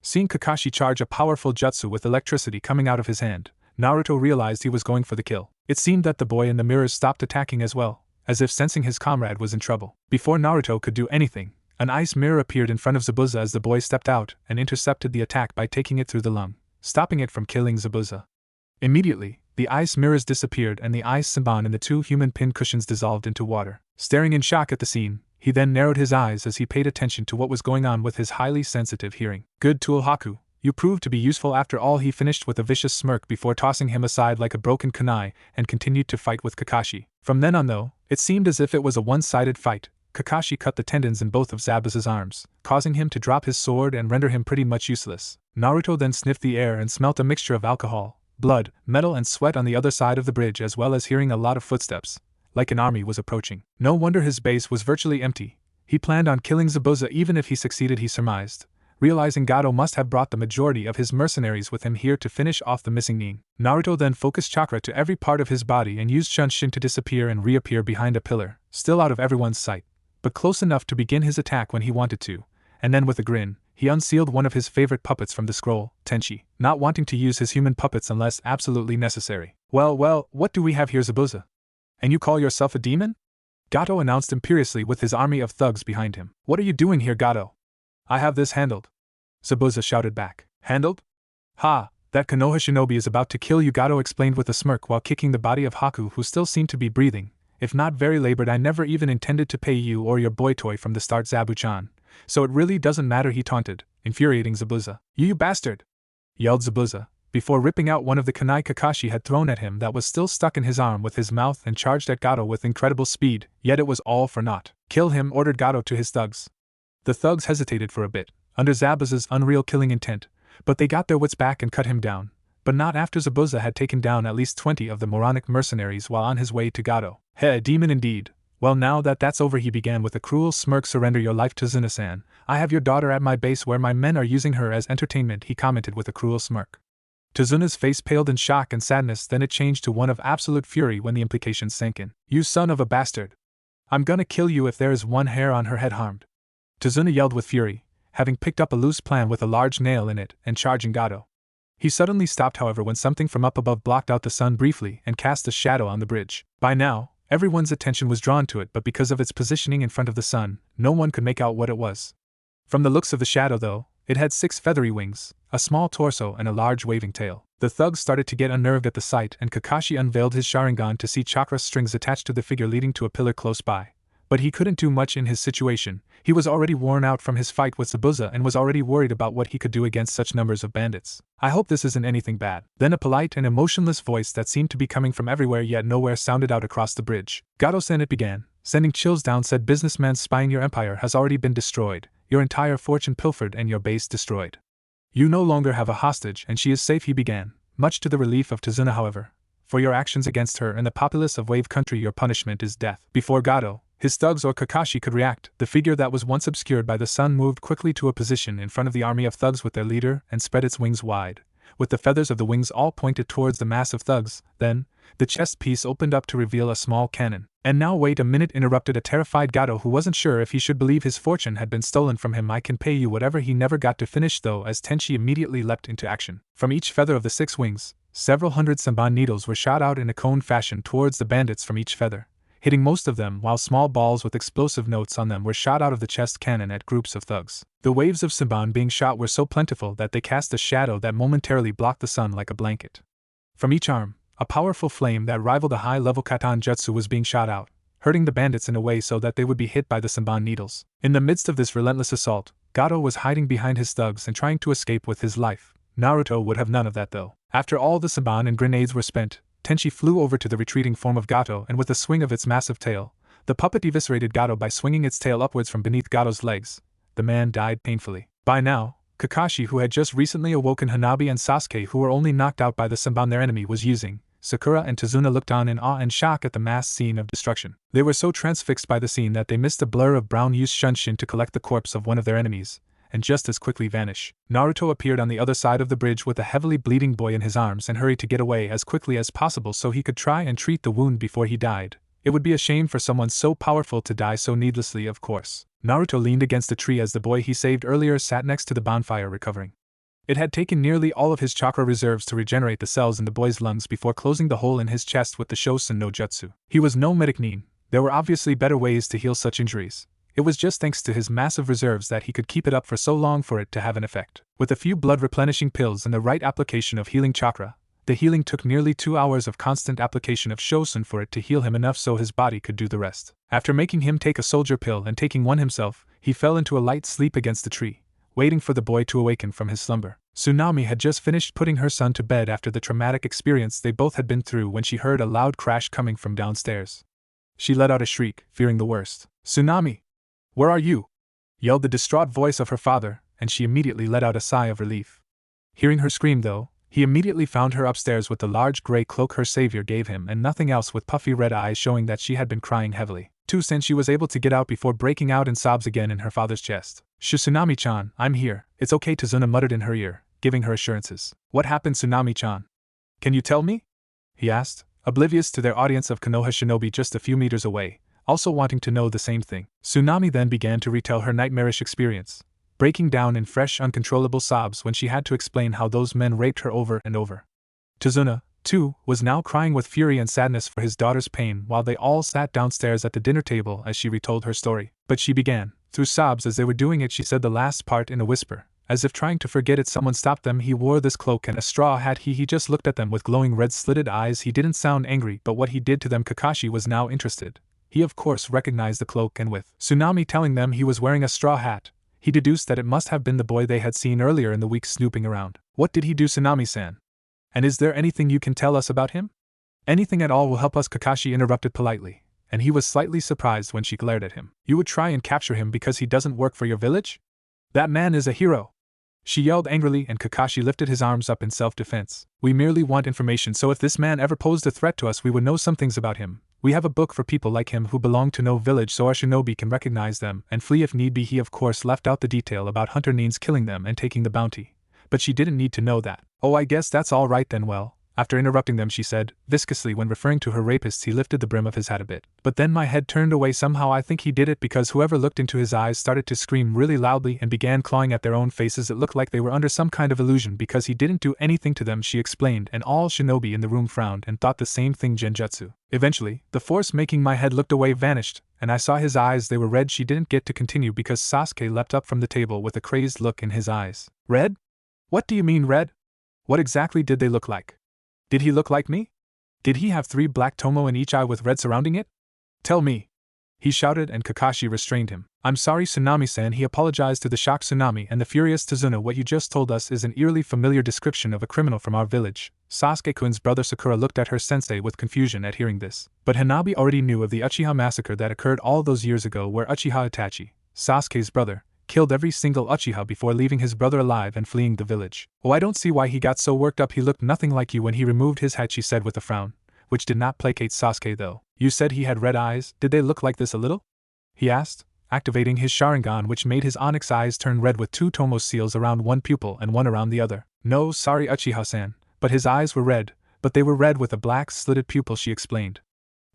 Seeing Kakashi charge a powerful jutsu with electricity coming out of his hand, Naruto realized he was going for the kill. It seemed that the boy in the mirrors stopped attacking as well, as if sensing his comrade was in trouble. Before Naruto could do anything, an ice mirror appeared in front of Zabuza as the boy stepped out and intercepted the attack by taking it through the lung, stopping it from killing Zabuza. Immediately, the ice mirrors disappeared and the ice saban in the two human pin cushions dissolved into water. Staring in shock at the scene, he then narrowed his eyes as he paid attention to what was going on with his highly sensitive hearing. "Good tool, Haku. You proved to be useful after all," he finished with a vicious smirk before tossing him aside like a broken kunai and continued to fight with Kakashi. From then on, though, it seemed as if it was a one-sided fight. Kakashi cut the tendons in both of Zabuza's arms, causing him to drop his sword and render him pretty much useless. Naruto then sniffed the air and smelt a mixture of alcohol, blood, metal and sweat on the other side of the bridge, as well as hearing a lot of footsteps, like an army was approaching. No wonder his base was virtually empty. He planned on killing Zabuza even if he succeeded, he surmised, realizing Gato must have brought the majority of his mercenaries with him here to finish off the missing Nin. Naruto then focused chakra to every part of his body and used Shunshin to disappear and reappear behind a pillar, still out of everyone's sight, but close enough to begin his attack when he wanted to, and then with a grin, he unsealed one of his favorite puppets from the scroll, Tenchi, not wanting to use his human puppets unless absolutely necessary. Well, what do we have here, Zabuza? And you call yourself a demon?" Gato announced imperiously with his army of thugs behind him. "What are you doing here, Gato?" "I have this handled," Zabuza shouted back. "Handled? Ha, that Konoha shinobi is about to kill you," Gato explained with a smirk while kicking the body of Haku, who still seemed to be breathing, if not very labored. "I never even intended to pay you or your boy toy from the start, Zabu-chan, so it really doesn't matter," he taunted, infuriating Zabuza. You bastard!" yelled Zabuza, before ripping out one of the kunai Kakashi had thrown at him that was still stuck in his arm with his mouth and charged at Gato with incredible speed, yet it was all for naught. "Kill him," ordered Gato to his thugs. The thugs hesitated for a bit, under Zabuza's unreal killing intent, but they got their wits back and cut him down, but not after Zabuza had taken down at least 20 of the moronic mercenaries while on his way to Gato. "Heh, a demon indeed. Well, now that that's over," he began with a cruel smirk. "Surrender your life to Zuna-san. I have your daughter at my base where my men are using her as entertainment," he commented with a cruel smirk. Tizuna's face paled in shock and sadness, then it changed to one of absolute fury when the implications sank in. "You son of a bastard! I'm gonna kill you if there is one hair on her head harmed!" Tizuna yelled with fury, having picked up a loose plan with a large nail in it and charging Gato. He suddenly stopped, however, when something from up above blocked out the sun briefly and cast a shadow on the bridge. By now, everyone's attention was drawn to it, but because of its positioning in front of the sun, no one could make out what it was. From the looks of the shadow, though, it had 6 feathery wings, a small torso and a large waving tail. The thugs started to get unnerved at the sight, and Kakashi unveiled his Sharingan to see chakra strings attached to the figure leading to a pillar close by. But he couldn't do much in his situation. He was already worn out from his fight with Zabuza and was already worried about what he could do against such numbers of bandits. "I hope this isn't anything bad." Then a polite and emotionless voice that seemed to be coming from everywhere yet nowhere sounded out across the bridge. "Gato-san," it began, sending chills down, "said businessman spying your empire has already been destroyed, your entire fortune pilfered and your base destroyed. You no longer have a hostage and she is safe," he began, much to the relief of Tizuna, however. For your actions against her and the populace of Wave Country, your punishment is death. Before Gato, his thugs, or Kakashi could react, the figure that was once obscured by the sun moved quickly to a position in front of the army of thugs with their leader and spread its wings wide, with the feathers of the wings all pointed towards the mass of thugs. Then, the chest piece opened up to reveal a small cannon. And now wait a minute, interrupted a terrified Gato who wasn't sure if he should believe his fortune had been stolen from him. I can pay you whatever. He never got to finish though, as Tenchi immediately leapt into action. From each feather of the 6 wings, several hundred samban needles were shot out in a cone fashion towards the bandits from each feather, hitting most of them, while small balls with explosive notes on them were shot out of the chest cannon at groups of thugs. The waves of samban being shot were so plentiful that they cast a shadow that momentarily blocked the sun like a blanket. From each arm, a powerful flame that rivaled a high-level katan jutsu was being shot out, hurting the bandits in a way so that they would be hit by the samban needles. In the midst of this relentless assault, Gato was hiding behind his thugs and trying to escape with his life. Naruto would have none of that though. After all the samban and grenades were spent, Tenchi flew over to the retreating form of Gato, and with a swing of its massive tail, the puppet eviscerated Gato by swinging its tail upwards from beneath Gato's legs. The man died painfully. By now, Kakashi, who had just recently awoken Hanabi, and Sasuke, who were only knocked out by the samban their enemy was using, Sakura and Tazuna looked on in awe and shock at the mass scene of destruction. They were so transfixed by the scene that they missed a blur of brown used Shunshin to collect the corpse of one of their enemies, and just as quickly vanish. Naruto appeared on the other side of the bridge with a heavily bleeding boy in his arms and hurried to get away as quickly as possible so he could try and treat the wound before he died. It would be a shame for someone so powerful to die so needlessly, of course. Naruto leaned against a tree as the boy he saved earlier sat next to the bonfire recovering. It had taken nearly all of his chakra reserves to regenerate the cells in the boy's lungs before closing the hole in his chest with the Shosen no Jutsu. He was no medic nin. There were obviously better ways to heal such injuries. It was just thanks to his massive reserves that he could keep it up for so long for it to have an effect. With a few blood-replenishing pills and the right application of healing chakra, the healing took nearly 2 hours of constant application of Shosen for it to heal him enough so his body could do the rest. After making him take a soldier pill and taking one himself, he fell into a light sleep against the tree, waiting for the boy to awaken from his slumber. Tsunami had just finished putting her son to bed after the traumatic experience they both had been through when she heard a loud crash coming from downstairs. She let out a shriek, fearing the worst. "Tsunami! Where are you?" yelled the distraught voice of her father, and she immediately let out a sigh of relief. Hearing her scream though, he immediately found her upstairs with the large gray cloak her savior gave him and nothing else, with puffy red eyes showing that she had been crying heavily. Since she was able to get out before breaking out in sobs again in her father's chest. "Tsunami-chan, I'm here, it's okay," Tazuna muttered in her ear, giving her assurances. "What happened, Tsunami-chan? Can you tell me?" he asked, oblivious to their audience of Konoha shinobi just a few meters away, also wanting to know the same thing. Tsunami then began to retell her nightmarish experience, breaking down in fresh, uncontrollable sobs when she had to explain how those men raped her over and over. Tazuna, too, was now crying with fury and sadness for his daughter's pain while they all sat downstairs at the dinner table as she retold her story. But she began, through sobs as they were doing it. She said the last part in a whisper, as if trying to forget it. Someone stopped them. He wore this cloak and a straw hat. He just looked at them with glowing red slitted eyes. He didn't sound angry, but what he did to them. Kakashi was now interested. He of course recognized the cloak, and with Tsunami telling them he was wearing a straw hat, he deduced that it must have been the boy they had seen earlier in the week snooping around. "What did he do, Tsunami-san? And is there anything you can tell us about him?" "Anything at all will help us," Kakashi interrupted politely, and he was slightly surprised when she glared at him. "You would try and capture him because he doesn't work for your village? That man is a hero!" she yelled angrily, and Kakashi lifted his arms up in self-defense. "We merely want information, so if this man ever posed a threat to us we would know some things about him. We have a book for people like him who belong to no village so our shinobi can recognize them and flee if need be." He of course left out the detail about Hunter Nins killing them and taking the bounty, but she didn't need to know that. "Oh, I guess that's all right then." Well, after interrupting them, she said, viscously. When referring to her rapists, he lifted the brim of his hat a bit. "But then my head turned away somehow. I think he did it because whoever looked into his eyes started to scream really loudly and began clawing at their own faces. It looked like they were under some kind of illusion because he didn't do anything to them," she explained, and all shinobi in the room frowned and thought the same thing. Genjutsu. "Eventually, the force making my head looked away vanished, and I saw his eyes. They were red." She didn't get to continue because Sasuke leapt up from the table with a crazed look in his eyes. "Red? What do you mean red? What exactly did they look like? Did he look like me? Did he have 3 black tomo in each eye with red surrounding it? Tell me!" he shouted, and Kakashi restrained him. "I'm sorry, Tsunami-san," he apologized to the shocked Tsunami and the furious Tazuna. "What you just told us is an eerily familiar description of a criminal from our village." Sasuke-kun's brother Sakura looked at her sensei with confusion at hearing this. But Hanabi already knew of the Uchiha massacre that occurred all those years ago, where Uchiha Itachi, Sasuke's brother, killed every single Uchiha before leaving his brother alive and fleeing the village. "Oh, I don't see why he got so worked up. He looked nothing like you when he removed his hat," she said with a frown. which did not placate Sasuke though. You said he had red eyes, did they look like this a little? He asked, activating his Sharingan, which made his onyx eyes turn red with 2 Tomos seals around one pupil and one around the other. No, sorry Uchiha-san, but his eyes were red, but they were red with a black slitted pupil, she explained.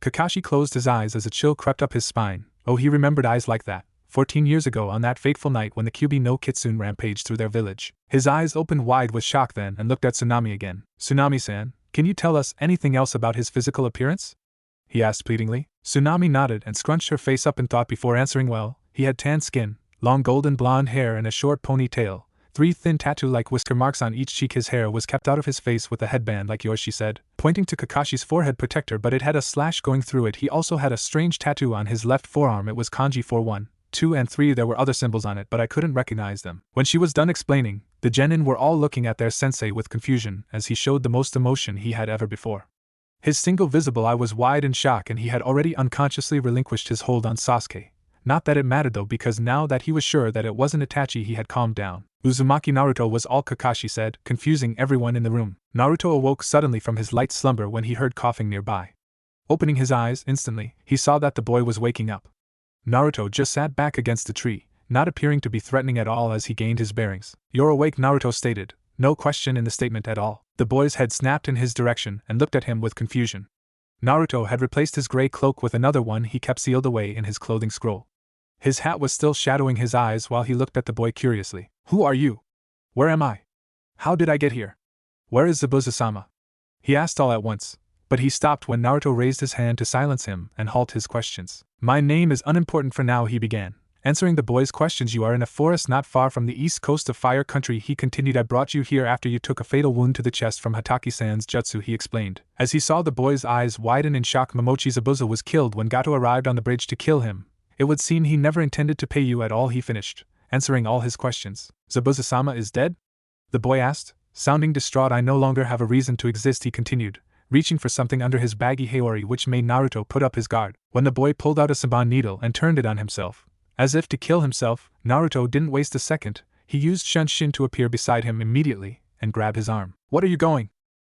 Kakashi closed his eyes as a chill crept up his spine. Oh, he remembered eyes like that. 14 years ago on that fateful night when the Kyuubi no Kitsune rampaged through their village. His eyes opened wide with shock then and looked at Tsunami again. Tsunami-san, can you tell us anything else about his physical appearance? He asked pleadingly. Tsunami nodded and scrunched her face up in thought before answering. Well, he had tan skin, long golden blonde hair and a short ponytail, 3 thin tattoo-like whisker marks on each cheek. His hair was kept out of his face with a headband like yours, she said, pointing to Kakashi's forehead protector, but it had a slash going through it. He also had a strange tattoo on his left forearm. It was kanji for 1, 2 and 3. There were other symbols on it, but I couldn't recognize them. When she was done explaining, the genin were all looking at their sensei with confusion as he showed the most emotion he had ever before. His single visible eye was wide in shock, and he had already unconsciously relinquished his hold on Sasuke. Not that it mattered though, because now that he was sure that it wasn't Itachi, he had calmed down. Uzumaki Naruto was all Kakashi said, confusing everyone in the room. Naruto awoke suddenly from his light slumber when he heard coughing nearby. Opening his eyes instantly, he saw that the boy was waking up. Naruto just sat back against a tree, not appearing to be threatening at all as he gained his bearings. You're awake, Naruto stated, no question in the statement at all. The boy's head snapped in his direction and looked at him with confusion. Naruto had replaced his gray cloak with another one he kept sealed away in his clothing scroll. His hat was still shadowing his eyes while he looked at the boy curiously. Who are you? Where am I? How did I get here? Where is Zabuza-sama? He asked all at once, but he stopped when Naruto raised his hand to silence him and halt his questions. My name is unimportant for now, he began, answering the boy's questions. You are in a forest not far from the east coast of Fire Country, he continued. I brought you here after you took a fatal wound to the chest from Hataki-san's jutsu, he explained. As he saw the boy's eyes widen in shock, Momochi Zabuza was killed when Gato arrived on the bridge to kill him. It would seem he never intended to pay you at all, he finished, answering all his questions. Zabuza-sama is dead? The boy asked, sounding distraught. I no longer have a reason to exist, he continued, reaching for something under his baggy haori, which made Naruto put up his guard. When the boy pulled out a Saban needle and turned it on himself, as if to kill himself, Naruto didn't waste a second. He used Shunshin to appear beside him immediately and grab his arm. What are you going?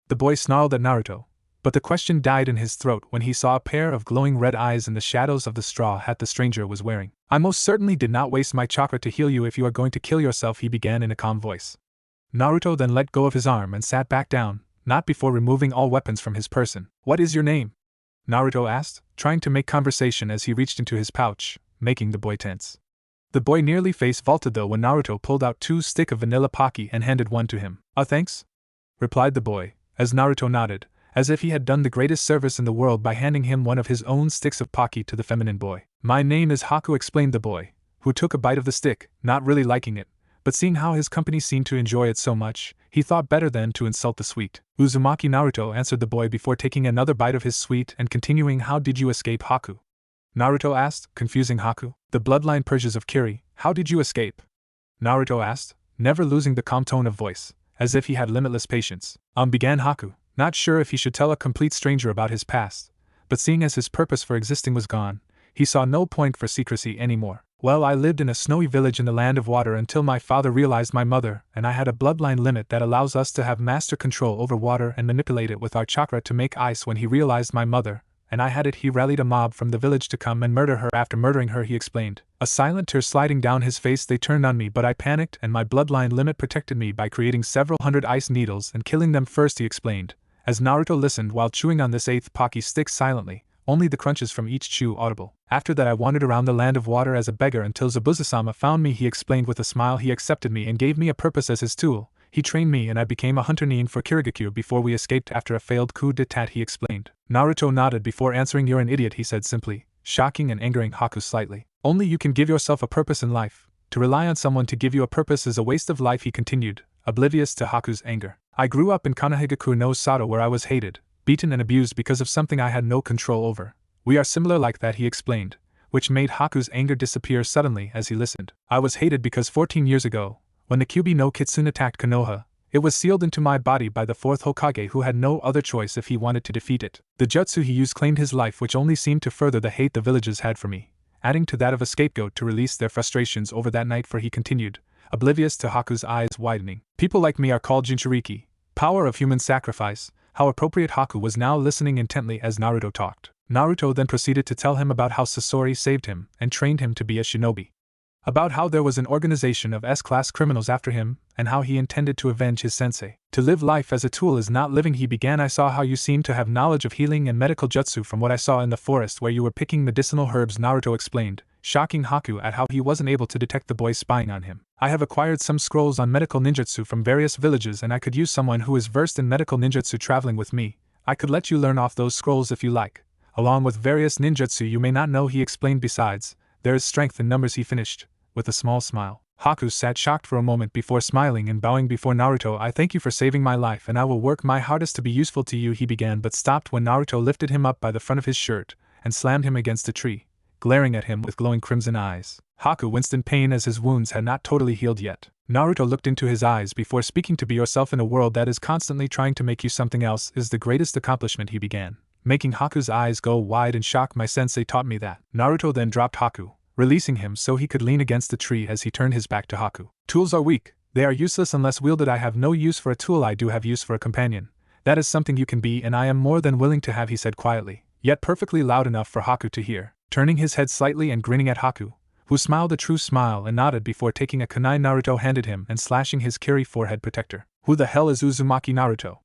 The boy snarled at Naruto, but the question died in his throat when he saw a pair of glowing red eyes in the shadows of the straw hat the stranger was wearing. I most certainly did not waste my chakra to heal you. If you are going to kill yourself, he began in a calm voice. Naruto then let go of his arm and sat back down, not before removing all weapons from his person. What is your name? Naruto asked, trying to make conversation as he reached into his pouch, making the boy tense. The boy nearly face vaulted though when Naruto pulled out 2 sticks of vanilla Pocky and handed one to him. Thanks? Replied the boy, as Naruto nodded, as if he had done the greatest service in the world by handing him one of his own sticks of Pocky to the feminine boy. My name is Haku, explained the boy, who took a bite of the stick, not really liking it, but seeing how his company seemed to enjoy it so much, he thought better than to insult the sweet. Uzumaki Naruto, answered the boy before taking another bite of his sweet and continuing. How did you escape, Haku? Naruto asked, confusing Haku. The bloodline purges of Kiri, how did you escape? Naruto asked, never losing the calm tone of voice, as if he had limitless patience. Began Haku, not sure if he should tell a complete stranger about his past, but seeing as his purpose for existing was gone, he saw no point for secrecy anymore. Well, I lived in a snowy village in the land of water until my father realized my mother, and I had a bloodline limit that allows us to have master control over water and manipulate it with our chakra to make ice. When he realized my mother, and I had it, he rallied a mob from the village to come and murder her. After murdering her, he explained, a silent tear sliding down his face, they turned on me, but I panicked and my bloodline limit protected me by creating several hundred ice needles and killing them first, he explained, as Naruto listened while chewing on this 8th Pocky stick silently, only the crunches from each chew audible. After that I wandered around the land of water as a beggar until Zabuza-sama found me, he explained with a smile. He accepted me and gave me a purpose as his tool. He trained me and I became a hunter nin for Kirigakure before we escaped after a failed coup d'etat, he explained. Naruto nodded before answering. You're an idiot, he said simply, shocking and angering Haku slightly. Only you can give yourself a purpose in life. To rely on someone to give you a purpose is a waste of life, he continued, oblivious to Haku's anger. I grew up in Kanahigakure no Sato where I was hated, beaten and abused because of something I had no control over. We are similar like that, he explained, which made Haku's anger disappear suddenly as he listened. I was hated because 14 years ago, when the Kyuubi no Kitsune attacked Konoha, it was sealed into my body by the 4th Hokage, who had no other choice if he wanted to defeat it. The jutsu he used claimed his life, which only seemed to further the hate the villagers had for me, adding to that of a scapegoat to release their frustrations over that night. For he continued, oblivious to Haku's eyes widening. People like me are called Jinchuriki, power of human sacrifice, How appropriate. Haku was now listening intently as Naruto talked. Naruto then proceeded to tell him about how Sasori saved him and trained him to be a shinobi. About how there was an organization of S-class criminals after him, and how he intended to avenge his sensei. To live life as a tool is not living, he began. I saw how you seem to have knowledge of healing and medical jutsu from what I saw in the forest where you were picking medicinal herbs, Naruto explained, shocking Haku at how he wasn't able to detect the boy spying on him. I have acquired some scrolls on medical ninjutsu from various villages, and I could use someone who is versed in medical ninjutsu traveling with me. I could let you learn off those scrolls if you like, along with various ninjutsu you may not know, he explained. Besides, there is strength in numbers, he finished, with a small smile. Haku sat shocked for a moment before smiling and bowing before Naruto. I thank you for saving my life, and I will work my hardest to be useful to you, he began, but stopped when Naruto lifted him up by the front of his shirt and slammed him against a tree, glaring at him with glowing crimson eyes. Haku winced in pain as his wounds had not totally healed yet. Naruto looked into his eyes before speaking. To be yourself in a world that is constantly trying to make you something else is the greatest accomplishment, he began, making Haku's eyes go wide in shock. My sensei taught me that. Naruto then dropped Haku, releasing him so he could lean against the tree as he turned his back to Haku. Tools are weak. They are useless unless wielded. I have no use for a tool. I do have use for a companion. That is something you can be, and I am more than willing to have, he said quietly, yet perfectly loud enough for Haku to hear. Turning his head slightly and grinning at Haku, who smiled a true smile and nodded before taking a kunai Naruto handed him and slashing his Kiri forehead protector. Who the hell is Uzumaki Naruto?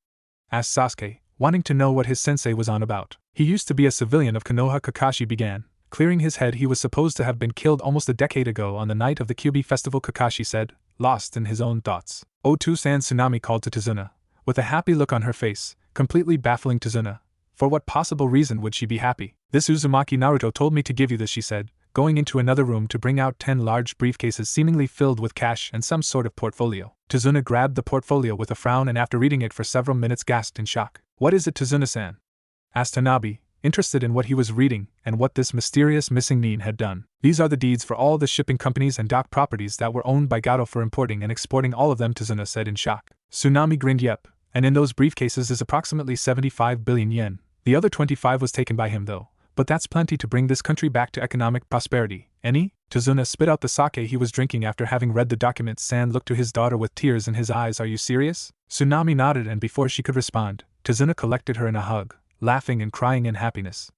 Asked Sasuke, wanting to know what his sensei was on about. He used to be a civilian of Konoha, Kakashi began, clearing his head. He was supposed to have been killed almost a decade ago on the night of the Kyuubi festival, Kakashi said, lost in his own thoughts. O2-san, Tsunami called to Tazuna, with a happy look on her face, completely baffling Tazuna. For what possible reason would she be happy? This Uzumaki Naruto told me to give you this, she said, going into another room to bring out 10 large briefcases seemingly filled with cash and some sort of portfolio. Tazuna grabbed the portfolio with a frown and after reading it for several minutes gasped in shock. What is it, Tazuna-san? Asked Hanabi, interested in what he was reading and what this mysterious missing nin had done. These are the deeds for all the shipping companies and dock properties that were owned by Gato for importing and exporting all of them, Tazuna said in shock. Tsunami grinned. Yep, and in those briefcases is approximately 75 billion yen. The other 25 was taken by him though, but that's plenty to bring this country back to economic prosperity. Any? Tazuna spit out the sake he was drinking after having read the document. San looked to his daughter with tears in his eyes. Are you serious? Tsunami nodded, and before she could respond, Tazuna collected her in a hug, laughing and crying in happiness.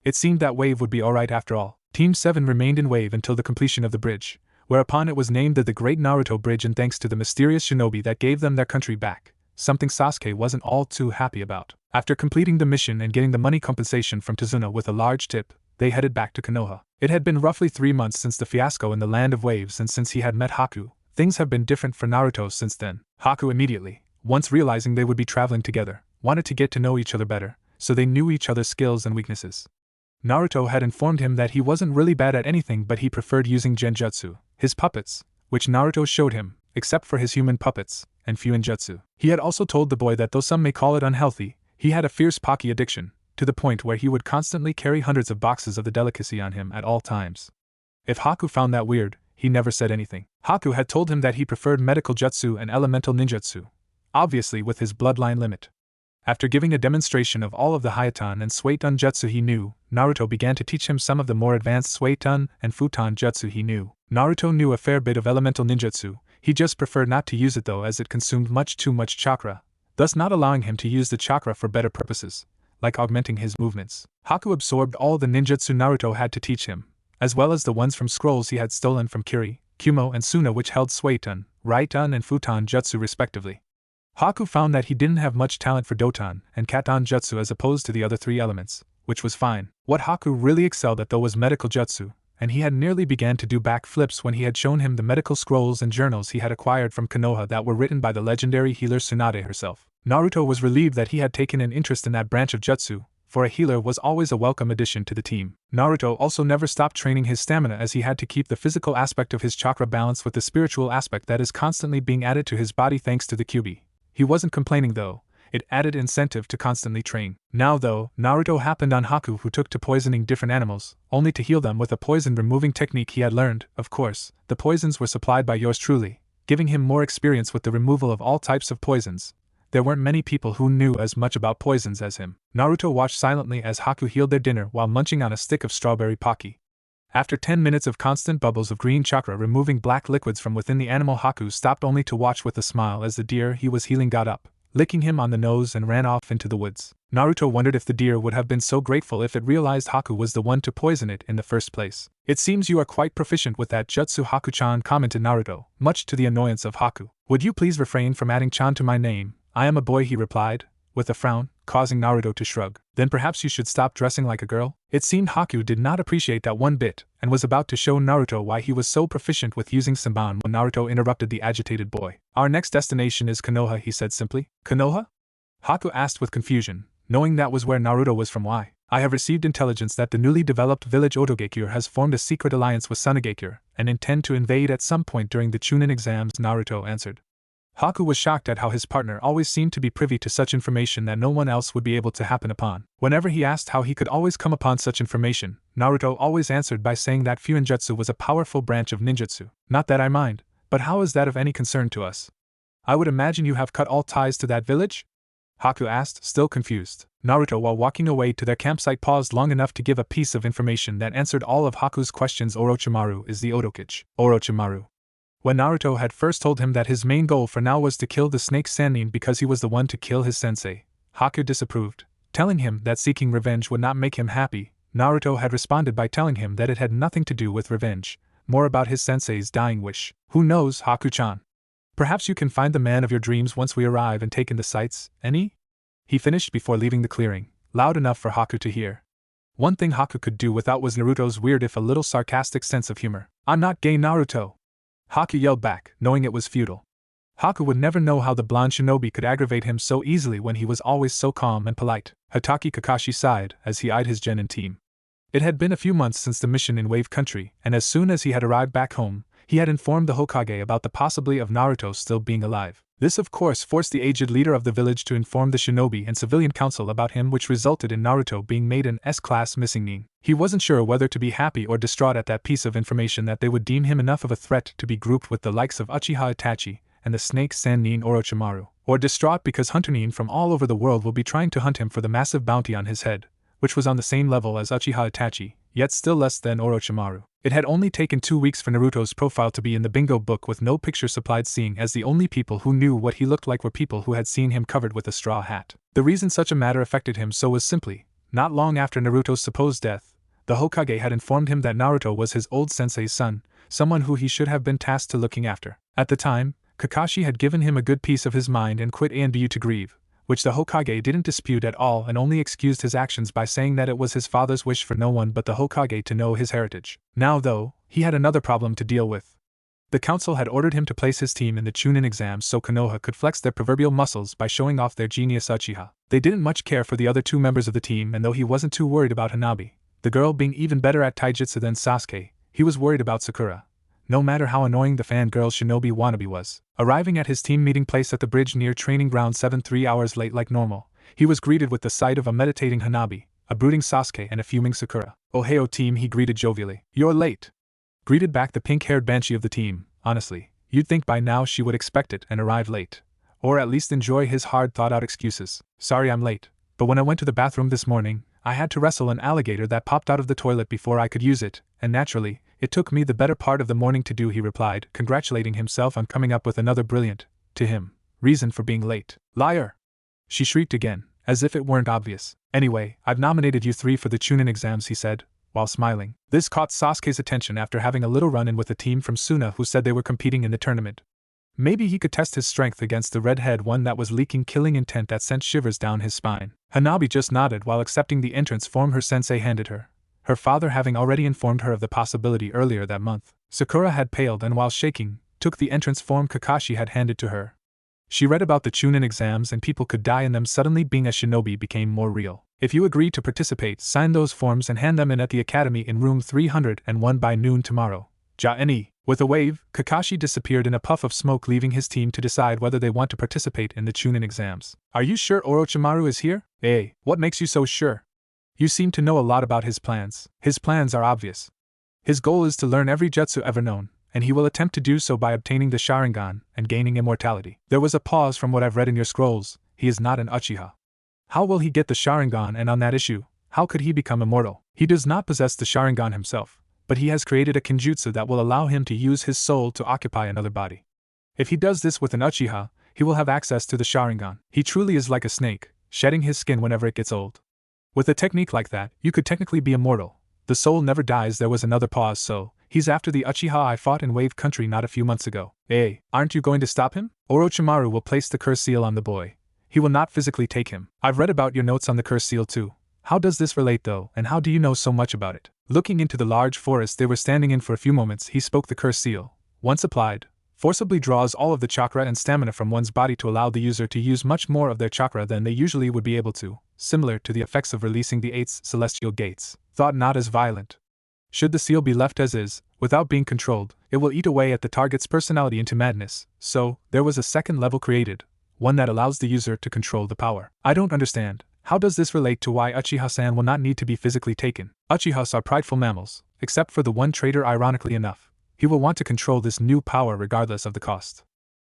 It seemed that Wave would be alright after all. Team 7 remained in Wave until the completion of the bridge, whereupon it was named the Great Naruto Bridge, and thanks to the mysterious shinobi that gave them their country back, something Sasuke wasn't all too happy about. After completing the mission and getting the money compensation from Tazuna with a large tip, they headed back to Konoha. It had been roughly 3 months since the fiasco in the Land of Waves, and since he had met Haku, things have been different for Naruto since then. Haku immediately, once realizing they would be traveling together, wanted to get to know each other better, so they knew each other's skills and weaknesses. Naruto had informed him that he wasn't really bad at anything, but he preferred using genjutsu, his puppets, which Naruto showed him, except for his human puppets, and fuinjutsu. He had also told the boy that though some may call it unhealthy, he had a fierce Pocky addiction, to the point where he would constantly carry hundreds of boxes of the delicacy on him at all times. If Haku found that weird, he never said anything. Haku had told him that he preferred medical jutsu and elemental ninjutsu, obviously with his bloodline limit. After giving a demonstration of all of the Hayatan and Suiton jutsu he knew, Naruto began to teach him some of the more advanced Suiton and Futon jutsu he knew. Naruto knew a fair bit of elemental ninjutsu, he just preferred not to use it though, as it consumed too much chakra, thus not allowing him to use the chakra for better purposes, like augmenting his movements. Haku absorbed all the ninjutsu Naruto had to teach him, as well as the ones from scrolls he had stolen from Kiri, Kumo and Suna, which held Suiton, Raiton and Futon jutsu respectively. Haku found that he didn't have much talent for Doton and Katon jutsu as opposed to the other 3 elements, which was fine. What Haku really excelled at though was medical jutsu, and he had nearly began to do backflips when he had shown him the medical scrolls and journals he had acquired from Konoha that were written by the legendary healer Tsunade herself. Naruto was relieved that he had taken an interest in that branch of jutsu, for a healer was always a welcome addition to the team. Naruto also never stopped training his stamina, as he had to keep the physical aspect of his chakra balanced with the spiritual aspect that is constantly being added to his body thanks to the Kyuubi. He wasn't complaining though, it added incentive to constantly train. Now though, Naruto happened on Haku, who took to poisoning different animals, only to heal them with a poison removing technique he had learned. Of course, the poisons were supplied by yours truly, giving him more experience with the removal of all types of poisons. There weren't many people who knew as much about poisons as him. Naruto watched silently as Haku healed their dinner while munching on a stick of strawberry Pocky. After 10 minutes of constant bubbles of green chakra removing black liquids from within the animal, Haku stopped only to watch with a smile as the deer he was healing got up, licking him on the nose, and ran off into the woods. Naruto wondered if the deer would have been so grateful if it realized Haku was the one to poison it in the first place. It seems you are quite proficient with that jutsu, Haku-chan, commented Naruto, much to the annoyance of Haku. Would you please refrain from adding chan to my name? I am a boy, he replied, with a frown, causing Naruto to shrug. Then perhaps you should stop dressing like a girl? It seemed Haku did not appreciate that one bit, and was about to show Naruto why he was so proficient with using Senbon when Naruto interrupted the agitated boy. Our next destination is Konoha, he said simply. Konoha? Haku asked with confusion, knowing that was where Naruto was from. Why? I have received intelligence that the newly developed village Otogekure has formed a secret alliance with Sunagekure, and intend to invade at some point during the Chunin exams, Naruto answered. Haku was shocked at how his partner always seemed to be privy to such information that no one else would be able to happen upon. Whenever he asked how he could always come upon such information, Naruto always answered by saying that Fuinjutsu was a powerful branch of ninjutsu. Not that I mind, but how is that of any concern to us? I would imagine you have cut all ties to that village? Haku asked, still confused. Naruto, while walking away to their campsite, paused long enough to give a piece of information that answered all of Haku's questions. Orochimaru is the Otokichi. Orochimaru. When Naruto had first told him that his main goal for now was to kill the snake Sannin because he was the one to kill his sensei, Haku disapproved, telling him that seeking revenge would not make him happy. Naruto had responded by telling him that it had nothing to do with revenge, more about his sensei's dying wish. Who knows, Haku-chan? Perhaps you can find the man of your dreams once we arrive and take in the sights, any? He finished before leaving the clearing, loud enough for Haku to hear. One thing Haku could do without was Naruto's weird if a little sarcastic sense of humor. I'm not gay, Naruto! Haku yelled back, knowing it was futile. Haku would never know how the blonde shinobi could aggravate him so easily when he was always so calm and polite. Hatake Kakashi sighed as he eyed his genin team. It had been a few months since the mission in Wave Country, and as soon as he had arrived back home, he had informed the Hokage about the possibility of Naruto still being alive. This of course forced the aged leader of the village to inform the shinobi and civilian council about him, which resulted in Naruto being made an S-class missing nin. He wasn't sure whether to be happy or distraught at that piece of information that they would deem him enough of a threat to be grouped with the likes of Uchiha Itachi and the snake Sannin Orochimaru, or distraught because hunter nin from all over the world will be trying to hunt him for the massive bounty on his head, which was on the same level as Uchiha Itachi, yet still less than Orochimaru. It had only taken 2 weeks for Naruto's profile to be in the bingo book with no picture supplied, seeing as the only people who knew what he looked like were people who had seen him covered with a straw hat. The reason such a matter affected him so was simply, not long after Naruto's supposed death, the Hokage had informed him that Naruto was his old sensei's son, someone who he should have been tasked to looking after. At the time, Kakashi had given him a good piece of his mind and quit Anbu to grieve, which the Hokage didn't dispute at all and only excused his actions by saying that it was his father's wish for no one but the Hokage to know his heritage. Now though, he had another problem to deal with. The council had ordered him to place his team in the Chunin exams so Konoha could flex their proverbial muscles by showing off their genius Uchiha. They didn't much care for the other 2 members of the team, and though he wasn't too worried about Hanabi, the girl being even better at taijutsu than Sasuke, he was worried about Sakura, no matter how annoying the fangirl shinobi wannabe was. Arriving at his team meeting place at the bridge near training ground 3 hours late like normal, he was greeted with the sight of a meditating Hanabi, a brooding Sasuke and a fuming Sakura. "Ohio team," he greeted jovially. "You're late," greeted back the pink-haired banshee of the team. Honestly, you'd think by now she would expect it and arrive late, or at least enjoy his hard thought-out excuses. "Sorry I'm late, but when I went to the bathroom this morning, I had to wrestle an alligator that popped out of the toilet before I could use it, and naturally, it took me the better part of the morning to do," he replied, congratulating himself on coming up with another brilliant, to him, reason for being late. "Liar!" she shrieked again, as if it weren't obvious. "Anyway, I've nominated you 3 for the Chunin exams," he said, while smiling. This caught Sasuke's attention after having a little run-in with a team from Suna who said they were competing in the tournament. Maybe he could test his strength against the red-haired one that was leaking killing intent that sent shivers down his spine. Hanabi just nodded while accepting the entrance form her sensei handed her, her father having already informed her of the possibility earlier that month. Sakura had paled and while shaking, took the entrance form Kakashi had handed to her. She read about the Chunin exams and people could die in them. Suddenly being a shinobi became more real. "If you agree to participate, sign those forms and hand them in at the academy in room 301 by noon tomorrow. Ja-ni." With a wave, Kakashi disappeared in a puff of smoke, leaving his team to decide whether they want to participate in the Chunin exams. "Are you sure Orochimaru is here?" What makes you so sure? You seem to know a lot about his plans." "His plans are obvious. His goal is to learn every jutsu ever known, and he will attempt to do so by obtaining the Sharingan and gaining immortality." There was a pause. "From what I've read in your scrolls, he is not an Uchiha. How will he get the Sharingan, and on that issue, how could he become immortal?" "He does not possess the Sharingan himself, but he has created a Kenjutsu that will allow him to use his soul to occupy another body. If he does this with an Uchiha, he will have access to the Sharingan. He truly is like a snake, shedding his skin whenever it gets old. With a technique like that, you could technically be immortal. The soul never dies. There was another pause. So, he's after the Uchiha I fought in Wave Country not a few months ago. Hey, aren't you going to stop him? Orochimaru will place the curse seal on the boy. He will not physically take him. I've read about your notes on the curse seal too. How does this relate though, and how do you know so much about it? Looking into the large forest they were standing in for a few moments, he spoke. The curse seal, once applied, forcibly draws all of the chakra and stamina from one's body to allow the user to use much more of their chakra than they usually would be able to, similar to the effects of releasing the 8 celestial gates, thought not as violent. Should the seal be left as is, without being controlled, it will eat away at the target's personality into madness, so, there was a second level created, one that allows the user to control the power. I don't understand. How does this relate to why Uchiha-san will not need to be physically taken? Uchihas are prideful mammals, except for the one traitor. Ironically enough, he will want to control this new power regardless of the cost.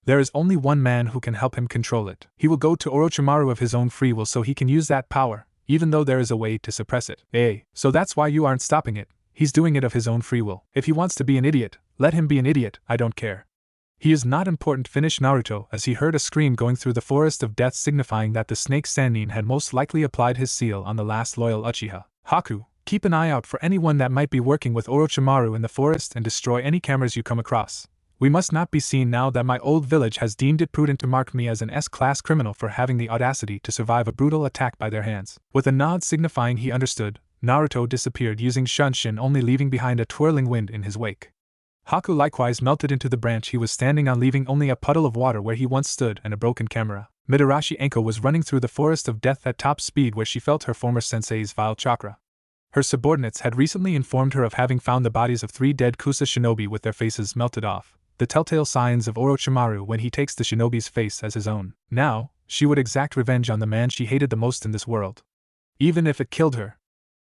There is only one man who can help him control it. He will go to Orochimaru of his own free will so he can use that power, even though there is a way to suppress it. So that's why you aren't stopping it. He's doing it of his own free will. If he wants to be an idiot, let him be an idiot, I don't care. He is not important, finished Naruto as he heard a scream going through the forest of death, signifying that the snake Sannin had most likely applied his seal on the last loyal Uchiha. Haku, keep an eye out for anyone that might be working with Orochimaru in the forest and destroy any cameras you come across. We must not be seen now that my old village has deemed it prudent to mark me as an S-class criminal for having the audacity to survive a brutal attack by their hands. With a nod signifying he understood, Naruto disappeared using Shunshin, only leaving behind a twirling wind in his wake. Haku likewise melted into the branch he was standing on, leaving only a puddle of water where he once stood and a broken camera. Mitarashi Enko was running through the forest of death at top speed where she felt her former sensei's vile chakra. Her subordinates had recently informed her of having found the bodies of 3 dead Kusa shinobi with their faces melted off, the telltale signs of Orochimaru when he takes the shinobi's face as his own. Now, she would exact revenge on the man she hated the most in this world. Even if it killed her.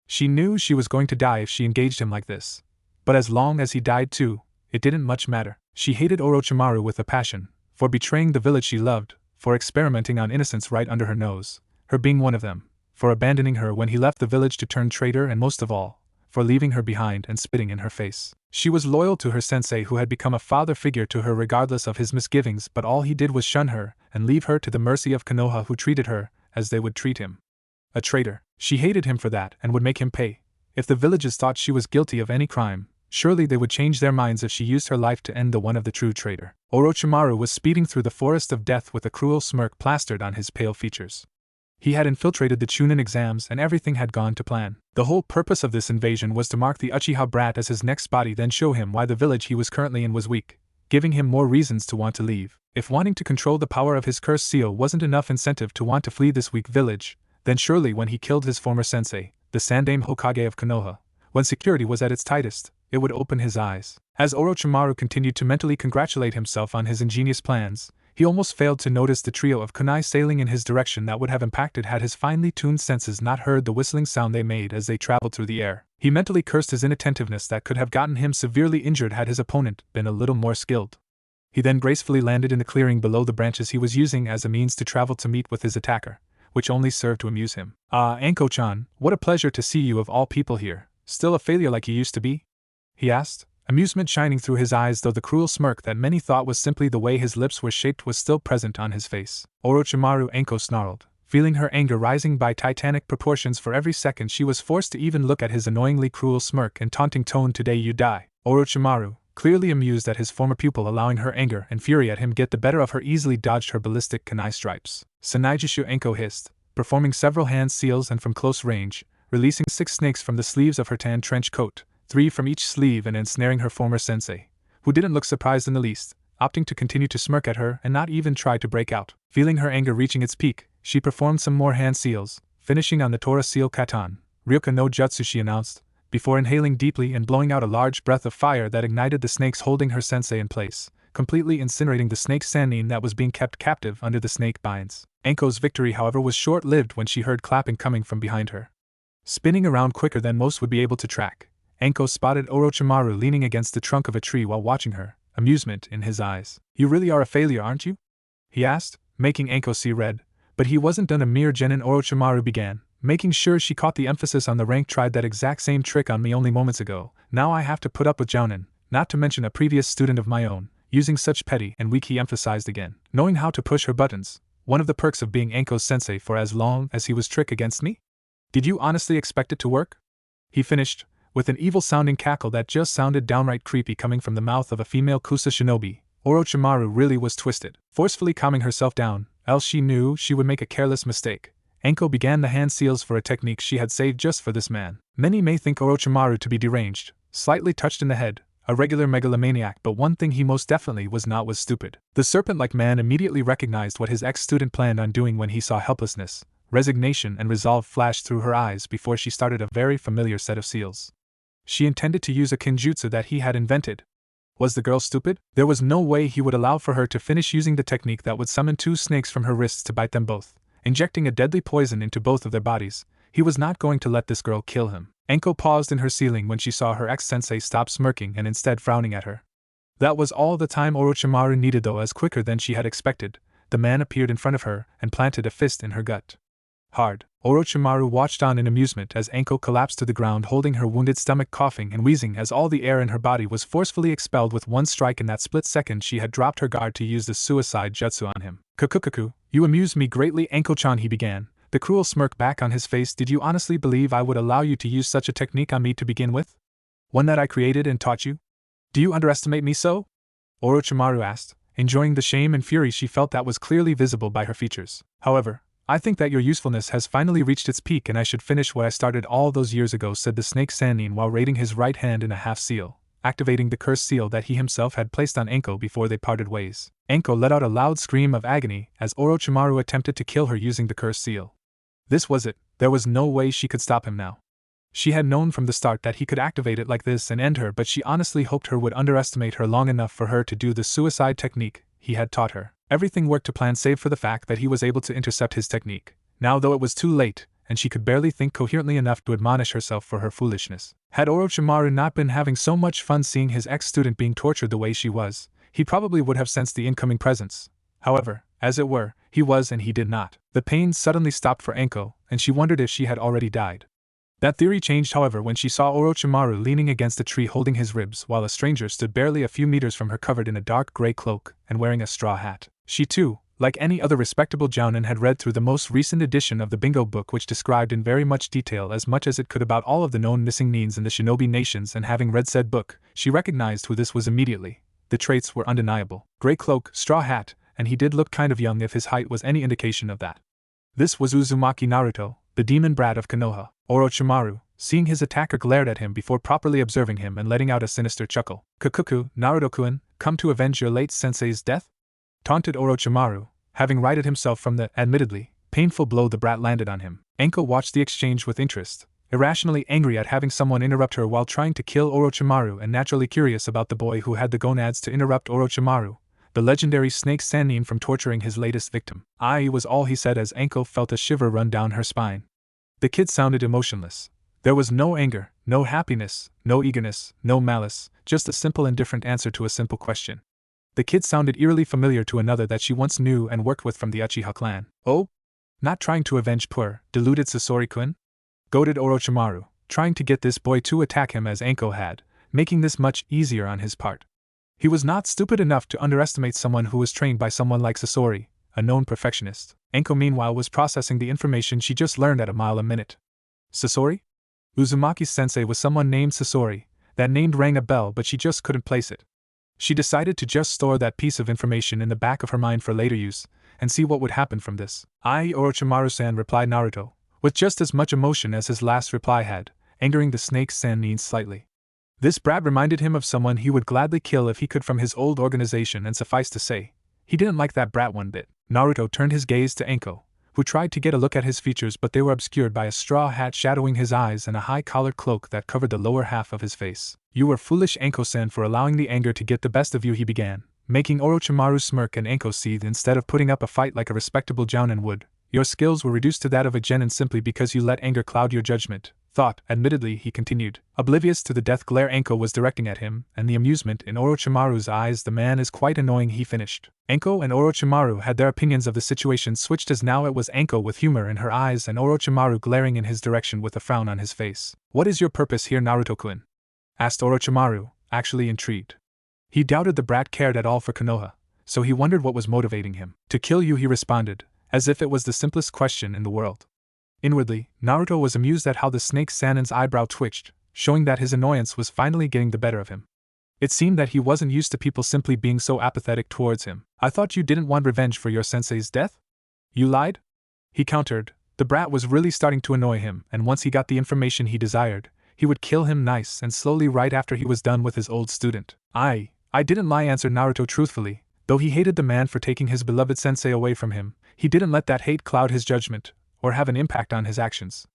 She knew she was going to die if she engaged him like this. But as long as he died too, it didn't much matter. She hated Orochimaru with a passion, for betraying the village she loved, for experimenting on innocents right under her nose, her being one of them, for abandoning her when he left the village to turn traitor, and most of all, for leaving her behind and spitting in her face. She was loyal to her sensei who had become a father figure to her regardless of his misgivings, but all he did was shun her and leave her to the mercy of Konoha, who treated her as they would treat him. A traitor. She hated him for that and would make him pay. If the villagers thought she was guilty of any crime, surely they would change their minds if she used her life to end the one of the true traitor. Orochimaru was speeding through the forest of death with a cruel smirk plastered on his pale features. He had infiltrated the Chunin exams and everything had gone to plan. The whole purpose of this invasion was to mark the Uchiha brat as his next body, then show him why the village he was currently in was weak, giving him more reasons to want to leave. If wanting to control the power of his curse seal wasn't enough incentive to want to flee this weak village, then surely when he killed his former sensei, the Sandaime Hokage of Konoha, when security was at its tightest, it would open his eyes. As Orochimaru continued to mentally congratulate himself on his ingenious plans, he almost failed to notice the trio of kunai sailing in his direction that would have impacted had his finely tuned senses not heard the whistling sound they made as they traveled through the air. He mentally cursed his inattentiveness that could have gotten him severely injured had his opponent been a little more skilled. He then gracefully landed in the clearing below the branches he was using as a means to travel to meet with his attacker, which only served to amuse him. "Ah, Anko-chan, what a pleasure to see you of all people here. Still a failure like you used to be?" he asked, amusement shining through his eyes, though the cruel smirk that many thought was simply the way his lips were shaped was still present on his face. Orochimaru Enko snarled, feeling her anger rising by titanic proportions for every second she was forced to even look at his annoyingly cruel smirk and taunting tone. "Today you die." Orochimaru, clearly amused at his former pupil allowing her anger and fury at him get the better of her, easily dodged her ballistic kunai stripes. Sanaijishu Enko hissed, performing several hand seals and from close range, releasing 6 snakes from the sleeves of her tan trench coat, 3 from each sleeve, and ensnaring her former sensei, who didn't look surprised in the least, opting to continue to smirk at her and not even try to break out. Feeling her anger reaching its peak, she performed some more hand seals, finishing on the Tora seal katan, Ryoka no Jutsu, she announced, before inhaling deeply and blowing out a large breath of fire that ignited the snakes holding her sensei in place, completely incinerating the snake Sannin that was being kept captive under the snake binds. Enko's victory, however, was short-lived when she heard clapping coming from behind her. Spinning around quicker than most would be able to track, Enko spotted Orochimaru leaning against the trunk of a tree while watching her, amusement in his eyes. "You really are a failure, aren't you?" he asked, making Enko see red. But he wasn't done. A mere genin, Orochimaru began, making sure she caught the emphasis on the rank. "Tried that exact same trick on me only moments ago. Now I have to put up with Jounin, not to mention a previous student of my own. using such petty and weak, he emphasized again. Knowing how to push her buttons, one of the perks of being Anko's sensei for as long as he was trick against me? Did you honestly expect it to work? He finished, with an evil-sounding cackle that just sounded downright creepy coming from the mouth of a female Kusa shinobi. Orochimaru really was twisted. Forcefully calming herself down, else she knew she would make a careless mistake, Anko began the hand seals for a technique she had saved just for this man. Many may think Orochimaru to be deranged, slightly touched in the head, a regular megalomaniac, but one thing he most definitely was not was stupid. The serpent-like man immediately recognized what his ex-student planned on doing when he saw helplessness, resignation and resolve flash through her eyes before she started a very familiar set of seals. She intended to use a kinjutsu that he had invented. Was the girl stupid? There was no way he would allow for her to finish using the technique that would summon 2 snakes from her wrists to bite them both, injecting a deadly poison into both of their bodies. He was not going to let this girl kill him. Anko paused in her sealing when she saw her ex-sensei stop smirking and instead frowning at her. That was all the time Orochimaru needed, though. As quicker than she had expected, the man appeared in front of her and planted a fist in her gut. Hard. Orochimaru watched on in amusement as Anko collapsed to the ground, holding her wounded stomach, coughing and wheezing as all the air in her body was forcefully expelled with one strike. In that split second she had dropped her guard to use the suicide jutsu on him. Kukukuku, you amuse me greatly, Anko-chan, he began, the cruel smirk back on his face. Did you honestly believe I would allow you to use such a technique on me to begin with? One that I created and taught you? Do you underestimate me so? Orochimaru asked, enjoying the shame and fury she felt that was clearly visible by her features. However, I think that your usefulness has finally reached its peak and I should finish what I started all those years ago, said the snake Sannin while raising his right hand in a half seal, activating the cursed seal that he himself had placed on Anko before they parted ways. Anko let out a loud scream of agony as Orochimaru attempted to kill her using the cursed seal. This was it. There was no way she could stop him now. She had known from the start that he could activate it like this and end her, but she honestly hoped he would underestimate her long enough for her to do the suicide technique he had taught her. Everything worked to plan save for the fact that he was able to intercept his technique. Now, though, it was too late, and she could barely think coherently enough to admonish herself for her foolishness. Had Orochimaru not been having so much fun seeing his ex-student being tortured the way she was, he probably would have sensed the incoming presence. However, as it were, he was and he did not. The pain suddenly stopped for Anko, and she wondered if she had already died. That theory changed, however, when she saw Orochimaru leaning against a tree holding his ribs while a stranger stood barely a few meters from her, covered in a dark gray cloak and wearing a straw hat. She too, like any other respectable jounin, had read through the most recent edition of the Bingo book, which described in very much detail as much as it could about all of the known missing nins in the shinobi nations, and having read said book, she recognized who this was immediately. The traits were undeniable. Gray cloak, straw hat, and he did look kind of young if his height was any indication of that. This was Uzumaki Naruto, the demon brat of Konoha. Orochimaru, seeing his attacker, glared at him before properly observing him and letting out a sinister chuckle. Kukuku, Naruto-kun, come to avenge your late sensei's death? Taunted Orochimaru, having righted himself from the, admittedly, painful blow the brat landed on him. Anko watched the exchange with interest, irrationally angry at having someone interrupt her while trying to kill Orochimaru and naturally curious about the boy who had the gonads to interrupt Orochimaru, the legendary snake Sannin, from torturing his latest victim. "Aye," was all he said as Anko felt a shiver run down her spine. The kid sounded emotionless. There was no anger, no happiness, no eagerness, no malice, just a simple indifferent answer to a simple question. The kid sounded eerily familiar to another that she once knew and worked with from the Uchiha clan. Oh? Not trying to avenge poor, deluded Sasori-kun? Goaded Orochimaru, trying to get this boy to attack him as Anko had, making this much easier on his part. He was not stupid enough to underestimate someone who was trained by someone like Sasori, a known perfectionist. Anko meanwhile was processing the information she just learned at a mile a minute. Sasori? Uzumaki's sensei was someone named Sasori. That name rang a bell, but she just couldn't place it. She decided to just store that piece of information in the back of her mind for later use, and see what would happen from this. "Aye, Orochimaru-san," replied Naruto, with just as much emotion as his last reply had, angering the snake Sannin slightly. This brat reminded him of someone he would gladly kill if he could from his old organization, and suffice to say, he didn't like that brat one bit. Naruto turned his gaze to Anko, who tried to get a look at his features, but they were obscured by a straw hat shadowing his eyes and a high-collared cloak that covered the lower half of his face. "You were foolish, Anko-san, for allowing the anger to get the best of you," he began, making Orochimaru smirk and Anko seethe. "Instead of putting up a fight like a respectable jounin would, your skills were reduced to that of a genin simply because you let anger cloud your judgment. Thought, admittedly," he continued, oblivious to the death glare Anko was directing at him and the amusement in Orochimaru's eyes. "The man is quite annoying," he finished. Anko and Orochimaru had their opinions of the situation switched, as now it was Anko with humor in her eyes and Orochimaru glaring in his direction with a frown on his face. "What is your purpose here, Naruto-kun?" asked Orochimaru, actually intrigued. He doubted the brat cared at all for Konoha, so he wondered what was motivating him. To kill you, he responded, as if it was the simplest question in the world. Inwardly, Naruto was amused at how the snake Sanin's eyebrow twitched, showing that his annoyance was finally getting the better of him. It seemed that he wasn't used to people simply being so apathetic towards him. I thought you didn't want revenge for your sensei's death? You lied? He countered. The brat was really starting to annoy him, and once he got the information he desired, he would kill him nice and slowly right after he was done with his old student. I didn't lie, answered Naruto truthfully. Though he hated the man for taking his beloved sensei away from him, he didn't let that hate cloud his judgment, or have an impact on his actions.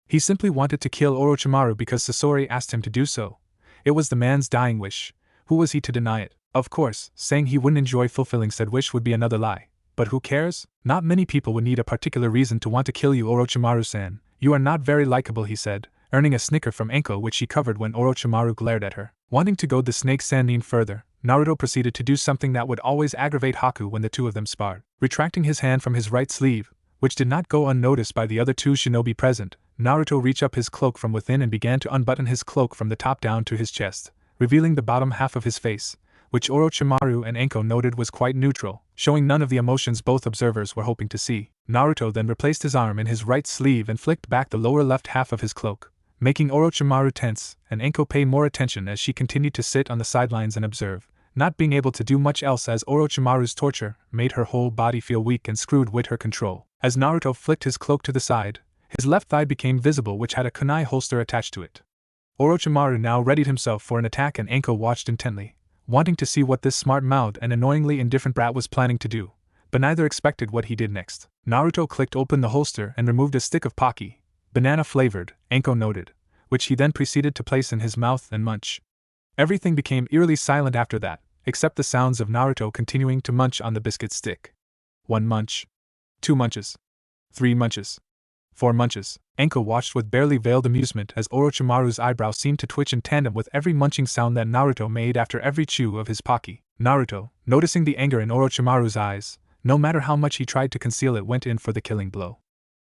He simply wanted to kill Orochimaru because Sasori asked him to do so. It was the man's dying wish. Who was he to deny it? Of course, saying he wouldn't enjoy fulfilling said wish would be another lie. But who cares? Not many people would need a particular reason to want to kill you, Orochimaru-san. You are not very likable, he said, earning a snicker from Enko which she covered when Orochimaru glared at her. Wanting to goad the snake Sannin further, Naruto proceeded to do something that would always aggravate Haku when the two of them sparred. Retracting his hand from his right sleeve, which did not go unnoticed by the other two shinobi present, Naruto reached up his cloak from within and began to unbutton his cloak from the top down to his chest, revealing the bottom half of his face, which Orochimaru and Enko noted was quite neutral, showing none of the emotions both observers were hoping to see. Naruto then replaced his arm in his right sleeve and flicked back the lower left half of his cloak, making Orochimaru tense and Enko pay more attention as she continued to sit on the sidelines and observe, not being able to do much else as Orochimaru's torture made her whole body feel weak and screwed with her control. As Naruto flicked his cloak to the side, his left thigh became visible, which had a kunai holster attached to it. Orochimaru now readied himself for an attack and Enko watched intently, wanting to see what this smart-mouthed and annoyingly indifferent brat was planning to do, but neither expected what he did next. Naruto clicked open the holster and removed a stick of Pocky, banana-flavored, Enko noted, which he then proceeded to place in his mouth and munch. Everything became eerily silent after that, except the sounds of Naruto continuing to munch on the biscuit stick. 1 munch. 2 munches. 3 munches. 4 munches. Enko watched with barely veiled amusement as Orochimaru's eyebrow seemed to twitch in tandem with every munching sound that Naruto made after every chew of his Pocky. Naruto, noticing the anger in Orochimaru's eyes, no matter how much he tried to conceal it, went in for the killing blow.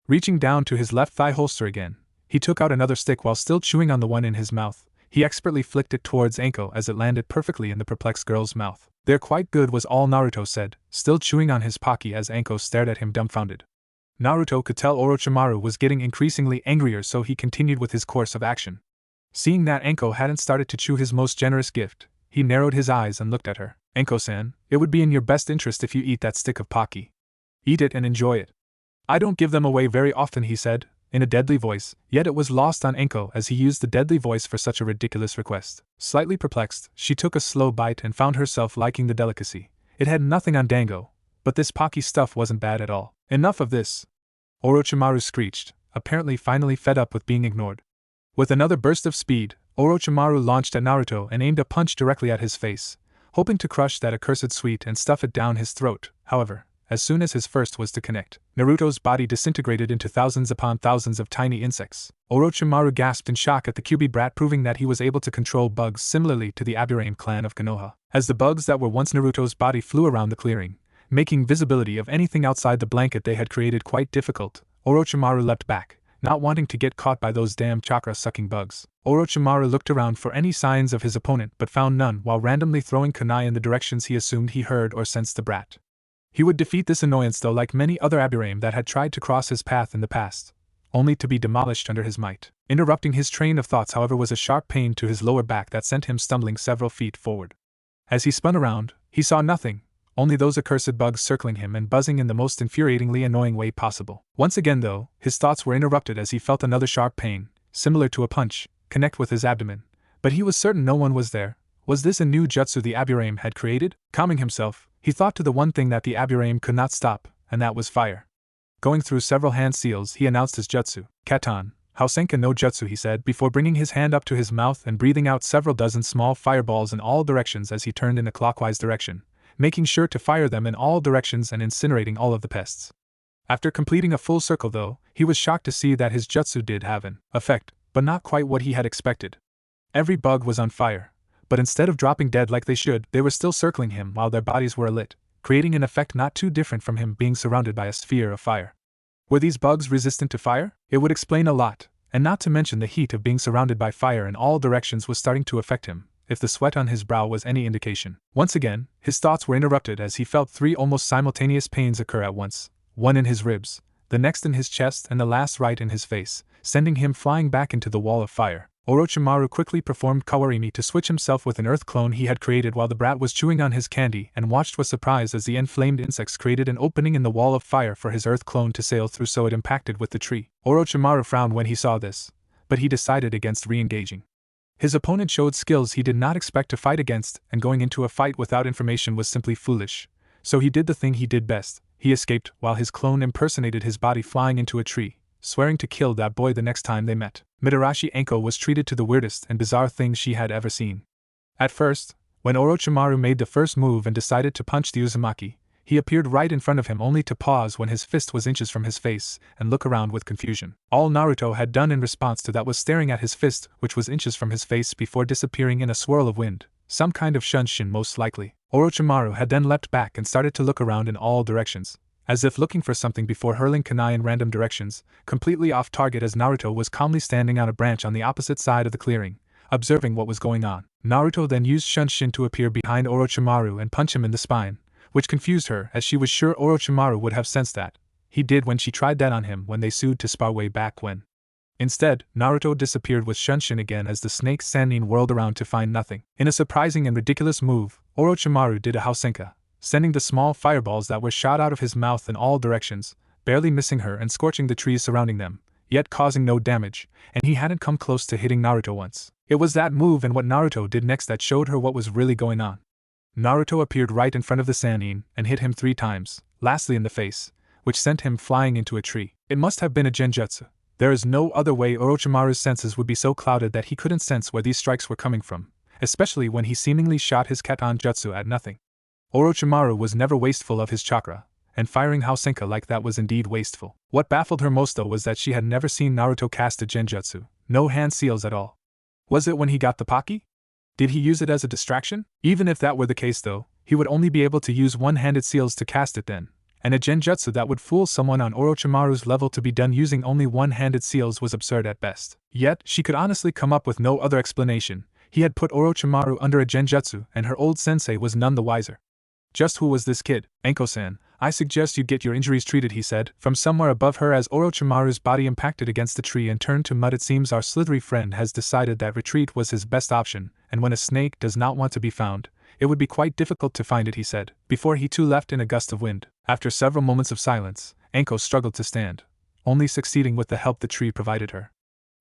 Reaching down to his left thigh holster again, he took out another stick while still chewing on the one in his mouth. He expertly flicked it towards Enko as it landed perfectly in the perplexed girl's mouth. "They're quite good," was all Naruto said, still chewing on his Pocky as Enko stared at him dumbfounded. Naruto could tell Orochimaru was getting increasingly angrier, so he continued with his course of action. Seeing that Enko hadn't started to chew his most generous gift, he narrowed his eyes and looked at her. "Enko-san, it would be in your best interest if you eat that stick of Pocky. Eat it and enjoy it." "I don't give them away very often," he said, in a deadly voice, yet it was lost on Enko as he used the deadly voice for such a ridiculous request. Slightly perplexed, she took a slow bite and found herself liking the delicacy. It had nothing on Dango, but this Pocky stuff wasn't bad at all. "Enough of this!" Orochimaru screeched, apparently finally fed up with being ignored. With another burst of speed, Orochimaru launched at Naruto and aimed a punch directly at his face, hoping to crush that accursed sweet and stuff it down his throat. However, as soon as his first was to connect, Naruto's body disintegrated into thousands upon thousands of tiny insects. Orochimaru gasped in shock at the Kyuubi brat, proving that he was able to control bugs similarly to the Aburame clan of Konoha. As the bugs that were once Naruto's body flew around the clearing, making visibility of anything outside the blanket they had created quite difficult, Orochimaru leapt back, not wanting to get caught by those damn chakra-sucking bugs. Orochimaru looked around for any signs of his opponent but found none while randomly throwing kunai in the directions he assumed he heard or sensed the brat. He would defeat this annoyance though, like many other Aburame that had tried to cross his path in the past, only to be demolished under his might. Interrupting his train of thoughts, however, was a sharp pain to his lower back that sent him stumbling several feet forward. As he spun around, he saw nothing, only those accursed bugs circling him and buzzing in the most infuriatingly annoying way possible. Once again though, his thoughts were interrupted as he felt another sharp pain, similar to a punch, connect with his abdomen, but he was certain no one was there. Was this a new jutsu the Aburame had created? Calming himself, he thought to the one thing that the Aburame could not stop, and that was fire. Going through several hand seals, he announced his jutsu. "Katan, Hausenka no Jutsu," he said before bringing his hand up to his mouth and breathing out several dozen small fireballs in all directions as he turned in a clockwise direction, making sure to fire them in all directions and incinerating all of the pests. After completing a full circle though, he was shocked to see that his jutsu did have an effect, but not quite what he had expected. Every bug was on fire, but instead of dropping dead like they should, they were still circling him while their bodies were alit, creating an effect not too different from him being surrounded by a sphere of fire. Were these bugs resistant to fire? It would explain a lot, and not to mention the heat of being surrounded by fire in all directions was starting to affect him, if the sweat on his brow was any indication. Once again, his thoughts were interrupted as he felt 3 almost simultaneous pains occur at once, one in his ribs, the next in his chest, and the last right in his face, sending him flying back into the wall of fire. Orochimaru quickly performed Kawarimi to switch himself with an earth clone he had created while the brat was chewing on his candy, and watched with surprise as the inflamed insects created an opening in the wall of fire for his earth clone to sail through, so it impacted with the tree. Orochimaru frowned when he saw this, but he decided against re-engaging. His opponent showed skills he did not expect to fight against, and going into a fight without information was simply foolish. So he did the thing he did best. He escaped while his clone impersonated his body flying into a tree, swearing to kill that boy the next time they met. Mitarashi Anko was treated to the weirdest and bizarre things she had ever seen. At first, when Orochimaru made the first move and decided to punch the Uzumaki, he appeared right in front of him only to pause when his fist was inches from his face and look around with confusion. All Naruto had done in response to that was staring at his fist, which was inches from his face, before disappearing in a swirl of wind, some kind of shunshin most likely. Orochimaru had then leapt back and started to look around in all directions, as if looking for something before hurling kunai in random directions, completely off target as Naruto was calmly standing on a branch on the opposite side of the clearing, observing what was going on. Naruto then used Shunshin to appear behind Orochimaru and punch him in the spine, which confused her as she was sure Orochimaru would have sensed that. He did when she tried that on him when they sued to spar way back when. Instead, Naruto disappeared with Shunshin again as the snake Sannin whirled around to find nothing. In a surprising and ridiculous move, Orochimaru did a Hausenka, sending the small fireballs that were shot out of his mouth in all directions, barely missing her and scorching the trees surrounding them, yet causing no damage, and he hadn't come close to hitting Naruto once. It was that move and what Naruto did next that showed her what was really going on. Naruto appeared right in front of the Sannin and hit him 3 times, lastly in the face, which sent him flying into a tree. It must have been a genjutsu. There is no other way Orochimaru's senses would be so clouded that he couldn't sense where these strikes were coming from, especially when he seemingly shot his Katon jutsu at nothing. Orochimaru was never wasteful of his chakra, and firing Hausenka like that was indeed wasteful. What baffled her most though was that she had never seen Naruto cast a genjutsu, no hand seals at all. Was it when he got the Paki? Did he use it as a distraction? Even if that were the case though, he would only be able to use one-handed seals to cast it then, and a genjutsu that would fool someone on Orochimaru's level to be done using only one-handed seals was absurd at best. Yet, she could honestly come up with no other explanation. He had put Orochimaru under a genjutsu and her old sensei was none the wiser. Just who was this kid? Anko-san, I suggest you get your injuries treated, he said, from somewhere above her as Orochimaru's body impacted against the tree and turned to mud. It seems our slithery friend has decided that retreat was his best option, and when a snake does not want to be found, it would be quite difficult to find it, he said, before he too left in a gust of wind. After several moments of silence, Anko struggled to stand, only succeeding with the help the tree provided her.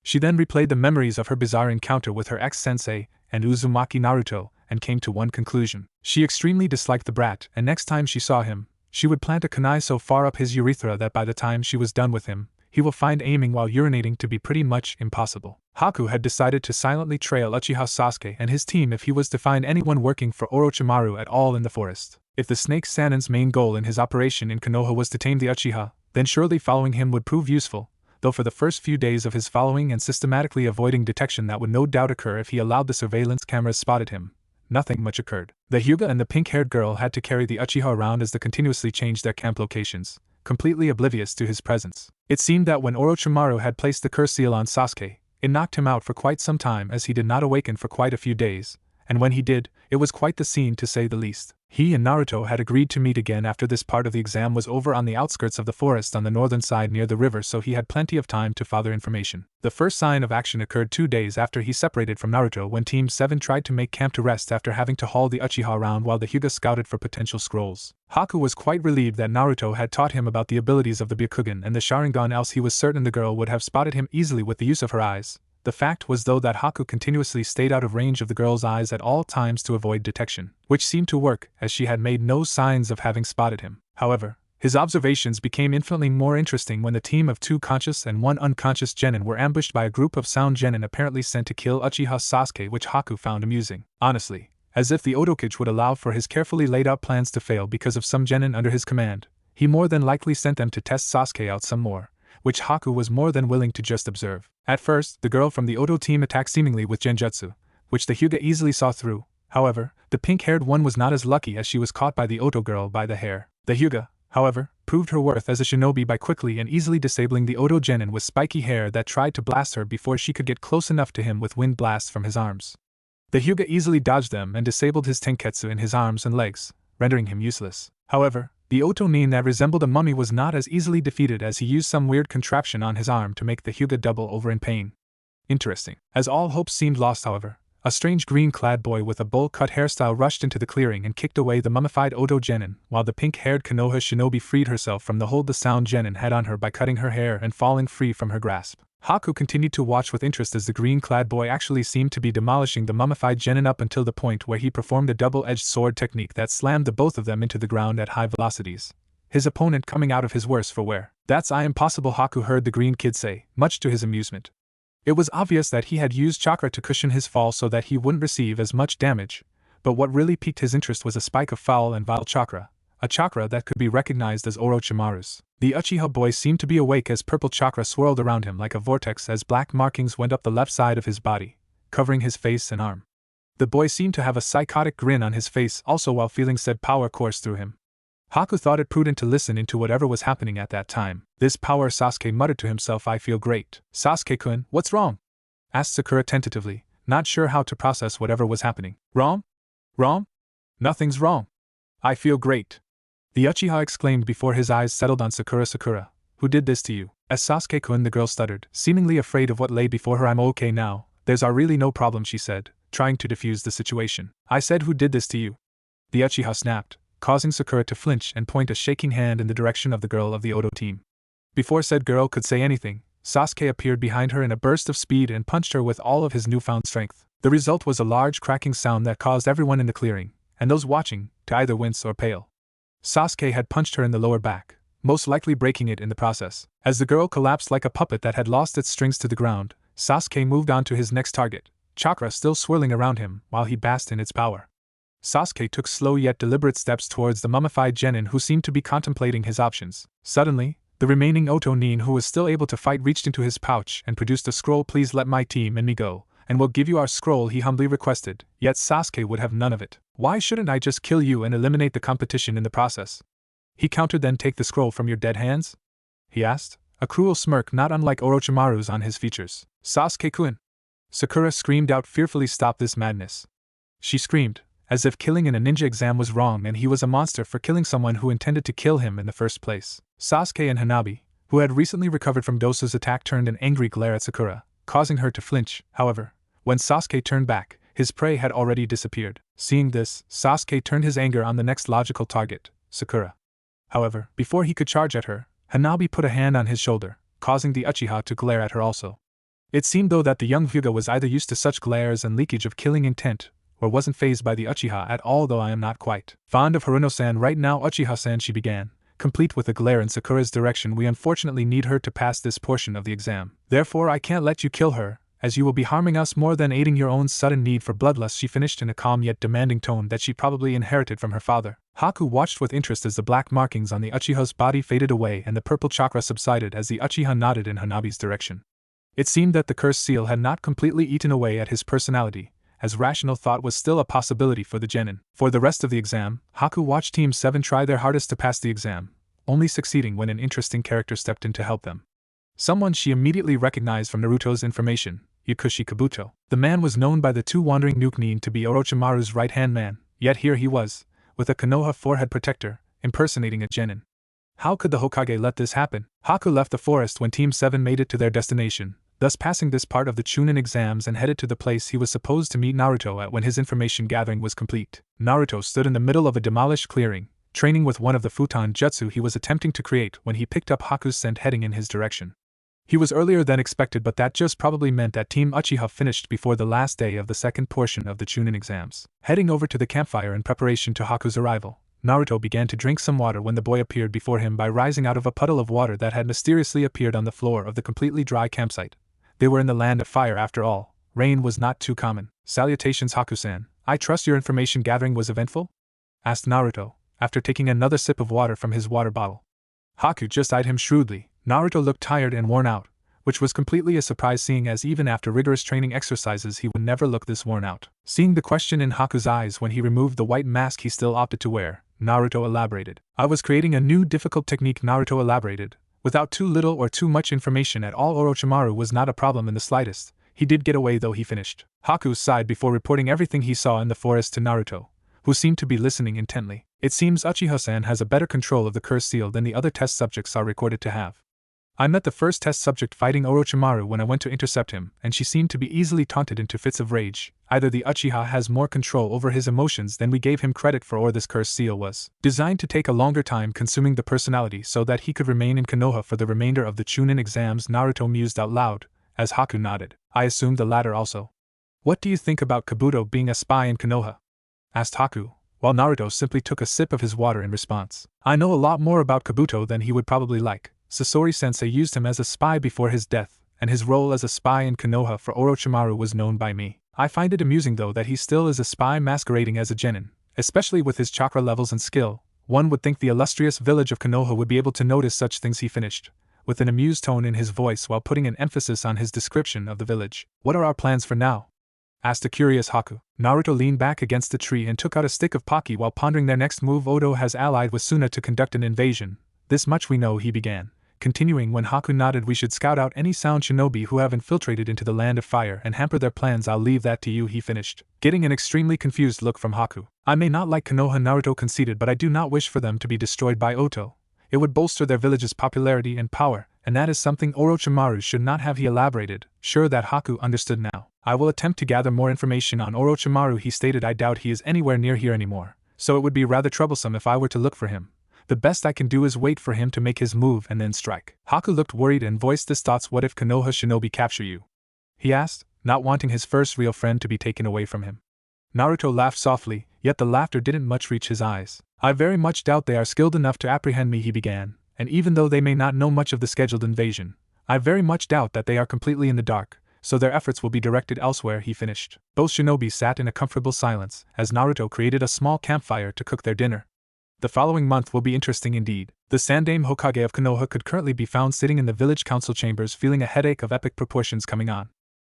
She then replayed the memories of her bizarre encounter with her ex-sensei and Uzumaki Naruto, and came to one conclusion. She extremely disliked the brat, and next time she saw him, she would plant a kunai so far up his urethra that by the time she was done with him, he will find aiming while urinating to be pretty much impossible. Haku had decided to silently trail Uchiha Sasuke and his team if he was to find anyone working for Orochimaru at all in the forest. If the Snake Sannin's main goal in his operation in Konoha was to tame the Uchiha, then surely following him would prove useful, though for the first few days of his following and systematically avoiding detection that would no doubt occur if he allowed the surveillance cameras spotted him, nothing much occurred. The Hyuga and the pink-haired girl had to carry the Uchiha around as they continuously changed their camp locations, completely oblivious to his presence. It seemed that when Orochimaru had placed the curse seal on Sasuke, it knocked him out for quite some time as he did not awaken for quite a few days, and when he did, it was quite the scene to say the least. He and Naruto had agreed to meet again after this part of the exam was over on the outskirts of the forest on the northern side near the river, so he had plenty of time to father information. The first sign of action occurred 2 days after he separated from Naruto when Team 7 tried to make camp to rest after having to haul the Uchiha around while the Hyuga scouted for potential scrolls. Haku was quite relieved that Naruto had taught him about the abilities of the Byakugan and the Sharingan, else he was certain the girl would have spotted him easily with the use of her eyes. The fact was though that Haku continuously stayed out of range of the girl's eyes at all times to avoid detection, which seemed to work as she had made no signs of having spotted him. However, his observations became infinitely more interesting when the team of 2 conscious and 1 unconscious genin were ambushed by a group of sound genin apparently sent to kill Uchiha Sasuke, which Haku found amusing. Honestly, as if the Otokage would allow for his carefully laid out plans to fail because of some genin under his command, he more than likely sent them to test Sasuke out some more, which Haku was more than willing to just observe. At first, the girl from the Oto team attacked seemingly with genjutsu, which the Hyuga easily saw through. However, the pink-haired one was not as lucky as she was caught by the Oto girl by the hair. The Hyuga, however, proved her worth as a shinobi by quickly and easily disabling the Oto genin with spiky hair that tried to blast her before she could get close enough to him with wind blasts from his arms. The Hyuga easily dodged them and disabled his tenketsu in his arms and legs, rendering him useless. However, the Otonin that resembled a mummy was not as easily defeated as he used some weird contraption on his arm to make the Hyuga double over in pain. Interesting. As all hopes seemed lost, however, a strange green-clad boy with a bowl-cut hairstyle rushed into the clearing and kicked away the mummified Oto Genin, while the pink-haired Konoha shinobi freed herself from the hold the sound Genin had on her by cutting her hair and falling free from her grasp. Haku continued to watch with interest as the green-clad boy actually seemed to be demolishing the mummified Genin up until the point where he performed a double-edged sword technique that slammed the both of them into the ground at high velocities, his opponent coming out of his worse for wear. "That's impossible," Haku heard the green kid say, much to his amusement. It was obvious that he had used chakra to cushion his fall so that he wouldn't receive as much damage, but what really piqued his interest was a spike of foul and vile chakra, a chakra that could be recognized as Orochimaru's. The Uchiha boy seemed to be awake as purple chakra swirled around him like a vortex as black markings went up the left side of his body, covering his face and arm. The boy seemed to have a psychotic grin on his face also while feeling said power course through him. Haku thought it prudent to listen into whatever was happening at that time. "This power," Sasuke muttered to himself. "I feel great." "Sasuke-kun, what's wrong?" asked Sakura tentatively, not sure how to process whatever was happening. "Wrong? Wrong? Nothing's wrong. I feel great," the Uchiha exclaimed before his eyes settled on Sakura. "Sakura, who did this to you?" As Sasuke-kun, the girl stuttered, seemingly afraid of what lay before her. "I'm okay now, there's really no problem," she said, trying to defuse the situation. "I said who did this to you?" the Uchiha snapped, causing Sakura to flinch and point a shaking hand in the direction of the girl of the Oto team. Before said girl could say anything, Sasuke appeared behind her in a burst of speed and punched her with all of his newfound strength. The result was a large cracking sound that caused everyone in the clearing, and those watching, to either wince or pale. Sasuke had punched her in the lower back, most likely breaking it in the process. As the girl collapsed like a puppet that had lost its strings to the ground, Sasuke moved on to his next target, chakra still swirling around him while he basked in its power. Sasuke took slow yet deliberate steps towards the mummified genin who seemed to be contemplating his options. Suddenly, the remaining Otonin who was still able to fight reached into his pouch and produced a scroll. "Please let my team and me go, and we'll give you our scroll," he humbly requested, yet Sasuke would have none of it. "Why shouldn't I just kill you and eliminate the competition in the process?" he countered. "Then take the scroll from your dead hands?" he asked, a cruel smirk not unlike Orochimaru's on his features. "Sasuke-kun!" Sakura screamed out fearfully. "Stop this madness!" she screamed, as if killing in a ninja exam was wrong and he was a monster for killing someone who intended to kill him in the first place. Sasuke and Hanabi, who had recently recovered from Dosa's attack, turned an angry glare at Sakura, causing her to flinch. However, when Sasuke turned back, his prey had already disappeared. Seeing this, Sasuke turned his anger on the next logical target, Sakura. However, before he could charge at her, Hanabi put a hand on his shoulder, causing the Uchiha to glare at her also. It seemed though that the young Hyuga was either used to such glares and leakage of killing intent, or wasn't fazed by the Uchiha at all. "Though I am not quite fond of Haruno-san right now, Uchiha-san," she began, complete with a glare in Sakura's direction. "We unfortunately need her to pass this portion of the exam. Therefore I can't let you kill her, as you will be harming us more than aiding your own sudden need for bloodlust," she finished in a calm yet demanding tone that she probably inherited from her father. Haku watched with interest as the black markings on the Uchiha's body faded away and the purple chakra subsided as the Uchiha nodded in Hanabi's direction. It seemed that the cursed seal had not completely eaten away at his personality, as rational thought was still a possibility for the genin. For the rest of the exam, Haku watched Team 7 try their hardest to pass the exam, only succeeding when an interesting character stepped in to help them. Someone she immediately recognized from Naruto's information, Yakushi Kabuto. The man was known by the two wandering Nukenin to be Orochimaru's right-hand man, yet here he was, with a Konoha forehead protector, impersonating a genin. How could the Hokage let this happen? Haku left the forest when Team 7 made it to their destination, thus passing this part of the Chunin exams, and headed to the place he was supposed to meet Naruto at when his information gathering was complete. Naruto stood in the middle of a demolished clearing, training with one of the futon jutsu he was attempting to create when he picked up Haku's scent heading in his direction. He was earlier than expected, but that just probably meant that Team Uchiha finished before the last day of the second portion of the Chunin exams. Heading over to the campfire in preparation to Haku's arrival, Naruto began to drink some water when the boy appeared before him by rising out of a puddle of water that had mysteriously appeared on the floor of the completely dry campsite. They were in the land of fire after all. Rain was not too common. "Salutations, Haku-san. I trust your information gathering was eventful?" asked Naruto, after taking another sip of water from his water bottle. Haku just eyed him shrewdly. Naruto looked tired and worn out, which was completely a surprise seeing as even after rigorous training exercises he would never look this worn out. Seeing the question in Haku's eyes when he removed the white mask he still opted to wear, Naruto elaborated. "I was creating a new difficult technique," Naruto elaborated. Without too little or too much information at all, Orochimaru was not a problem in the slightest. He did get away though, he finished. Haku sighed before reporting everything he saw in the forest to Naruto, who seemed to be listening intently. It seems Uchiha-san has a better control of the curse seal than the other test subjects are recorded to have. I met the first test subject fighting Orochimaru when I went to intercept him, and she seemed to be easily taunted into fits of rage. Either the Uchiha has more control over his emotions than we gave him credit for, or this curse seal was designed to take a longer time consuming the personality so that he could remain in Konoha for the remainder of the Chunin exams. Naruto mused out loud, as Haku nodded. I assumed the latter also. What do you think about Kabuto being a spy in Konoha? Asked Haku, while Naruto simply took a sip of his water in response. I know a lot more about Kabuto than he would probably like. Sasori-sensei used him as a spy before his death, and his role as a spy in Konoha for Orochimaru was known by me. I find it amusing though that he still is a spy masquerading as a genin, especially with his chakra levels and skill. One would think the illustrious village of Konoha would be able to notice such things, he finished, with an amused tone in his voice while putting an emphasis on his description of the village. What are our plans for now? Asked a curious Haku. Naruto leaned back against the tree and took out a stick of Pocky while pondering their next move. Odo has allied with Suna to conduct an invasion. This much we know, he began. Continuing when Haku nodded, we should scout out any sound shinobi who have infiltrated into the land of fire and hamper their plans. I'll leave that to you, he finished, getting an extremely confused look from Haku. I may not like Konoha, Naruto conceded, but I do not wish for them to be destroyed by Oto. It would bolster their village's popularity and power, and that is something Orochimaru should not have, he elaborated, sure that Haku understood now. I will attempt to gather more information on Orochimaru, he stated. I doubt he is anywhere near here anymore, so it would be rather troublesome if I were to look for him. The best I can do is wait for him to make his move and then strike. Haku looked worried and voiced his thoughts. What if Konoha shinobi capture you? He asked, not wanting his first real friend to be taken away from him. Naruto laughed softly, yet the laughter didn't much reach his eyes. I very much doubt they are skilled enough to apprehend me, he began, and even though they may not know much of the scheduled invasion, I very much doubt that they are completely in the dark, so their efforts will be directed elsewhere, he finished. Both shinobi sat in a comfortable silence as Naruto created a small campfire to cook their dinner. The following month will be interesting indeed. The Sandaime Hokage of Konoha could currently be found sitting in the village council chambers feeling a headache of epic proportions coming on.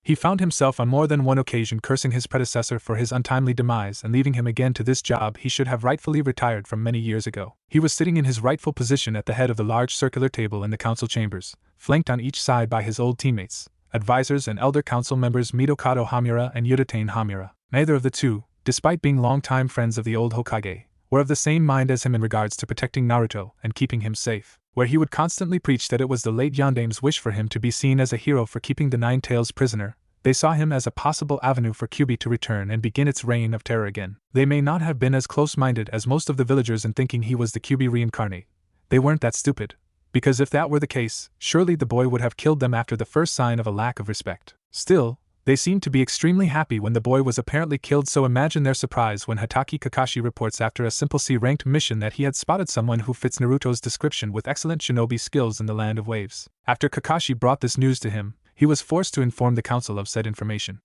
He found himself on more than one occasion cursing his predecessor for his untimely demise and leaving him again to this job he should have rightfully retired from many years ago. He was sitting in his rightful position at the head of the large circular table in the council chambers, flanked on each side by his old teammates, advisors and elder council members Mitokado Hamura and Yudetane Hamura. Neither of the two, despite being longtime friends of the old Hokage, were of the same mind as him in regards to protecting Naruto and keeping him safe, where he would constantly preach that it was the late Yandaime's wish for him to be seen as a hero for keeping the Nine Tails prisoner. They saw him as a possible avenue for Kyuubi to return and begin its reign of terror again. They may not have been as close-minded as most of the villagers in thinking he was the Kyuubi reincarnate. They weren't that stupid, because if that were the case, surely the boy would have killed them after the first sign of a lack of respect. Still, they seemed to be extremely happy when the boy was apparently killed, so imagine their surprise when Hatake Kakashi reports after a simple C-ranked mission that he had spotted someone who fits Naruto's description with excellent shinobi skills in the Land of Waves. After Kakashi brought this news to him, he was forced to inform the council of said information.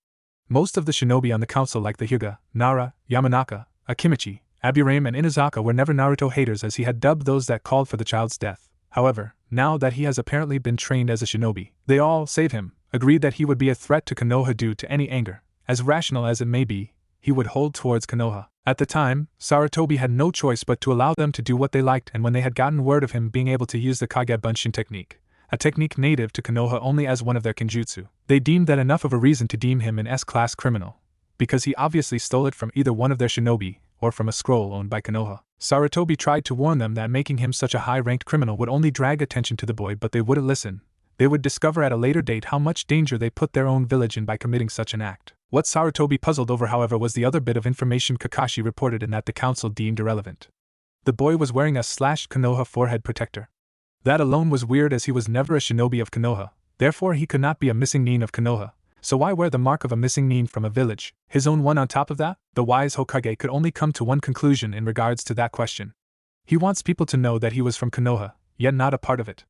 Most of the shinobi on the council, like the Hyuga, Nara, Yamanaka, Akimichi, Aburame and Inazaka, were never Naruto haters, as he had dubbed those that called for the child's death. However, now that he has apparently been trained as a shinobi, they all, save him, agreed that he would be a threat to Konoha due to any anger, as rational as it may be, he would hold towards Konoha. At the time, Sarutobi had no choice but to allow them to do what they liked, and when they had gotten word of him being able to use the Kage Bunshin technique, a technique native to Konoha only as one of their kenjutsu, they deemed that enough of a reason to deem him an S-class criminal, because he obviously stole it from either one of their shinobi, or from a scroll owned by Konoha. Sarutobi tried to warn them that making him such a high-ranked criminal would only drag attention to the boy, but they wouldn't listen. They would discover at a later date how much danger they put their own village in by committing such an act. What Sarutobi puzzled over, however, was the other bit of information Kakashi reported and that the council deemed irrelevant. The boy was wearing a slashed Konoha forehead protector. That alone was weird, as he was never a shinobi of Konoha, therefore he could not be a missing nin of Konoha. So why wear the mark of a missing nin from a village, his own one on top of that? The wise Hokage could only come to one conclusion in regards to that question. He wants people to know that he was from Konoha, yet not a part of it.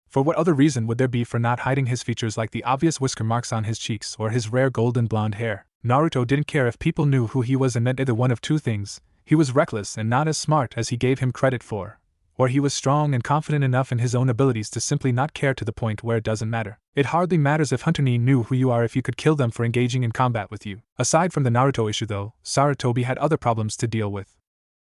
For what other reason would there be for not hiding his features, like the obvious whisker marks on his cheeks or his rare golden blonde hair? Naruto didn't care if people knew who he was and meant either one of two things: he was reckless and not as smart as he gave him credit for, or he was strong and confident enough in his own abilities to simply not care to the point where it doesn't matter. It hardly matters if Hunter Nin knew who you are if you could kill them for engaging in combat with you. Aside from the Naruto issue though, Sarutobi had other problems to deal with.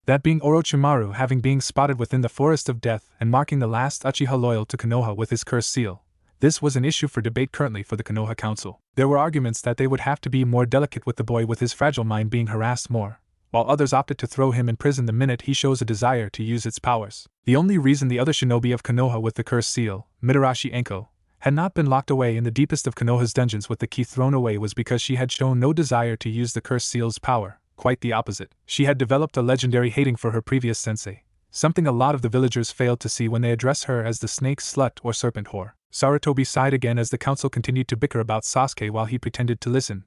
That being Orochimaru being spotted within the Forest of Death and marking the last Uchiha loyal to Konoha with his curse seal, This was an issue for debate currently for the Konoha Council. There were arguments that they would have to be more delicate with the boy with his fragile mind being harassed more, while others opted to throw him in prison the minute he shows a desire to use its powers. The only reason the other shinobi of Konoha with the cursed seal, Mitarashi Enko, had not been locked away in the deepest of Konoha's dungeons with the key thrown away was because she had shown no desire to use the cursed seal's power. Quite the opposite. She had developed a legendary hating for her previous sensei, something a lot of the villagers failed to see when they address her as the snake slut or serpent whore. Sarutobi sighed again as the council continued to bicker about Sasuke while he pretended to listen.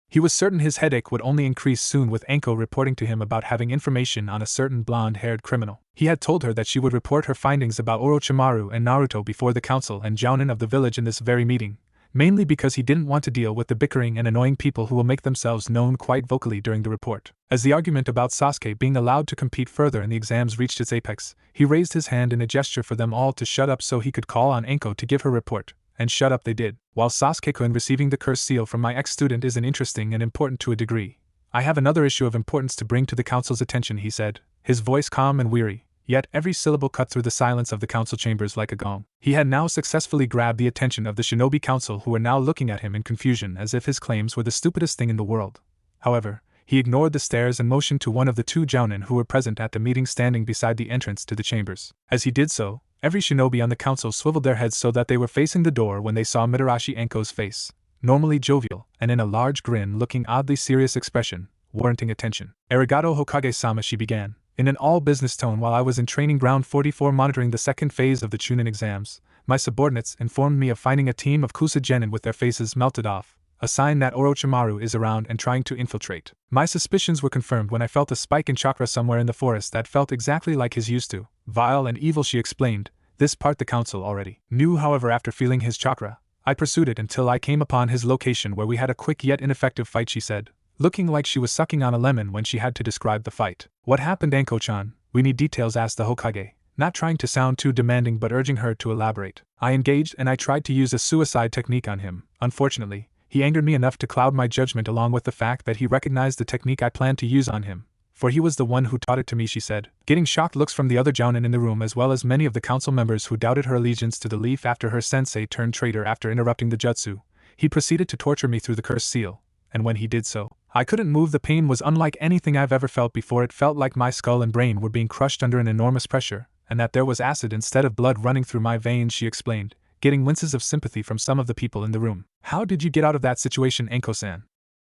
He was certain his headache would only increase soon with Enko reporting to him about having information on a certain blonde-haired criminal. He had told her that she would report her findings about Orochimaru and Naruto before the council and jounin of the village in this very meeting, mainly because he didn't want to deal with the bickering and annoying people who will make themselves known quite vocally during the report. As the argument about Sasuke being allowed to compete further in the exams reached its apex, he raised his hand in a gesture for them all to shut up so he could call on Enko to give her report. And shut up they did. While Sasuke-kun receiving the cursed seal from my ex-student isn't interesting and important to a degree, I have another issue of importance to bring to the council's attention, he said, his voice calm and weary, yet every syllable cut through the silence of the council chambers like a gong. He had now successfully grabbed the attention of the shinobi council who were now looking at him in confusion as if his claims were the stupidest thing in the world. However, he ignored the stares and motioned to one of the two jounin who were present at the meeting standing beside the entrance to the chambers. As he did so, every shinobi on the council swiveled their heads so that they were facing the door when they saw Mitarashi Enko's face, normally jovial and in a large grin looking oddly serious expression, warranting attention. Arigato Hokage-sama, she began, in an all-business tone. While I was in training ground 44 monitoring the second phase of the Chunin exams, my subordinates informed me of finding a team of Kusa genin with their faces melted off, a sign that Orochimaru is around and trying to infiltrate. My suspicions were confirmed when I felt a spike in chakra somewhere in the forest that felt exactly like his used to. Vile and evil, she explained. This part the council already knew. However, after feeling his chakra, I pursued it until I came upon his location where we had a quick yet ineffective fight, she said, looking like she was sucking on a lemon when she had to describe the fight. What happened, Enko-chan? We need details, asked the Hokage, not trying to sound too demanding but urging her to elaborate. I engaged and I tried to use a suicide technique on him. Unfortunately, he angered me enough to cloud my judgment along with the fact that he recognized the technique I planned to use on him, for he was the one who taught it to me, she said, getting shocked looks from the other jounin in the room as well as many of the council members who doubted her allegiance to the leaf after her sensei turned traitor. After interrupting the jutsu, he proceeded to torture me through the cursed seal, and when he did so, I couldn't move. The pain was unlike anything I've ever felt before. It felt like my skull and brain were being crushed under an enormous pressure, and that there was acid instead of blood running through my veins, she explained, getting winces of sympathy from some of the people in the room. How did you get out of that situation, Enko-san?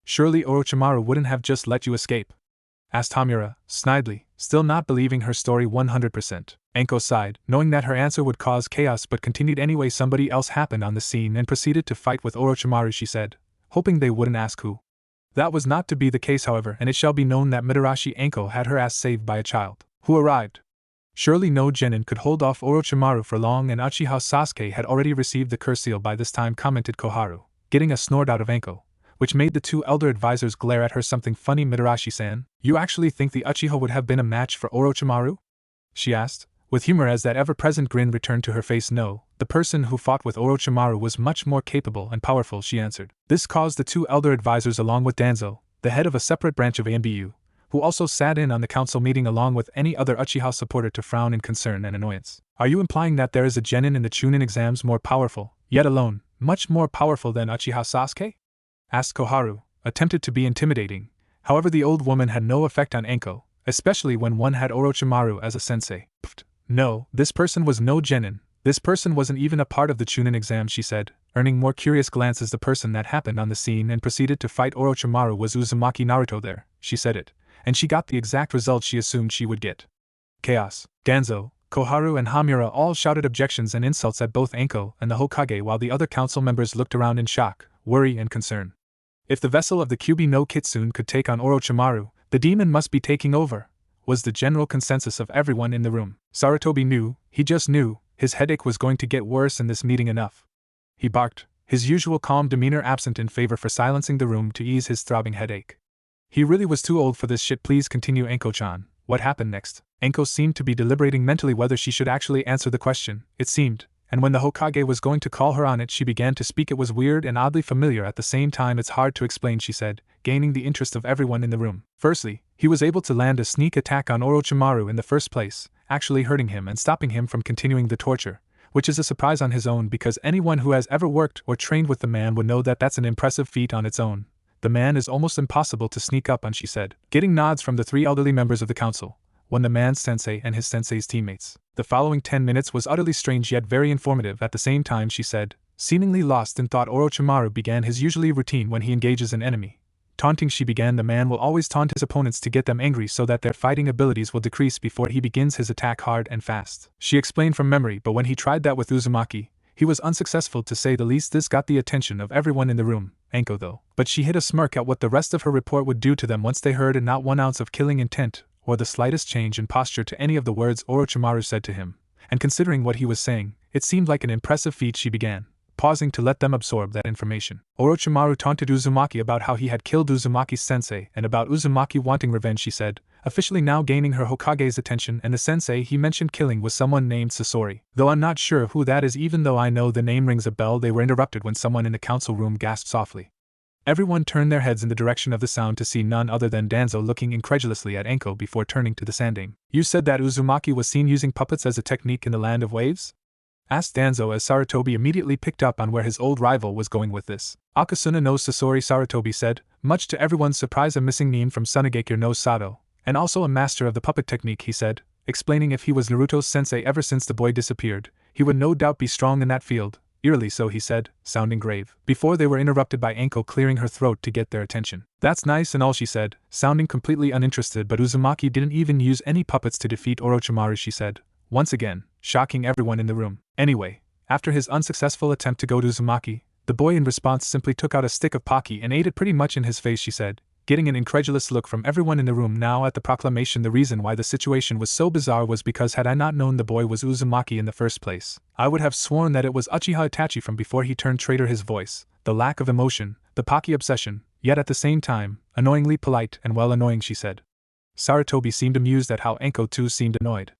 Surely Orochimaru wouldn't have just let you escape? Asked Hamura, snidely, still not believing her story 100%. Enko sighed, knowing that her answer would cause chaos but continued anyway. Somebody else happened on the scene and proceeded to fight with Orochimaru, she said, hoping they wouldn't ask who. That was not to be the case, however, and it shall be known that Mitarashi Enko had her ass saved by a child who arrived. Surely no genin could hold off Orochimaru for long, and Uchiha Sasuke had already received the curse seal by this time, commented Koharu, getting a snort out of Enko, which made the two elder advisors glare at her. Something funny, Mitarashi-san? You actually think the Uchiha would have been a match for Orochimaru? She asked, with humor as that ever-present grin returned to her face. No, the person who fought with Orochimaru was much more capable and powerful, she answered. This caused the two elder advisors along with Danzo, the head of a separate branch of ANBU, who also sat in on the council meeting along with any other Uchiha supporter, to frown in concern and annoyance. Are you implying that there is a genin in the Chunin exams more powerful, yet alone, much more powerful than Uchiha Sasuke? Asked Koharu, attempted to be intimidating. However, the old woman had no effect on Enko, especially when one had Orochimaru as a sensei. Pfft. No, this person was no genin. This person wasn't even a part of the Chunin exam, she said, earning more curious glances. The person that happened on the scene and proceeded to fight Orochimaru was Uzumaki Naruto. There, she said it, and she got the exact result she assumed she would get. Chaos. Danzo, Koharu and Hamura all shouted objections and insults at both Enko and the Hokage, while the other council members looked around in shock, worry and concern. If the vessel of the Kyuubi no Kitsune could take on Orochimaru, the demon must be taking over, was the general consensus of everyone in the room. Sarutobi knew, he just knew, his headache was going to get worse in this meeting enough. He barked, his usual calm demeanor absent in favor for silencing the room to ease his throbbing headache. He really was too old for this shit. Please continue, Enko-chan. What happened next? Enko seemed to be deliberating mentally whether she should actually answer the question, it seemed, and when the Hokage was going to call her on it, she began to speak. It was weird and oddly familiar at the same time. It's hard to explain, she said, gaining the interest of everyone in the room. Firstly, he was able to land a sneak attack on Orochimaru in the first place, actually hurting him and stopping him from continuing the torture, which is a surprise on his own because anyone who has ever worked or trained with the man would know that that's an impressive feat on its own. The man is almost impossible to sneak up on, she said, getting nods from the 3 elderly members of the council, one the man's sensei and his sensei's teammates. The following 10 minutes was utterly strange yet very informative at the same time, she said. Seemingly lost in thought, Orochimaru began his usually routine when he engages an enemy. Taunting, she began. The man will always taunt his opponents to get them angry so that their fighting abilities will decrease before he begins his attack hard and fast. She explained from memory, but when he tried that with Uzumaki, he was unsuccessful to say the least. This got the attention of everyone in the room, Anko though. But she hid a smirk at what the rest of her report would do to them once they heard not 1 ounce of killing intent, or the slightest change in posture to any of the words Orochimaru said to him. And considering what he was saying, it seemed like an impressive feat, she began, pausing to let them absorb that information. Orochimaru taunted Uzumaki about how he had killed Uzumaki's sensei and about Uzumaki wanting revenge, she said, officially now gaining her Hokage's attention, and the sensei he mentioned killing was someone named Sasori. Though I'm not sure who that is, even though I know the name rings a bell. They were interrupted when someone in the council room gasped softly. Everyone turned their heads in the direction of the sound to see none other than Danzo looking incredulously at Anko before turning to the Sandame. You said that Uzumaki was seen using puppets as a technique in the Land of Waves? Asked Danzo as Sarutobi immediately picked up on where his old rival was going with this. Akasuna knows Sasori, Sarutobi said, much to everyone's surprise. A missing nin from Sunagekure knows Sato, and also a master of the puppet technique, he said, explaining if he was Naruto's sensei ever since the boy disappeared, he would no doubt be strong in that field. Eerily so, he said, sounding grave, before they were interrupted by Anko clearing her throat to get their attention. That's nice and all, she said, sounding completely uninterested, but Uzumaki didn't even use any puppets to defeat Orochimaru, she said, once again, shocking everyone in the room. Anyway, after his unsuccessful attempt to goad Uzumaki, the boy in response simply took out a stick of Pocky and ate it pretty much in his face, she said, getting an incredulous look from everyone in the room now at the proclamation. The reason why the situation was so bizarre was because had I not known the boy was Uzumaki in the first place, I would have sworn that it was Uchiha Itachi from before he turned traitor. His voice, the lack of emotion, the Pocky obsession, yet at the same time, annoyingly polite and well annoying, she said. Sarutobi seemed amused at how Anko too seemed annoyed.